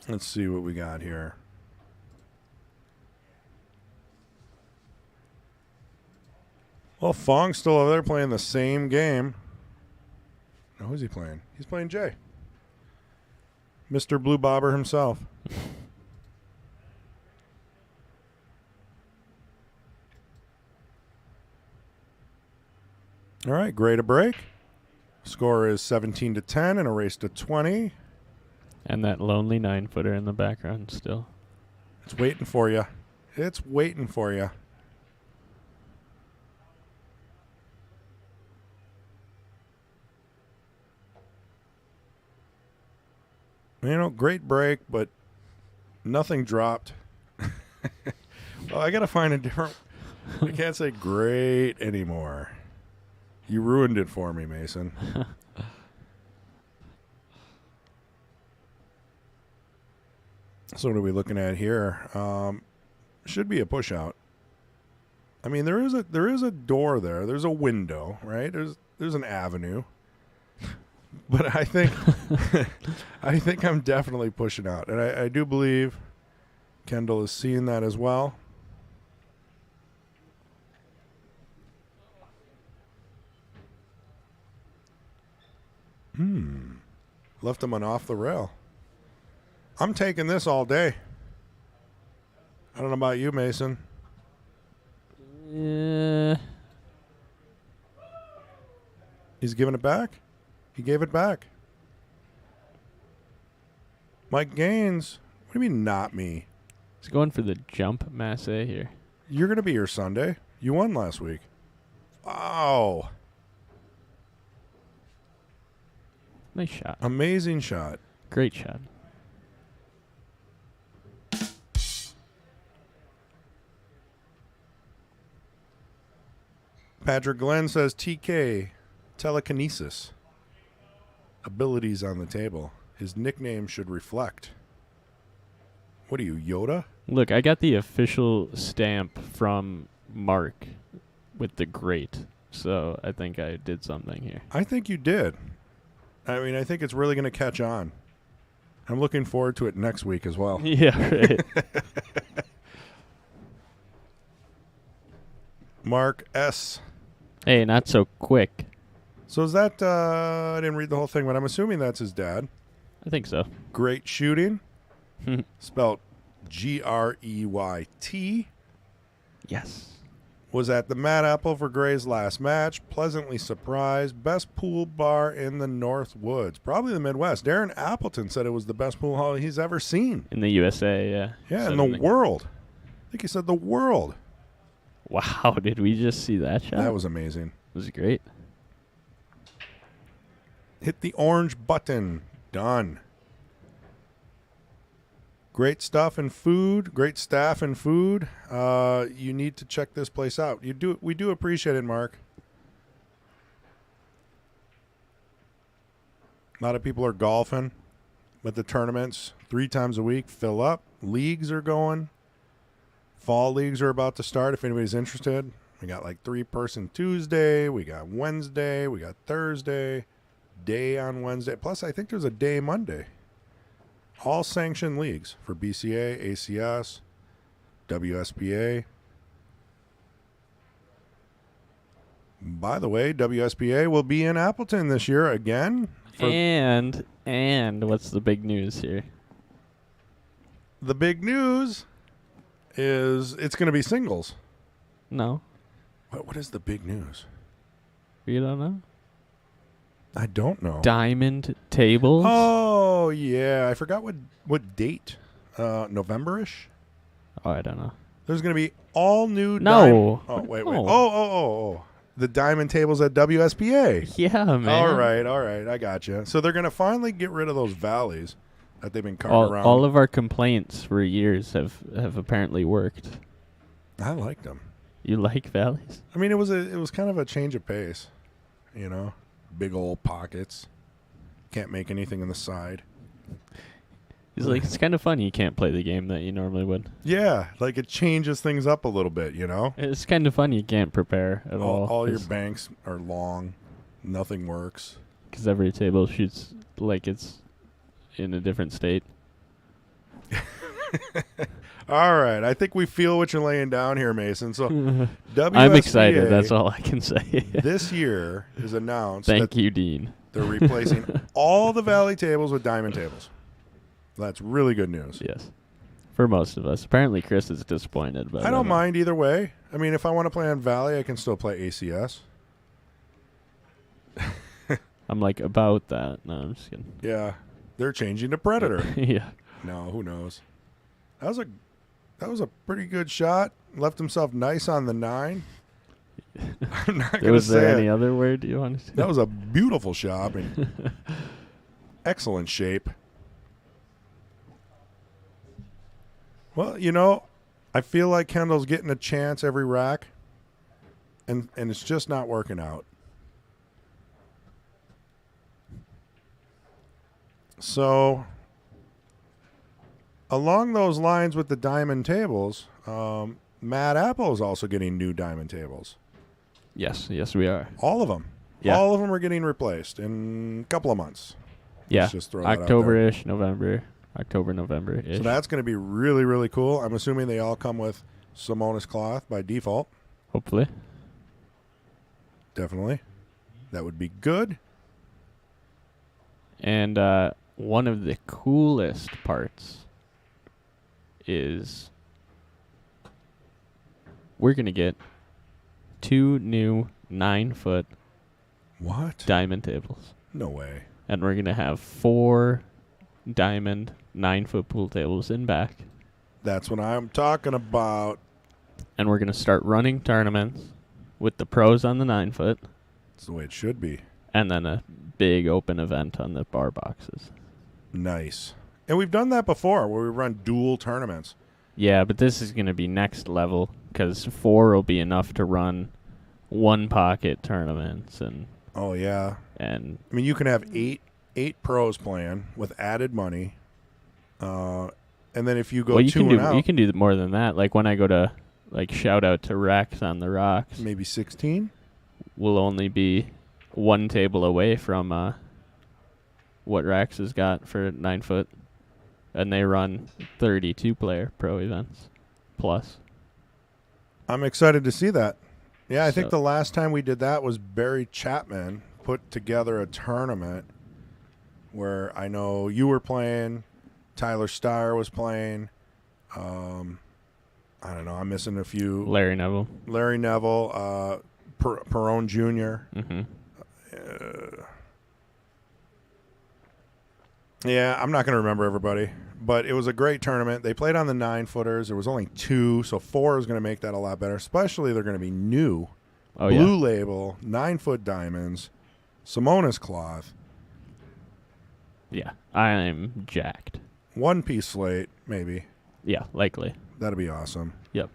Let's see what we got here. Well, Fong's still over there playing the same game. No, who's he playing? He's playing Jay. Mr. Blue Bobber himself. All right, gray to break. Score is 17-10 and a race to 20. And that lonely 9-footer in the background still. It's waiting for you. It's waiting for you. You know, great break, but nothing dropped. Well, I got to find a different... I can't say great anymore. You ruined it for me, Mason. So what are we looking at here? Should be a push out. I mean, there is a door there. There's a window, right? There's an avenue. But I think I'm definitely pushing out. And I do believe Kendal is seeing that as well. Left him on off the rail. I'm taking this all day. I don't know about you, Mason. Yeah. He's giving it back. He gave it back. Mike Gaines. What do you mean not me? He's going for the jump masse here. You're going to be here Sunday. You won last week. Wow. Nice shot. Amazing shot. Great shot. Patrick Glenn says TK, telekinesis. Abilities on the table. His nickname should reflect. What are you, Yoda? Look, I got the official stamp from Mark with the great. So I think I did something here. I think you did. I mean, I think it's really going to catch on. I'm looking forward to it next week as well. Yeah, right. Mark S. Hey, not so quick. So is that, I didn't read the whole thing, but I'm assuming that's his dad. I think so. Great shooting. Spelled Greyt. Yes. Was at the Mad Apple for Gray's last match. Pleasantly surprised. Best pool bar in the North Woods. Probably the Midwest. Darren Appleton said it was the best pool hall he's ever seen. In the USA, yeah. Yeah, Said in the world. I think he said the world. Wow, did we just see that shot? That was amazing. It was great. Hit the orange button. Done. Great stuff and food. Great staff and food. You need to check this place out. We do appreciate it, Mark. A lot of people are golfing, but the tournaments 3 times a week fill up. Leagues are going. Fall leagues are about to start if anybody's interested. We got like 3-person Tuesday. We got Wednesday. We got Thursday. Day on Wednesday. Plus, I think there's a day Monday. All sanctioned leagues for BCA, ACS, WSPA. By the way, WSPA will be in Appleton this year again. And what's the big news here? The big news is it's going to be singles. No. What is the big news? You don't know? I don't know. Diamond tables? Oh, yeah. I forgot what date. November-ish? Oh, I don't know. There's going to be all new... No. Oh, wait. No. Oh. the diamond tables at WSPA. Yeah, man. All right. I got you. So they're going to finally get rid of those valleys that they've been carting around. All of our complaints for years have apparently worked. I liked them. You like valleys? I mean, it was kind of a change of pace, you know, big old pockets. Can't make anything on the side. It's like it's kind of funny you can't play the game that you normally would. Yeah, like it changes things up a little bit, you know. It's kind of funny you can't prepare at all. All your banks are long, nothing works. Because every table shoots like it's in a different state. All right, I think we feel what you're laying down here, Mason. So, WSBA, I'm excited. That's all I can say. This year is announced. Thank you, Dean. They're replacing all the Valley tables with diamond tables. That's really good news. Yes, for most of us. Apparently, Chris is disappointed, but I don't mind either way. I mean, if I want to play on Valley, I can still play ACS. I'm like about that. No, I'm just kidding. Yeah, they're changing to Predator. Yeah. No, who knows? That was a pretty good shot. Left himself nice on the 9. I'm not going to say Was there any other word you wanted to? That was a beautiful shot. I mean, excellent shape. Well, you know, I feel like Kendall's getting a chance every rack, and it's just not working out. So, along those lines with the diamond tables, Mad Apple is also getting new diamond tables. Yes, we are. All of them. Yeah. All of them are getting replaced in a couple of months. Yeah, Let's just throw that out October-ish, November-ish. So that's going to be really, really cool. I'm assuming they all come with Simonis cloth by default. Hopefully. Definitely. That would be good. And one of the coolest parts is we're going to get 2 new 9-foot What? diamond tables. No way. And we're going to have 4 diamond 9-foot pool tables in back. That's what I'm talking about. And we're going to start running tournaments with the pros on the 9-foot. That's the way it should be. And then a big open event on the bar boxes. Nice. And we've done that before where we run dual tournaments. Yeah, but this is going to be next level because 4 will be enough to run 1 pocket tournaments. Oh, yeah. And I mean, you can have eight pros playing with added money. And then if you go well, you 2 can and do out, you can do more than that. Like when I go to shout out to Rex on the Rocks, maybe 16. we'll only be 1 table away from what Rex has got for 9-foot, and they run 32-player pro events plus. I'm excited to see that. Yeah, I think So- the last time we did that was Barry Chapman put together a tournament where I know you were playing, Tyler Steyer was playing. I don't know. I'm missing a few. Larry Neville. Larry Neville, Perone Jr. Mm-hmm. Yeah, I'm not going to remember everybody, but it was a great tournament. They played on the 9-footers. There was only 2, so 4 is going to make that a lot better. Especially they're going to be new, blue label, 9-foot diamonds, Simonis cloth, Yeah, I'm jacked. 1-piece slate, maybe. Yeah, likely. That'd be awesome. Yep.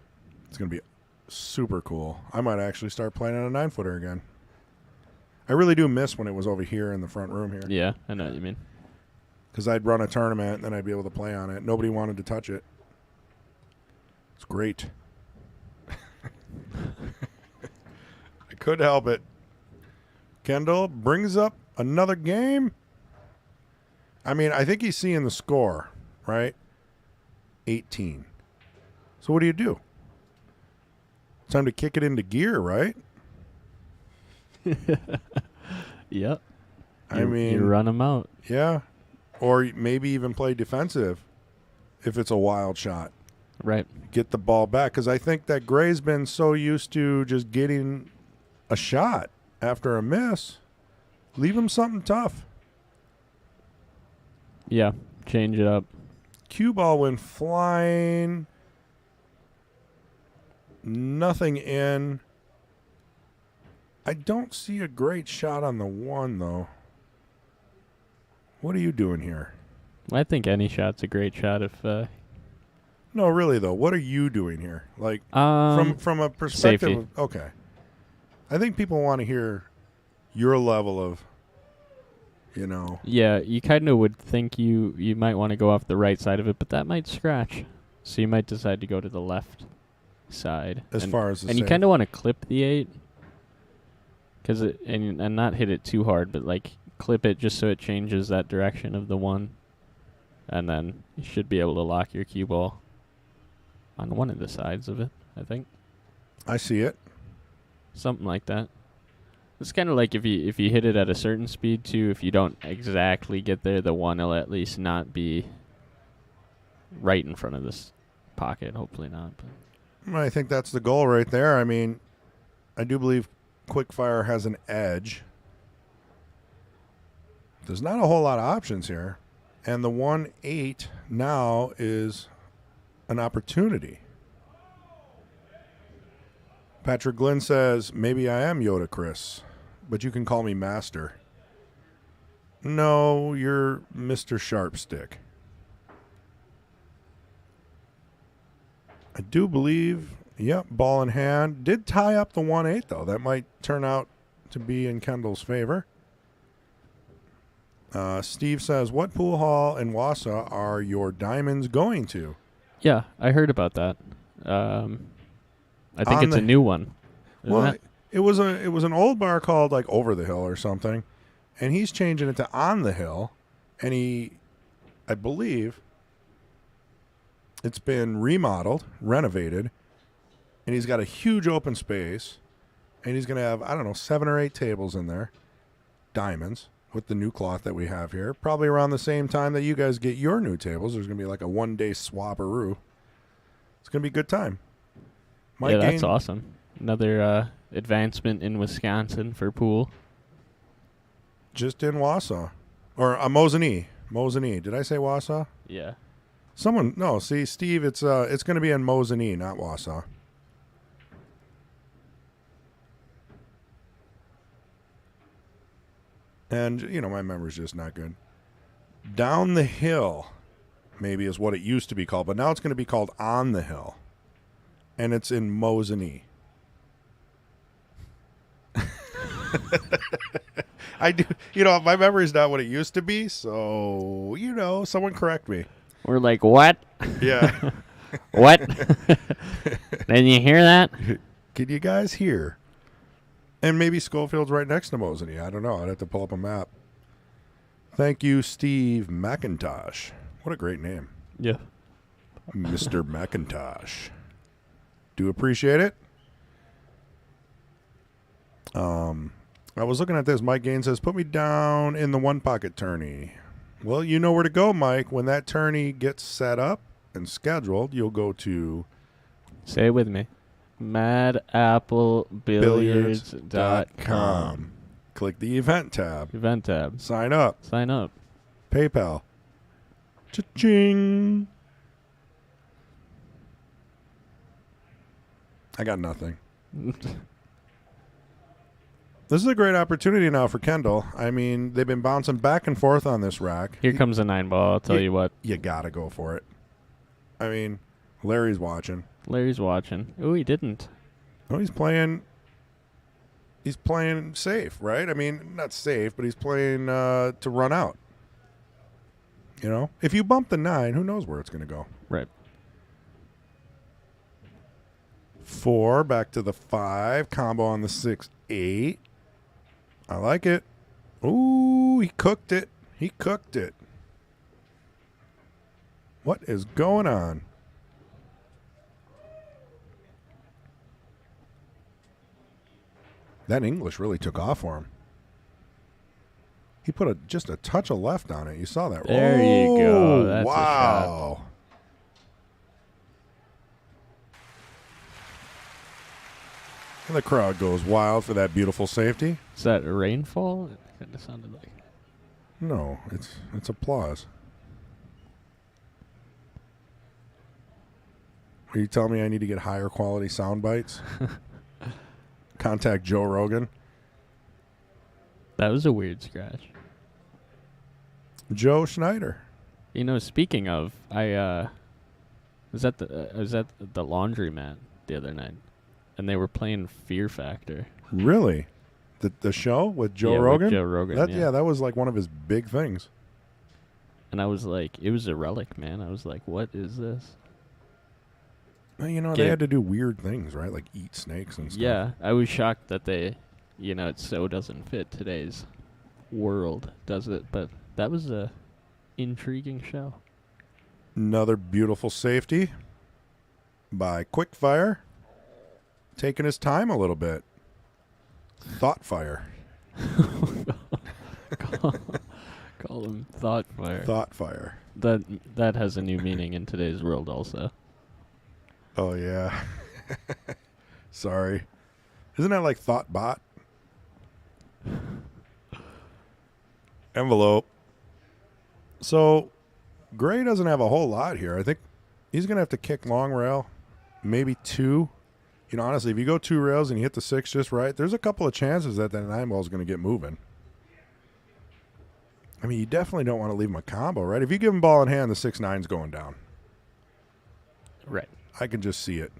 It's going to be super cool. I might actually start playing on a 9-footer again. I really do miss when it was over here in the front room here. Yeah, I know what you mean. Because I'd run a tournament and then I'd be able to play on it. Nobody wanted to touch it. It's great. I couldn't help it. Kendall brings up another game. I mean, I think he's seeing the score, right? 18. So what do you do? It's time to kick it into gear, right? Yep. I mean, you run them out. yeah. Or maybe even play defensive if it's a wild shot. Right. Get the ball back. Because I think that Gray's been so used to just getting a shot after a miss. Leave him something tough. Yeah, change it up. Cue ball went flying. Nothing in. I don't see a great shot on the 1, though. What are you doing here? I think any shot's a great shot if No, really, though. What are you doing here? Like, from from a perspective safety. of, okay. I think people want to hear your level of, you know. Yeah, you kind of would think you might want to go off the right side of it, but that might scratch. So you might decide to go to the left side. As far as the and you safe. kind of want to clip the 8, and not hit it too hard, but like clip it just so it changes that direction of the 1, and then you should be able to lock your cue ball on one of the sides of it. I think I see it. something like that. It's kind of like if you hit it at a certain speed too. If you don't exactly get there, the 1 will at least not be right in front of this pocket. Hopefully not. But I think that's the goal right there. I mean, I do believe Quickfire has an edge. There's not a whole lot of options here. And the 1-8 now is an opportunity. Patrick Glenn says, maybe I am Yoda Chris, but you can call me Master. No, you're Mr. Sharpstick. I do believe, yep, ball in hand. Did tie up the 1-8, though. That might turn out to be in Kendall's favor. Steve says, what pool hall in Wausau are your diamonds going to? yeah, I heard about that. I think On it's the- a new one. Isn't Well, it? it was an old bar called like Over the Hill or something, and he's changing it to On the Hill, and I believe, it's been remodeled, renovated, and he's got a huge open space, and he's going to have, I don't know, 7 or 8 tables in there, diamonds, with the new cloth that we have here. Probably around the same time that you guys get your new tables. There's going to be like a 1-day swap-a-roo. It's going to be a good time. Yeah, that's awesome. Another advancement in Wisconsin for pool. Just in Wausau. Or Mosinee. Mosinee. Did I say Wausau? Yeah. No, see, Steve, it's going to be in Mosinee, not Wausau. And, you know, my memory's just not good. Down the Hill, maybe, is what it used to be called, but now it's going to be called On the Hill. And it's in Mosinee. I do, you know, my memory's not what it used to be, so, you know, someone correct me. We're like, what? Yeah. What? Didn't you hear that? Can you guys hear? And maybe Schofield's right next to Mosinee. I don't know. I'd have to pull up a map. Thank you, Steve McIntosh. What a great name. Yeah. Mr. McIntosh. Do appreciate it. I was looking at this. Mike Gaines says, put me down in the 1-pocket tourney. Well, you know where to go, Mike. When that tourney gets set up and scheduled, you'll go to Say it with me. MadAppleBilliards.com. Click the event tab. Event tab. Sign up. Sign up. PayPal. Cha-ching. I got nothing. This is a great opportunity now for Kendall. I mean, they've been bouncing back and forth on this rack. Here comes a 9-ball, I'll tell you what. You got to go for it. I mean, Larry's watching. Larry's watching. Oh, he didn't. Oh, he's playing safe, right? I mean, not safe, but he's playing to run out. You know? If you bump the 9, who knows where it's going to go. Right. 4, back to the 5. Combo on the 6-8. I like it. Ooh, he cooked it. He cooked it. What is going on? That English really took off for him. He put just a touch of left on it. You saw that. There you go. That's a shot. wow. And the crowd goes wild for that beautiful safety. Is that a rainfall? It kind of sounded like. No, it's applause. Are you telling me I need to get higher quality sound bites? Contact Joe Rogan. That was a weird scratch. Joe Schneider. You know, speaking of, I was at the laundromat the other night, and they were playing Fear Factor. Really? The show with Joe Yeah, Rogan? with Joe Rogan, That, yeah. that was like one of his big things. And I was like, it was a relic, man. I was like, what is this? Well, you know, they had to do weird things, right? Like eat snakes and stuff. Yeah, I was shocked that they, you know, it so doesn't fit today's world, does it? But that was a intriguing show. Another beautiful safety by Quickfire. Taking his time a little bit. Thought fire. Call him Thought Fire. Thought fire. That has a new meaning in today's world also. Oh, yeah. Sorry. Isn't that like Thought Bot? Envelope. So, Gray doesn't have a whole lot here. I think he's going to have to kick long rail, maybe 2. You know, honestly, if you go 2 rails and you hit the 6 just right, there's a couple of chances that 9 ball is going to get moving. I mean, you definitely don't want to leave him a combo, right? If you give him ball in hand, the 6-9's going down. Right. I can just see it.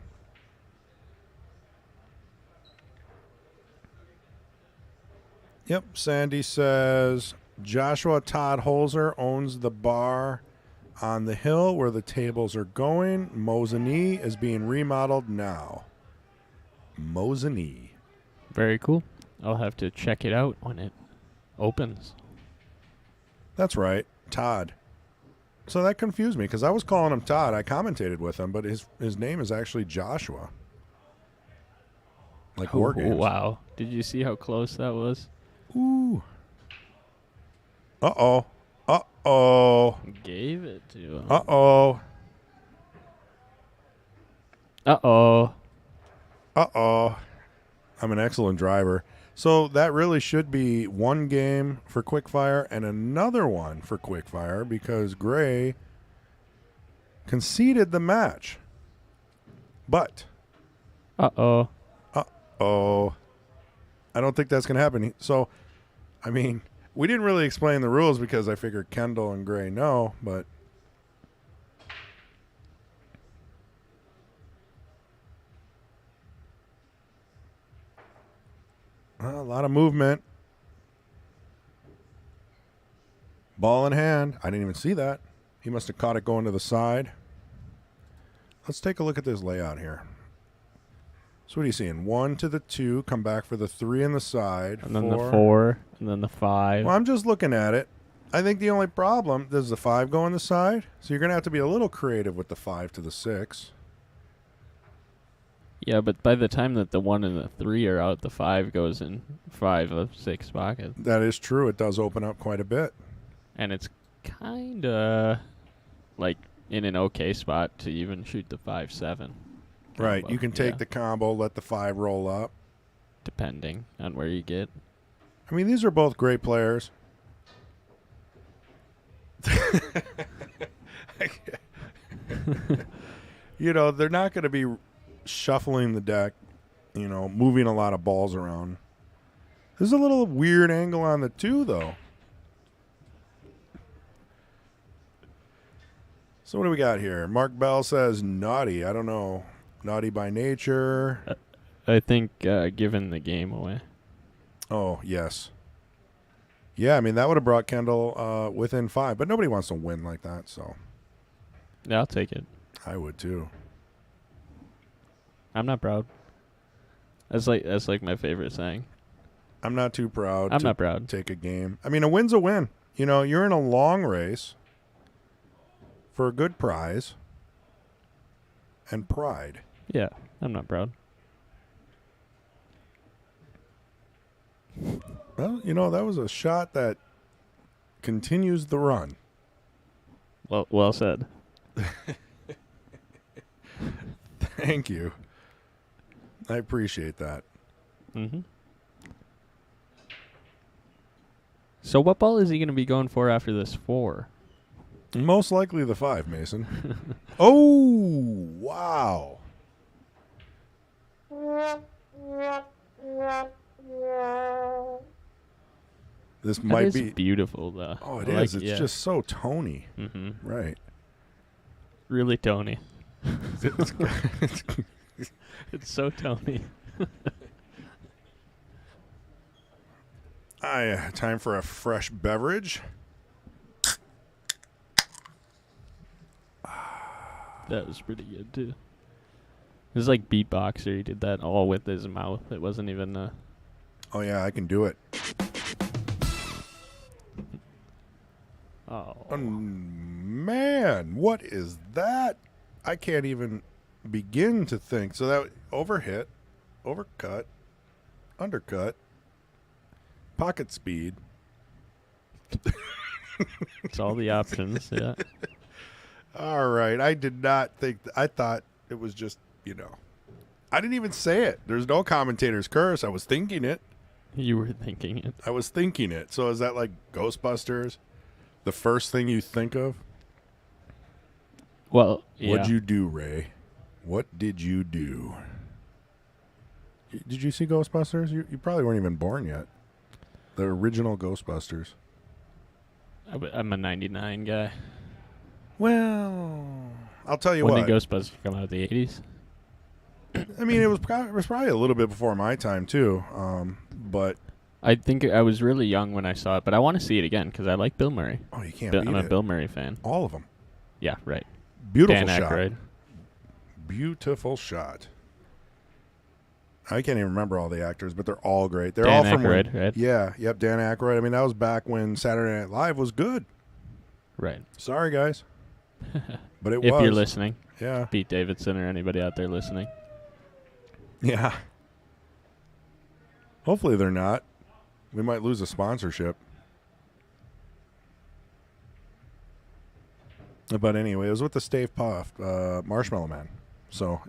Yep, Sandy says Joshua Todd Holzer owns the bar on the hill where the tables are going. Mosinee is being remodeled now. Mosinee. Very cool. I'll have to check it out when it opens. That's right, Todd. So that confused me because I was calling him Todd. I commentated with him, but his name is actually Joshua. Like War Games. Wow. Did you see how close that was? Ooh. Uh-oh. Uh-oh. Gave it to him. Uh-oh. Uh-oh. Uh-oh. I'm an excellent driver. So that really should be one game for Quickfire and another one for Quickfire because Gray conceded the match. But. Uh-oh. Uh-oh. I don't think that's going to happen. So, I mean, we didn't really explain the rules because I figured Kendal and Gray know, but. A lot of movement. Ball in hand. I didn't even see that. He must have caught it going to the side. Let's take a look at this layout here. So what are you seeing? 1 to the 2, come back for the 3 in the side. And then the 4, and then the 5. Well, I'm just looking at it. I think the only problem, does the 5 go on the side? So you're going to have to be a little creative with the 5 to the 6. Yeah, but by the time that the 1 and the 3 are out, the 5 goes in 5 of 6 pockets. That is true. It does open up quite a bit. And it's kind of like in an okay spot to even shoot the 5-7. Right. combo. You can take Yeah. the combo, let the 5 roll up. Depending on where you get. I mean, these are both great players. You know, they're not going to be shuffling the deck, you know, moving a lot of balls around. There's a little weird angle on the 2, though. So what do we got here? Mark Bell says naughty. I don't know. Naughty by nature. I think giving the game away. Oh, yes. Yeah, I mean, that would have brought Kendal within 5, but nobody wants to win like that, so Yeah, I'll take it. I would too. I'm not proud. That's like my favorite saying. I'm not too proud I'm to not proud. take a game. I mean, a win's a win. You know, you're in a long race for a good prize and pride. Yeah, I'm not proud. Well, you know, that was a shot that continues the run. Well said. Thank you. I appreciate that. Mm-hmm. So what ball is he going to be going for after this 4? Most likely the 5, Mason. Oh, wow. This That might is be beautiful, though. Oh, it I is. like- It's yeah. just so Tony. Mm-hmm. Right. Really Tony. It's, it's, It's so Tony. time for a fresh beverage. That was pretty good, too. It was like beatboxer. He did that all with his mouth. It wasn't even... Oh, yeah, I can do it. Oh. Man, what is that? I can't even begin to think. So that overhit, overcut, undercut, pocket speed. It's all the options, yeah. All right. I did not think. I thought it was just, I didn't even say it. There's no commentator's curse. I was thinking it. You were thinking it. I was thinking it. So is that like Ghostbusters? The first thing you think of? Well, yeah. What'd you do, Ray? What did you do? Did you see Ghostbusters? You probably weren't even born yet. The original Ghostbusters. I'm a 99 guy. Well, I'll tell you When what. did Ghostbusters come out? The 80s? I mean, it was probably a little bit before my time, too. But... I think I was really young when I saw it, but I want to see it again because I like Bill Murray. Oh, you can't I'm beat a it. Bill Murray fan. All of them. Yeah, right. Beautiful Dan shot. Aykroyd. Beautiful shot. I can't even remember all the actors, but they're all great. They're Dan all from Aykroyd, right? Yeah, yep, Dan Aykroyd. I mean, that was back when Saturday Night Live was good. Right. Sorry, guys. But it If was. you're listening, Yeah. Pete Davidson or anybody out there listening. Yeah. Hopefully they're not. We might lose a sponsorship. But anyway, it was with the Stave Puft, Marshmallow Man. So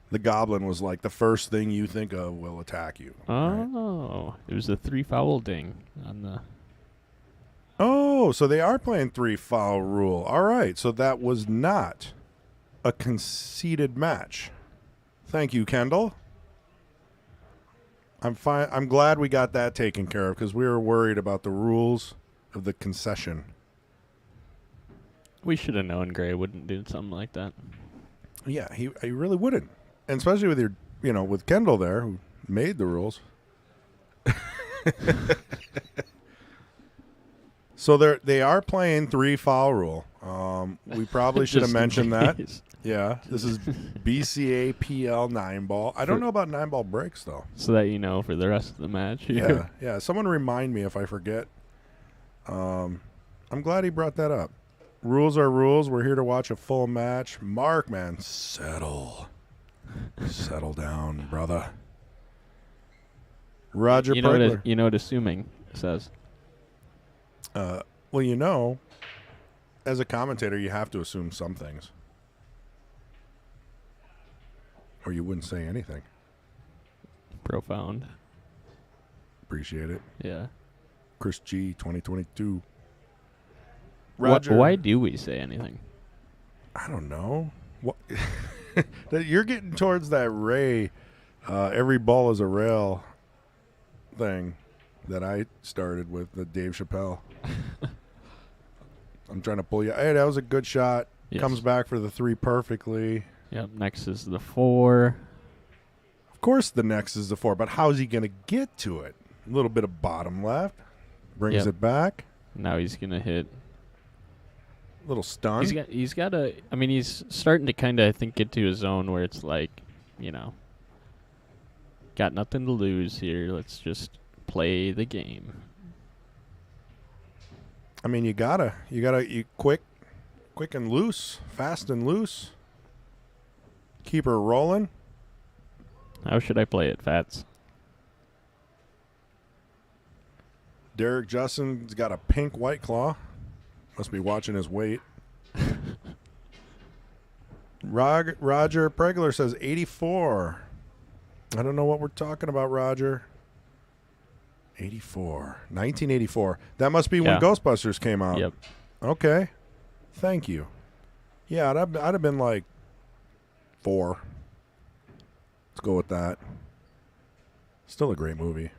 the goblin was like the first thing you think of will attack you. right? Oh, it was a 3-foul ding on the... Oh, so they are playing 3-foul rule. All right, so that was not a conceded match. Thank you, Kendal. I'm fine. I'm glad we got that taken care of because we were worried about the rules of the concession. We should have known Gray wouldn't do something like that. Yeah, he really wouldn't, and especially with your, with Kendal there who made the rules. So they are playing 3-foul rule. We probably should have Just in mentioned that. case. Yeah, this is BCA PL 9-ball. I don't know about 9-ball breaks though. So that you know for the rest of the match. Yeah. Someone remind me if I forget. I'm glad he brought that up. Rules are rules. We're here to watch a full match. Mark, man, settle down, brother. Roger you Pregler. know what assuming says. Well, as a commentator, you have to assume some things. Or you wouldn't say anything. Profound. Appreciate it. Yeah. Chris G, 2022. Why do we say anything? I don't know. What you're getting towards that Ray, every ball is a rail thing that I started with the Dave Chappelle. I'm trying to pull you. Hey, that was a good shot. Yes. Comes back for the 3 perfectly. Yep. Next is the 4. Of course, the next is the 4, but how's he going to get to it? A little bit of bottom left. Brings Yep. it back. Now he's gonna hit. Little stun. He's got a. I mean, he's starting to kind of, I think, get to a zone where it's like, got nothing to lose here. Let's just play the game. I mean, you quick and loose, fast and loose. Keep her rolling. How should I play it, Fats? Derek Justin's got a pink White Claw. Must be watching his weight. Roger Pregler says 84. I don't know what we're talking about, Roger. 1984. That must be when Yeah. Ghostbusters came out. Yep. Okay. Thank you. Yeah, I'd have been like 4. Let's go with that. Still a great movie.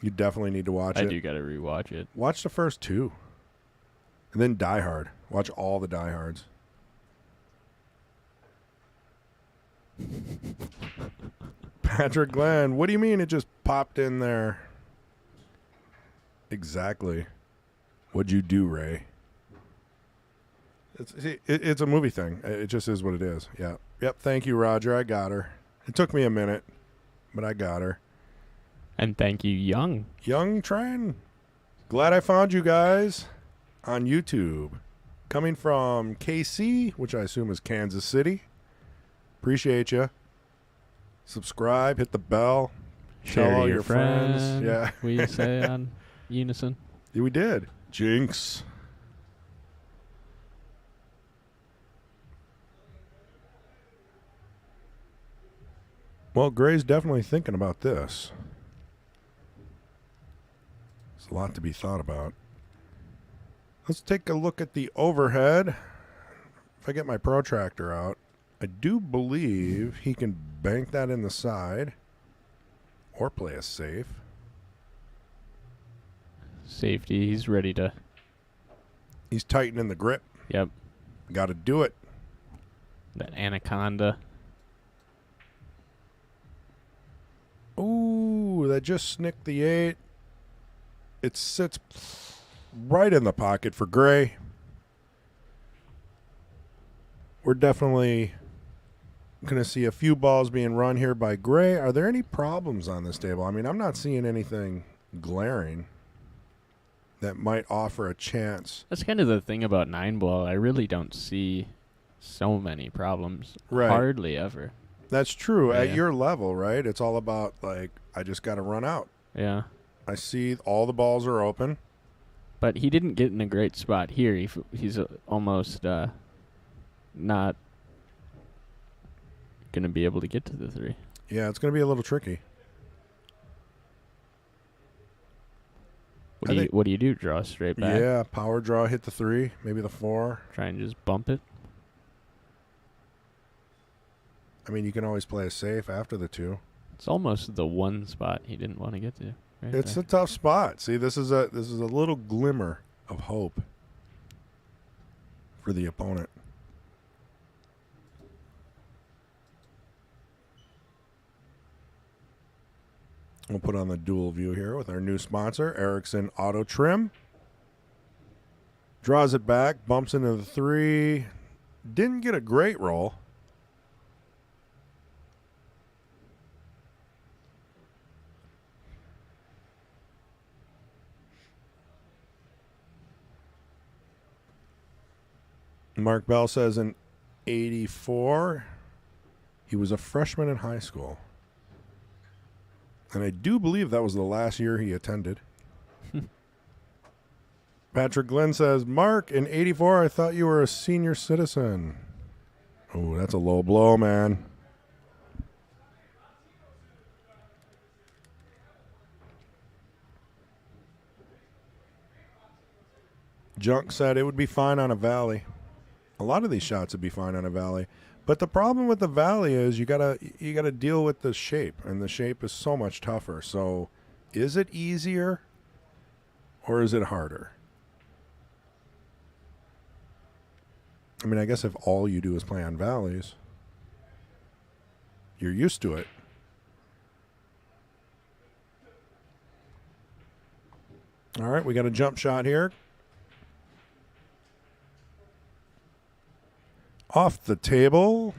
You definitely need to watch I it. do got to rewatch it. Watch the first two. And then Die Hard. Watch all the Die Hards. Patrick Glenn, what do you mean it just popped in there? Exactly. What'd you do, Ray? It's a movie thing. It just is what it is. Yeah. Yep. Thank you, Roger. I got her. It took me a minute, but I got her. And thank you, Young. Young Tran. Glad I found you guys on YouTube. Coming from KC, which I assume is Kansas City. Appreciate you. Subscribe, hit the bell. Share Tell to all your your friends. friend, Yeah. we say on unison. Yeah, we did. Jinx. Well, Gray's definitely thinking about this. There's a lot to be thought about. Let's take a look at the overhead. If I get my protractor out, I do believe he can bank that in the side or play a safe. Safety, he's ready to. He's tightening the grip. Yep. Got to do it. That anaconda. Ooh, that just snicked the 8. It sits right in the pocket for Gray. We're definitely going to see a few balls being run here by Gray. Are there any problems on this table? I mean, I'm not seeing anything glaring that might offer a chance. That's kind of the thing about 9-ball. I really don't see so many problems. Right. Hardly ever. That's true. Yeah. At your level, right? It's all about, like, I just got to run out. Yeah. I see all the balls are open. But he didn't get in a great spot here. He's almost not going to be able to get to the 3. Yeah, it's going to be a little tricky. What do you do? Draw straight back? Yeah, power draw, hit the 3, maybe the 4. Try and just bump it? I mean, you can always play a safe after the 2. It's almost the one spot he didn't want to get to. Right It's there. a tough spot. See, this is a little glimmer of hope for the opponent. We'll put on the dual view here with our new sponsor, Ericsson Auto Trim. Draws it back, bumps into the 3. Didn't get a great roll. Mark Bell says in 84, he was a freshman in high school. And I do believe that was the last year he attended. Patrick Glenn says, Mark, in 84, I thought you were a senior citizen. Oh, that's a low blow, man. Junk said it would be fine on a valley. A lot of these shots would be fine on a valley. But the problem with the valley is you gotta deal with the shape, and the shape is so much tougher. So is it easier or is it harder? I mean, I guess if all you do is play on valleys, you're used to it. All right, we got a jump shot here. Off the table.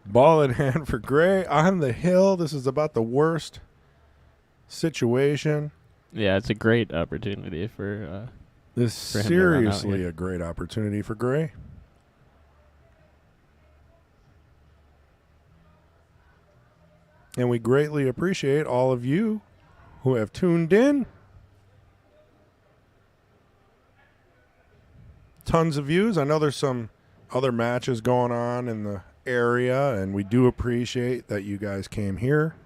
Ball in hand for Gray on the hill. This is about the worst situation. Yeah, it's a great opportunity for. This is him to run out seriously here. a great opportunity for Gray. And we greatly appreciate all of you who have tuned in. Tons of views. I know there's some other matches going on in the area, and we do appreciate that you guys came here.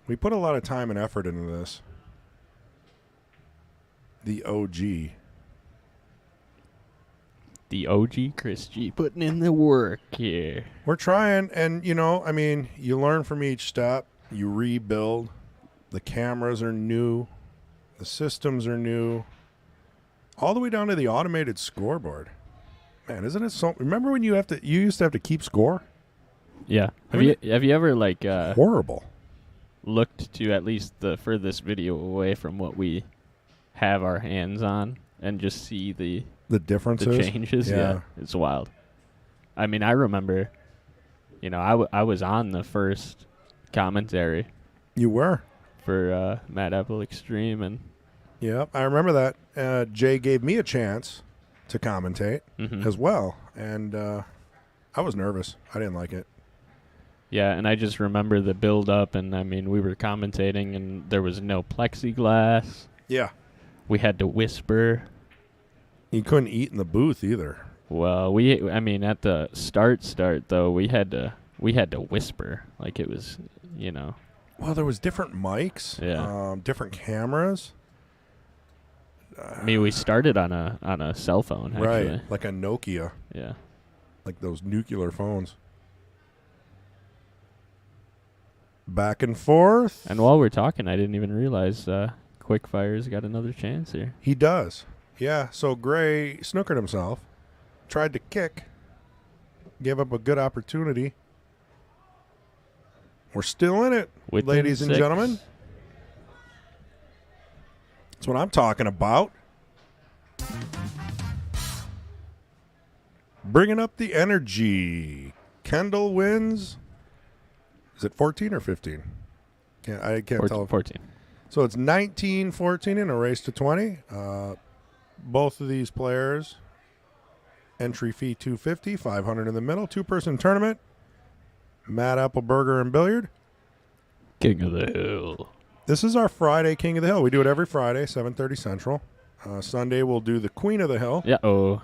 We put a lot of time and effort into this. The OG. The OG Chris G putting in the work here. We're trying, and you learn from each step. You rebuild. The cameras are new. The systems are new. All the way down to the automated scoreboard. Man, isn't it so? Remember when you used to have to keep score? Yeah. Have you ever Horrible. looked to at least the furthest video away from what we have our hands on and just see the differences, the changes? Yeah, it's wild. I mean, I remember, I was on the first commentary You were. for Mad Apple Xstream, and Yep, I remember that. Jay gave me a chance to commentate as well, and I was nervous. I didn't like it. yeah, and I just remember the build up, and I mean, we were commentating, and there was no plexiglass. Yeah. We had to whisper. You couldn't eat in the booth either. Well, at the start though, we had to whisper like it was, Well, there was different mics, different cameras. I mean, we started on a cell phone, actually. Right, like a Nokia, Yeah. like those nuclear phones. Back and forth. And while we're talking, I didn't even realize Quickfire's got another chance here. He does. Yeah, so Gray snookered himself, tried to kick, gave up a good opportunity. We're still in it, Within ladies and 6. gentlemen. That's what I'm talking about. Bringing up the energy. Kendal wins. Is it 14 or 15? I can't tell. 14. So it's 19-14 in a race to 20. Both of these players, entry fee $250, $500 in the middle, 2-person tournament. Mad Apple Burger and Billiard. King of the Hill. This is our Friday King of the Hill. We do it every Friday, 7:30 Central. Sunday we'll do the Queen of the Hill. Yeah. Oh,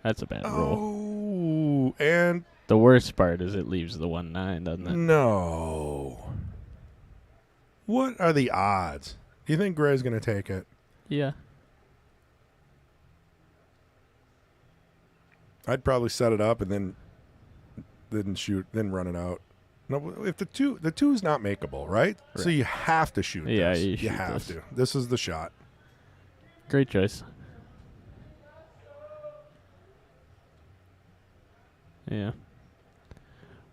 that's a bad roll. Oh, and The worst part is it leaves the 1-9, doesn't it? no. What are the odds? Do you think Gray's going to take it? Yeah. I'd probably set it up and then run it out. No, if the two's not makeable, right? So you have to shoot. Yeah, this. you have this. to. This is the shot. Great choice. Yeah.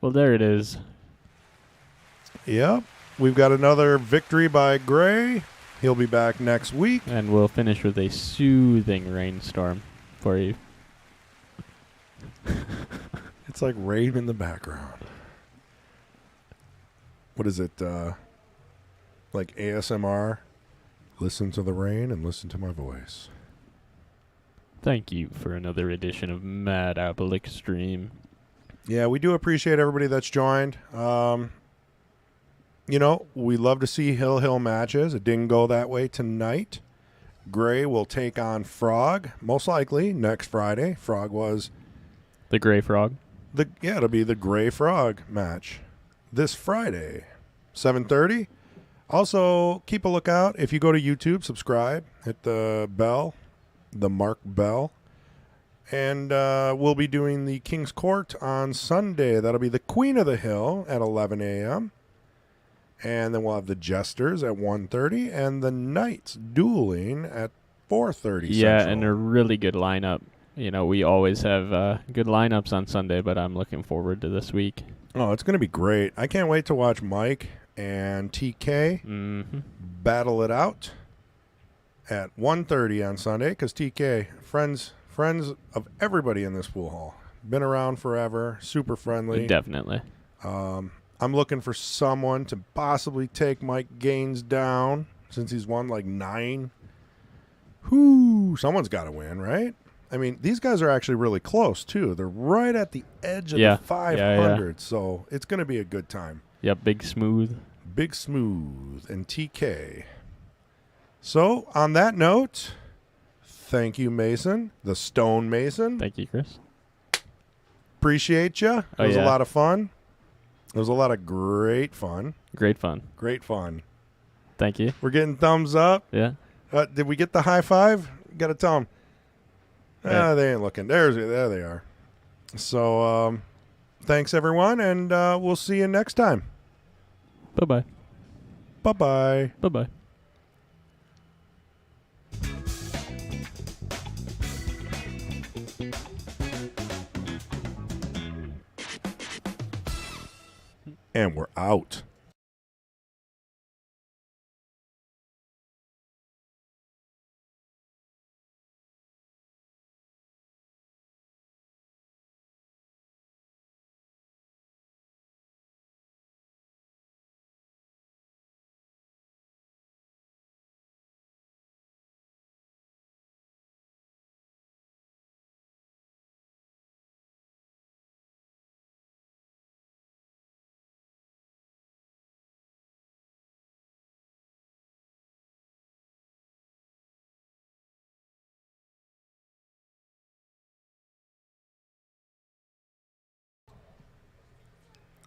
Well, there it is. Yep. We've got another victory by Gray. He'll be back next week. And we'll finish with a soothing rainstorm for you. It's like rain in the background. What is it? Like ASMR? Listen to the rain and listen to my voice. Thank you for another edition of Mad Apple Xstream. Yeah, we do appreciate everybody that's joined. We love to see Hill matches. It didn't go that way tonight. Gray will take on Frog, most likely, next Friday. Frog was... The Gray Frog. It'll be the Gray Frog match this Friday, 7:30. Also, keep a lookout. If you go to YouTube, subscribe, hit the bell, the mark bell. And we'll be doing the King's Court on Sunday. That'll be the Queen of the Hill at 11 a.m. And then we'll have the Jesters at 1:30 and the Knights dueling at 4:30 Yeah, Central. and a really good lineup. We always have good lineups on Sunday, but I'm looking forward to this week. Oh, it's going to be great. I can't wait to watch Mike and TK battle it out at 1:30 on Sunday because TK, friends of everybody in this pool hall. Been around forever, super friendly. Definitely. I'm looking for someone to possibly take Mike Gaines down since he's won like 9. Someone's got to win, right? I mean, these guys are actually really close, too. They're right at the edge of the 500, so it's going to be a good time. Yep, Big Smooth. Big Smooth and TK. So, on that note, thank you, Mason, the Stone Mason. Thank you, Chris. Appreciate you. It was a lot of fun. It was a lot of great fun. Great fun. Great fun. Thank you. We're getting thumbs up. Yeah. Did we get the high five? Got to tell them. They ain't looking. There they are. So, thanks everyone, and we'll see you next time. Bye-bye. Bye-bye. Bye-bye. And we're out.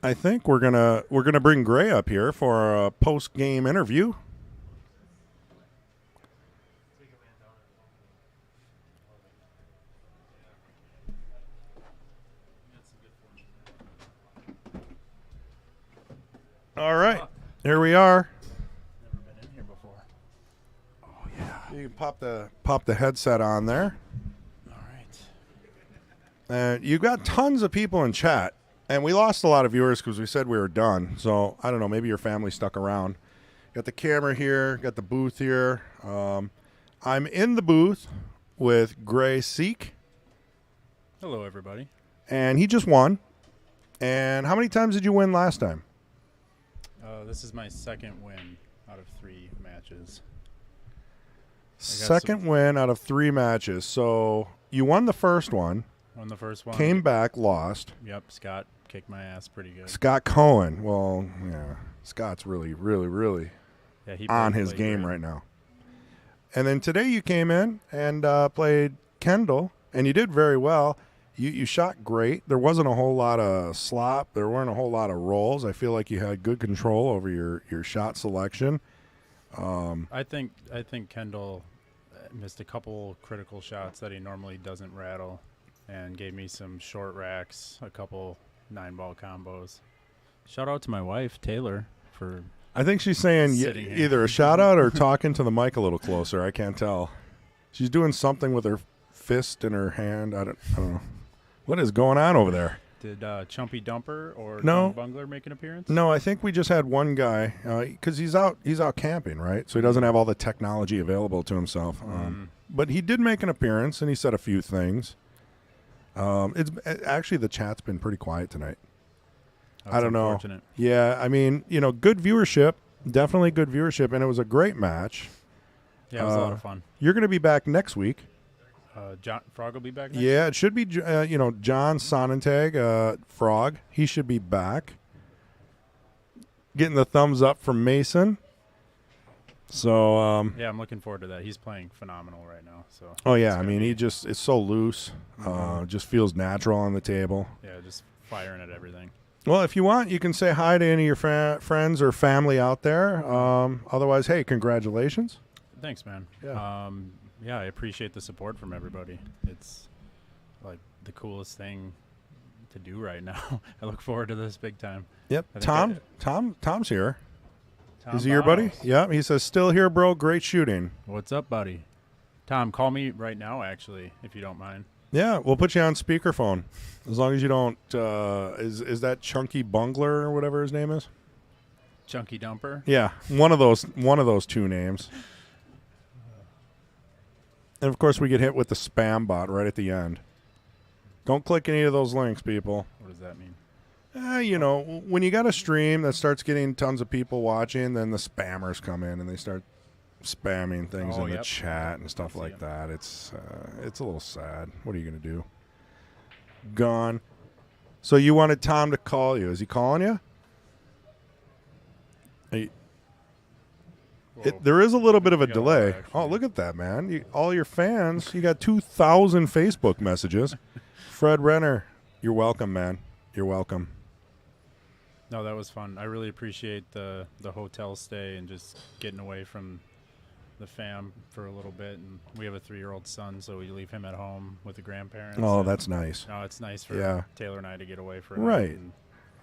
I think we're gonna bring Gray up here for a post game interview. All right, here we are. Never been in here before. Oh yeah, you can pop the headset on there. All right. And you've got tons of people in chat. And we lost a lot of viewers because we said we were done. So, I don't know, maybe your family stuck around. Got the camera here, got the booth here. I'm in the booth with Gray Siech, Hello, everybody. and he just won. And how many times did you win last time? This is my second win out of 3 matches. Second win out of 3 matches. So, you won the first one, Won the first one. came back, lost. Yep, Scott kicked my ass pretty good. Scott Cohen. Well, yeah, Scott's really, really, really Yeah, he on played his game great. right now. And then today you came in and played Kendal, and you did very well. You shot great. There wasn't a whole lot of slop. There weren't a whole lot of rolls. I feel like you had good control over your shot selection. I think Kendall missed a couple critical shots that he normally doesn't rattle, and gave me some short racks, a couple 9-ball combos. Shout out to my wife Taylor for. I think she's saying Sitting here. either a shout out or talking to the mic a little closer. I can't tell. She's doing something with her fist in her hand. I don't know. What is going on over there? Did Chumpy Dumper or No. Tom Bungler make an appearance? No, I think we just had one guy because he's out camping, right? So he doesn't have all the technology available to himself. But he did make an appearance and he said a few things. It's actually the chat's been pretty quiet tonight. That's I don't know. unfortunate. Yeah, I mean, good viewership, definitely good viewership, and it was a great match. Yeah, it was a lot of fun. You're going to be back next week. John Frog will be back next Yeah, it should be. John Sonnentag, Frog. He should be back. Getting the thumbs up from Mason. So. Yeah, I'm looking forward to that. He's playing phenomenal right now. So. Oh yeah, it's I gonna mean, be- he just it's so loose. Just feels natural on the table. Yeah, just firing at everything. Well, if you want, you can say hi to any of your friends or family out there. Otherwise, hey, congratulations. Thanks, man. Yeah. Yeah, I appreciate the support from everybody. It's like the coolest thing to do right now. I look forward to this big time. Yep. I think Tom's here. Tom Is he your buddy? Biles. Yeah. He says, still here, bro. Great shooting. What's up, buddy? Tom, call me right now, actually, if you don't mind. Yeah, we'll put you on speakerphone. As long as you don't, is that Chunky Bungler or whatever his name is? Chunky Dumper. Yeah, one of those 2 names. And of course, we get hit with the spam bot right at the end. Don't click any of those links, people. What does that mean? When you got a stream that starts getting tons of people watching, then the spammers come in and they start spamming things Oh, in the yep. chat and stuff see like it. that. It's a little sad. What are you gonna do? Gone. So you wanted Tom to call you? Is he calling you? There is a little bit of a got a delay. lot, actually. Oh, look at that, man! All your fans. You got 2,000 Facebook messages. Fred Renner, you're welcome, man. You're welcome. No, that was fun. I really appreciate the hotel stay and just getting away from the fam for a little bit, and we have a 3-year-old son, so we leave him at home with the grandparents. Oh, and, that's nice. no, it's nice for Taylor and I to get away for a night. Right. And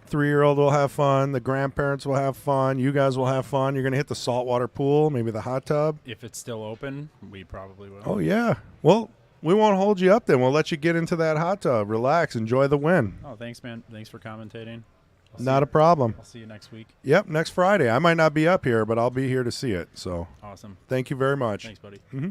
3-year-old will have fun. The grandparents will have fun. You guys will have fun. You're going to hit the saltwater pool, maybe the hot tub. if it's still open, we probably will. Oh, yeah. Well, we won't hold you up then. We'll let you get into that hot tub. Relax. Enjoy the win. Oh, thanks, man. Thanks for commentating. Not a problem. I'll see you next week. Yep, next Friday. I might not be up here, but I'll be here to see it. So Awesome. thank you very much. Thanks, buddy. Mm-hmm.